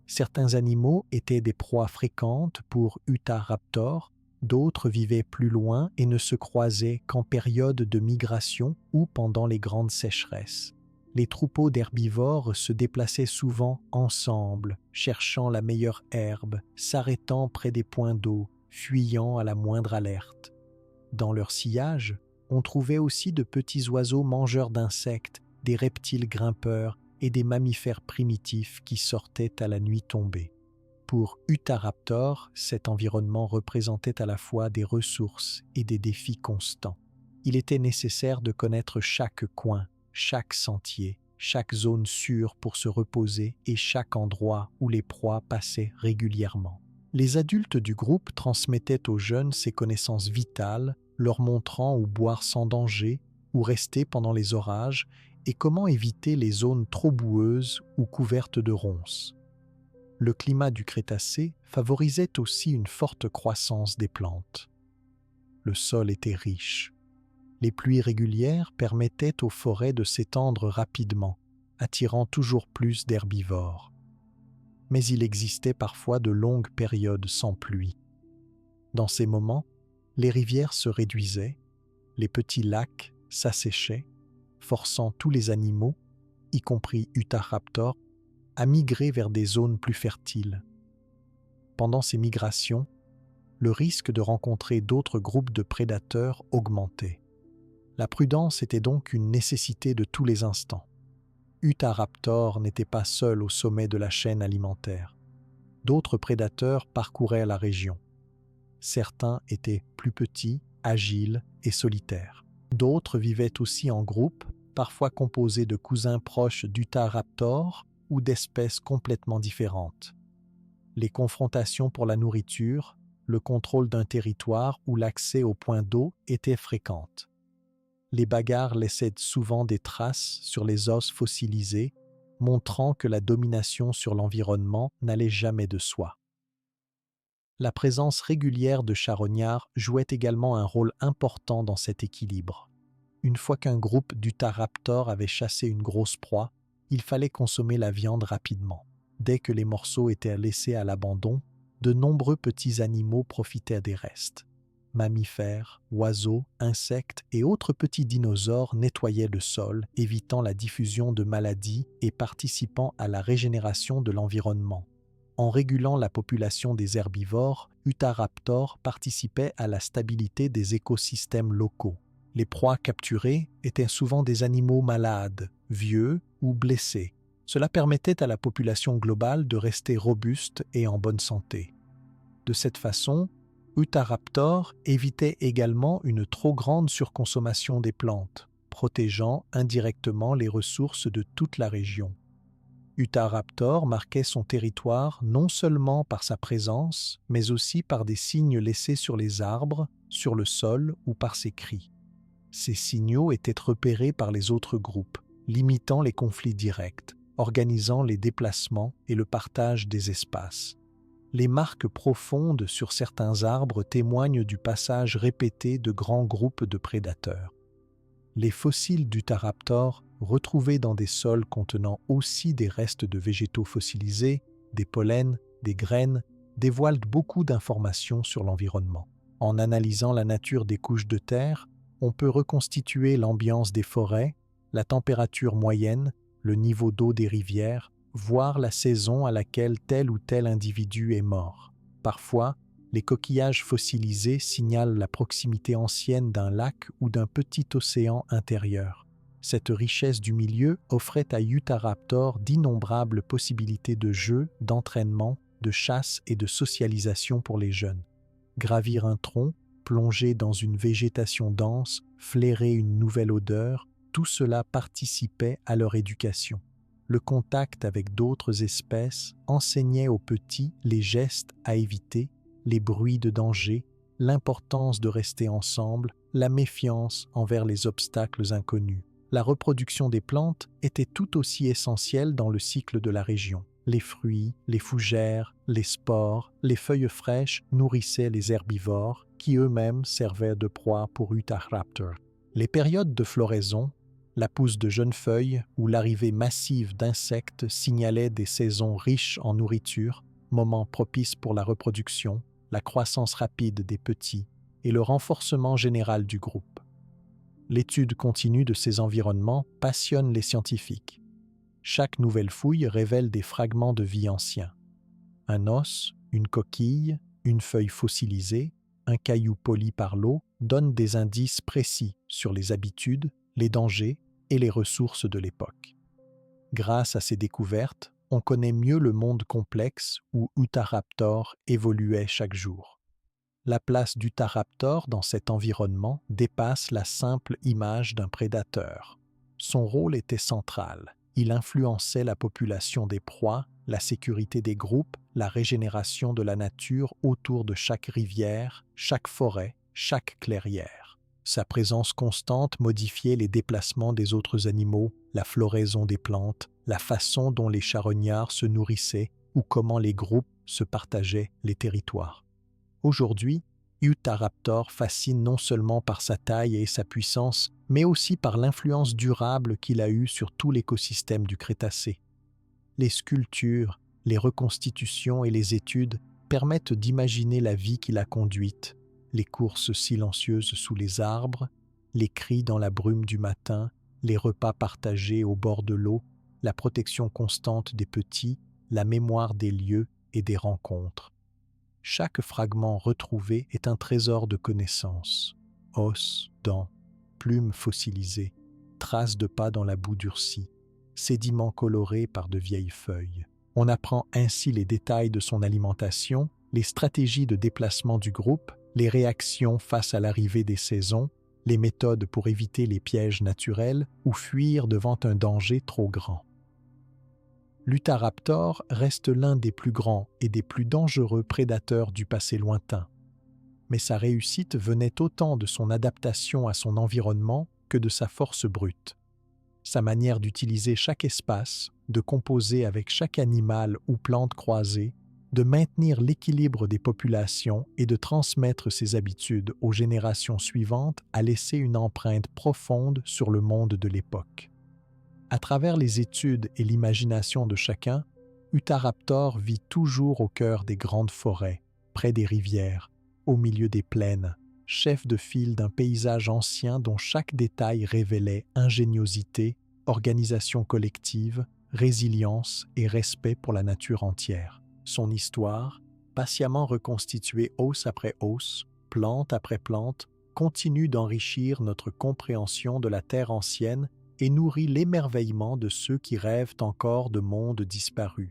Certains animaux étaient des proies fréquentes pour Utahraptor, d'autres vivaient plus loin et ne se croisaient qu'en période de migration ou pendant les grandes sécheresses. Les troupeaux d'herbivores se déplaçaient souvent ensemble, cherchant la meilleure herbe, s'arrêtant près des points d'eau, fuyant à la moindre alerte. Dans leur sillage, on trouvait aussi de petits oiseaux mangeurs d'insectes, des reptiles grimpeurs et des mammifères primitifs qui sortaient à la nuit tombée. Pour Utahraptor, cet environnement représentait à la fois des ressources et des défis constants. Il était nécessaire de connaître chaque coin, chaque sentier, chaque zone sûre pour se reposer et chaque endroit où les proies passaient régulièrement. Les adultes du groupe transmettaient aux jeunes ces connaissances vitales, leur montrant où boire sans danger, où rester pendant les orages et comment éviter les zones trop boueuses ou couvertes de ronces. Le climat du Crétacé favorisait aussi une forte croissance des plantes. Le sol était riche. Les pluies régulières permettaient aux forêts de s'étendre rapidement, attirant toujours plus d'herbivores. Mais il existait parfois de longues périodes sans pluie. Dans ces moments, les rivières se réduisaient, les petits lacs s'asséchaient, forçant tous les animaux, y compris Utahraptor, à migrer vers des zones plus fertiles. Pendant ces migrations, le risque de rencontrer d'autres groupes de prédateurs augmentait. La prudence était donc une nécessité de tous les instants. Utahraptor n'était pas seul au sommet de la chaîne alimentaire. D'autres prédateurs parcouraient la région. Certains étaient plus petits, agiles et solitaires. D'autres vivaient aussi en groupe, parfois composés de cousins proches d'Utahraptor ou d'espèces complètement différentes. Les confrontations pour la nourriture, le contrôle d'un territoire ou l'accès aux points d'eau étaient fréquentes. Les bagarres laissaient souvent des traces sur les os fossilisés, montrant que la domination sur l'environnement n'allait jamais de soi. La présence régulière de charognards jouait également un rôle important dans cet équilibre. Une fois qu'un groupe d'Utahraptor avait chassé une grosse proie, il fallait consommer la viande rapidement. Dès que les morceaux étaient laissés à l'abandon, de nombreux petits animaux profitaient des restes. Mammifères, oiseaux, insectes et autres petits dinosaures nettoyaient le sol, évitant la diffusion de maladies et participant à la régénération de l'environnement. En régulant la population des herbivores, Utahraptor participait à la stabilité des écosystèmes locaux. Les proies capturées étaient souvent des animaux malades, vieux ou blessés. Cela permettait à la population globale de rester robuste et en bonne santé. De cette façon, Utahraptor évitait également une trop grande surconsommation des plantes, protégeant indirectement les ressources de toute la région. Utahraptor marquait son territoire non seulement par sa présence, mais aussi par des signes laissés sur les arbres, sur le sol ou par ses cris. Ces signaux étaient repérés par les autres groupes, limitant les conflits directs, organisant les déplacements et le partage des espaces. Les marques profondes sur certains arbres témoignent du passage répété de grands groupes de prédateurs. Les fossiles d'Utahraptor, retrouvés dans des sols contenant aussi des restes de végétaux fossilisés, des pollens, des graines, dévoilent beaucoup d'informations sur l'environnement. En analysant la nature des couches de terre, on peut reconstituer l'ambiance des forêts, la température moyenne, le niveau d'eau des rivières, voire la saison à laquelle tel ou tel individu est mort. Parfois, les coquillages fossilisés signalent la proximité ancienne d'un lac ou d'un petit océan intérieur. Cette richesse du milieu offrait à Utahraptor d'innombrables possibilités de jeu, d'entraînement, de chasse et de socialisation pour les jeunes. Gravir un tronc, plonger dans une végétation dense, flairer une nouvelle odeur, tout cela participait à leur éducation. Le contact avec d'autres espèces enseignait aux petits les gestes à éviter, les bruits de danger, l'importance de rester ensemble, la méfiance envers les obstacles inconnus. La reproduction des plantes était tout aussi essentielle dans le cycle de la région. Les fruits, les fougères, les spores, les feuilles fraîches nourrissaient les herbivores qui eux-mêmes servaient de proie pour Utahraptor. Les périodes de floraison, la pousse de jeunes feuilles ou l'arrivée massive d'insectes signalaient des saisons riches en nourriture, moments propices pour la reproduction, la croissance rapide des petits et le renforcement général du groupe. L'étude continue de ces environnements passionne les scientifiques. Chaque nouvelle fouille révèle des fragments de vie anciens. Un os, une coquille, une feuille fossilisée, un caillou poli par l'eau donnent des indices précis sur les habitudes, les dangers et les ressources de l'époque. Grâce à ces découvertes, on connaît mieux le monde complexe où Utahraptor évoluait chaque jour. La place d'Utahraptor dans cet environnement dépasse la simple image d'un prédateur. Son rôle était central. Il influençait la population des proies, la sécurité des groupes, la régénération de la nature autour de chaque rivière, chaque forêt, chaque clairière. Sa présence constante modifiait les déplacements des autres animaux, la floraison des plantes, la façon dont les charognards se nourrissaient ou comment les groupes se partageaient les territoires. Aujourd'hui, Utahraptor fascine non seulement par sa taille et sa puissance, mais aussi par l'influence durable qu'il a eue sur tout l'écosystème du Crétacé. Les sculptures, les reconstitutions et les études permettent d'imaginer la vie qu'il a conduite, les courses silencieuses sous les arbres, les cris dans la brume du matin, les repas partagés au bord de l'eau, la protection constante des petits, la mémoire des lieux et des rencontres. Chaque fragment retrouvé est un trésor de connaissances. Os, dents, plumes fossilisées, traces de pas dans la boue durcie, sédiments colorés par de vieilles feuilles. On apprend ainsi les détails de son alimentation, les stratégies de déplacement du groupe, les réactions face à l'arrivée des saisons, les méthodes pour éviter les pièges naturels ou fuir devant un danger trop grand. L'Utahraptor reste l'un des plus grands et des plus dangereux prédateurs du passé lointain. Mais sa réussite venait autant de son adaptation à son environnement que de sa force brute. Sa manière d'utiliser chaque espace, de composer avec chaque animal ou plante croisée, de maintenir l'équilibre des populations et de transmettre ses habitudes aux générations suivantes a laissé une empreinte profonde sur le monde de l'époque. À travers les études et l'imagination de chacun, Utahraptor vit toujours au cœur des grandes forêts, près des rivières, au milieu des plaines, chef de file d'un paysage ancien dont chaque détail révélait ingéniosité, organisation collective, résilience et respect pour la nature entière. Son histoire, patiemment reconstituée os après os, plante après plante, continue d'enrichir notre compréhension de la terre ancienne et nourrit l'émerveillement de ceux qui rêvent encore de mondes disparus.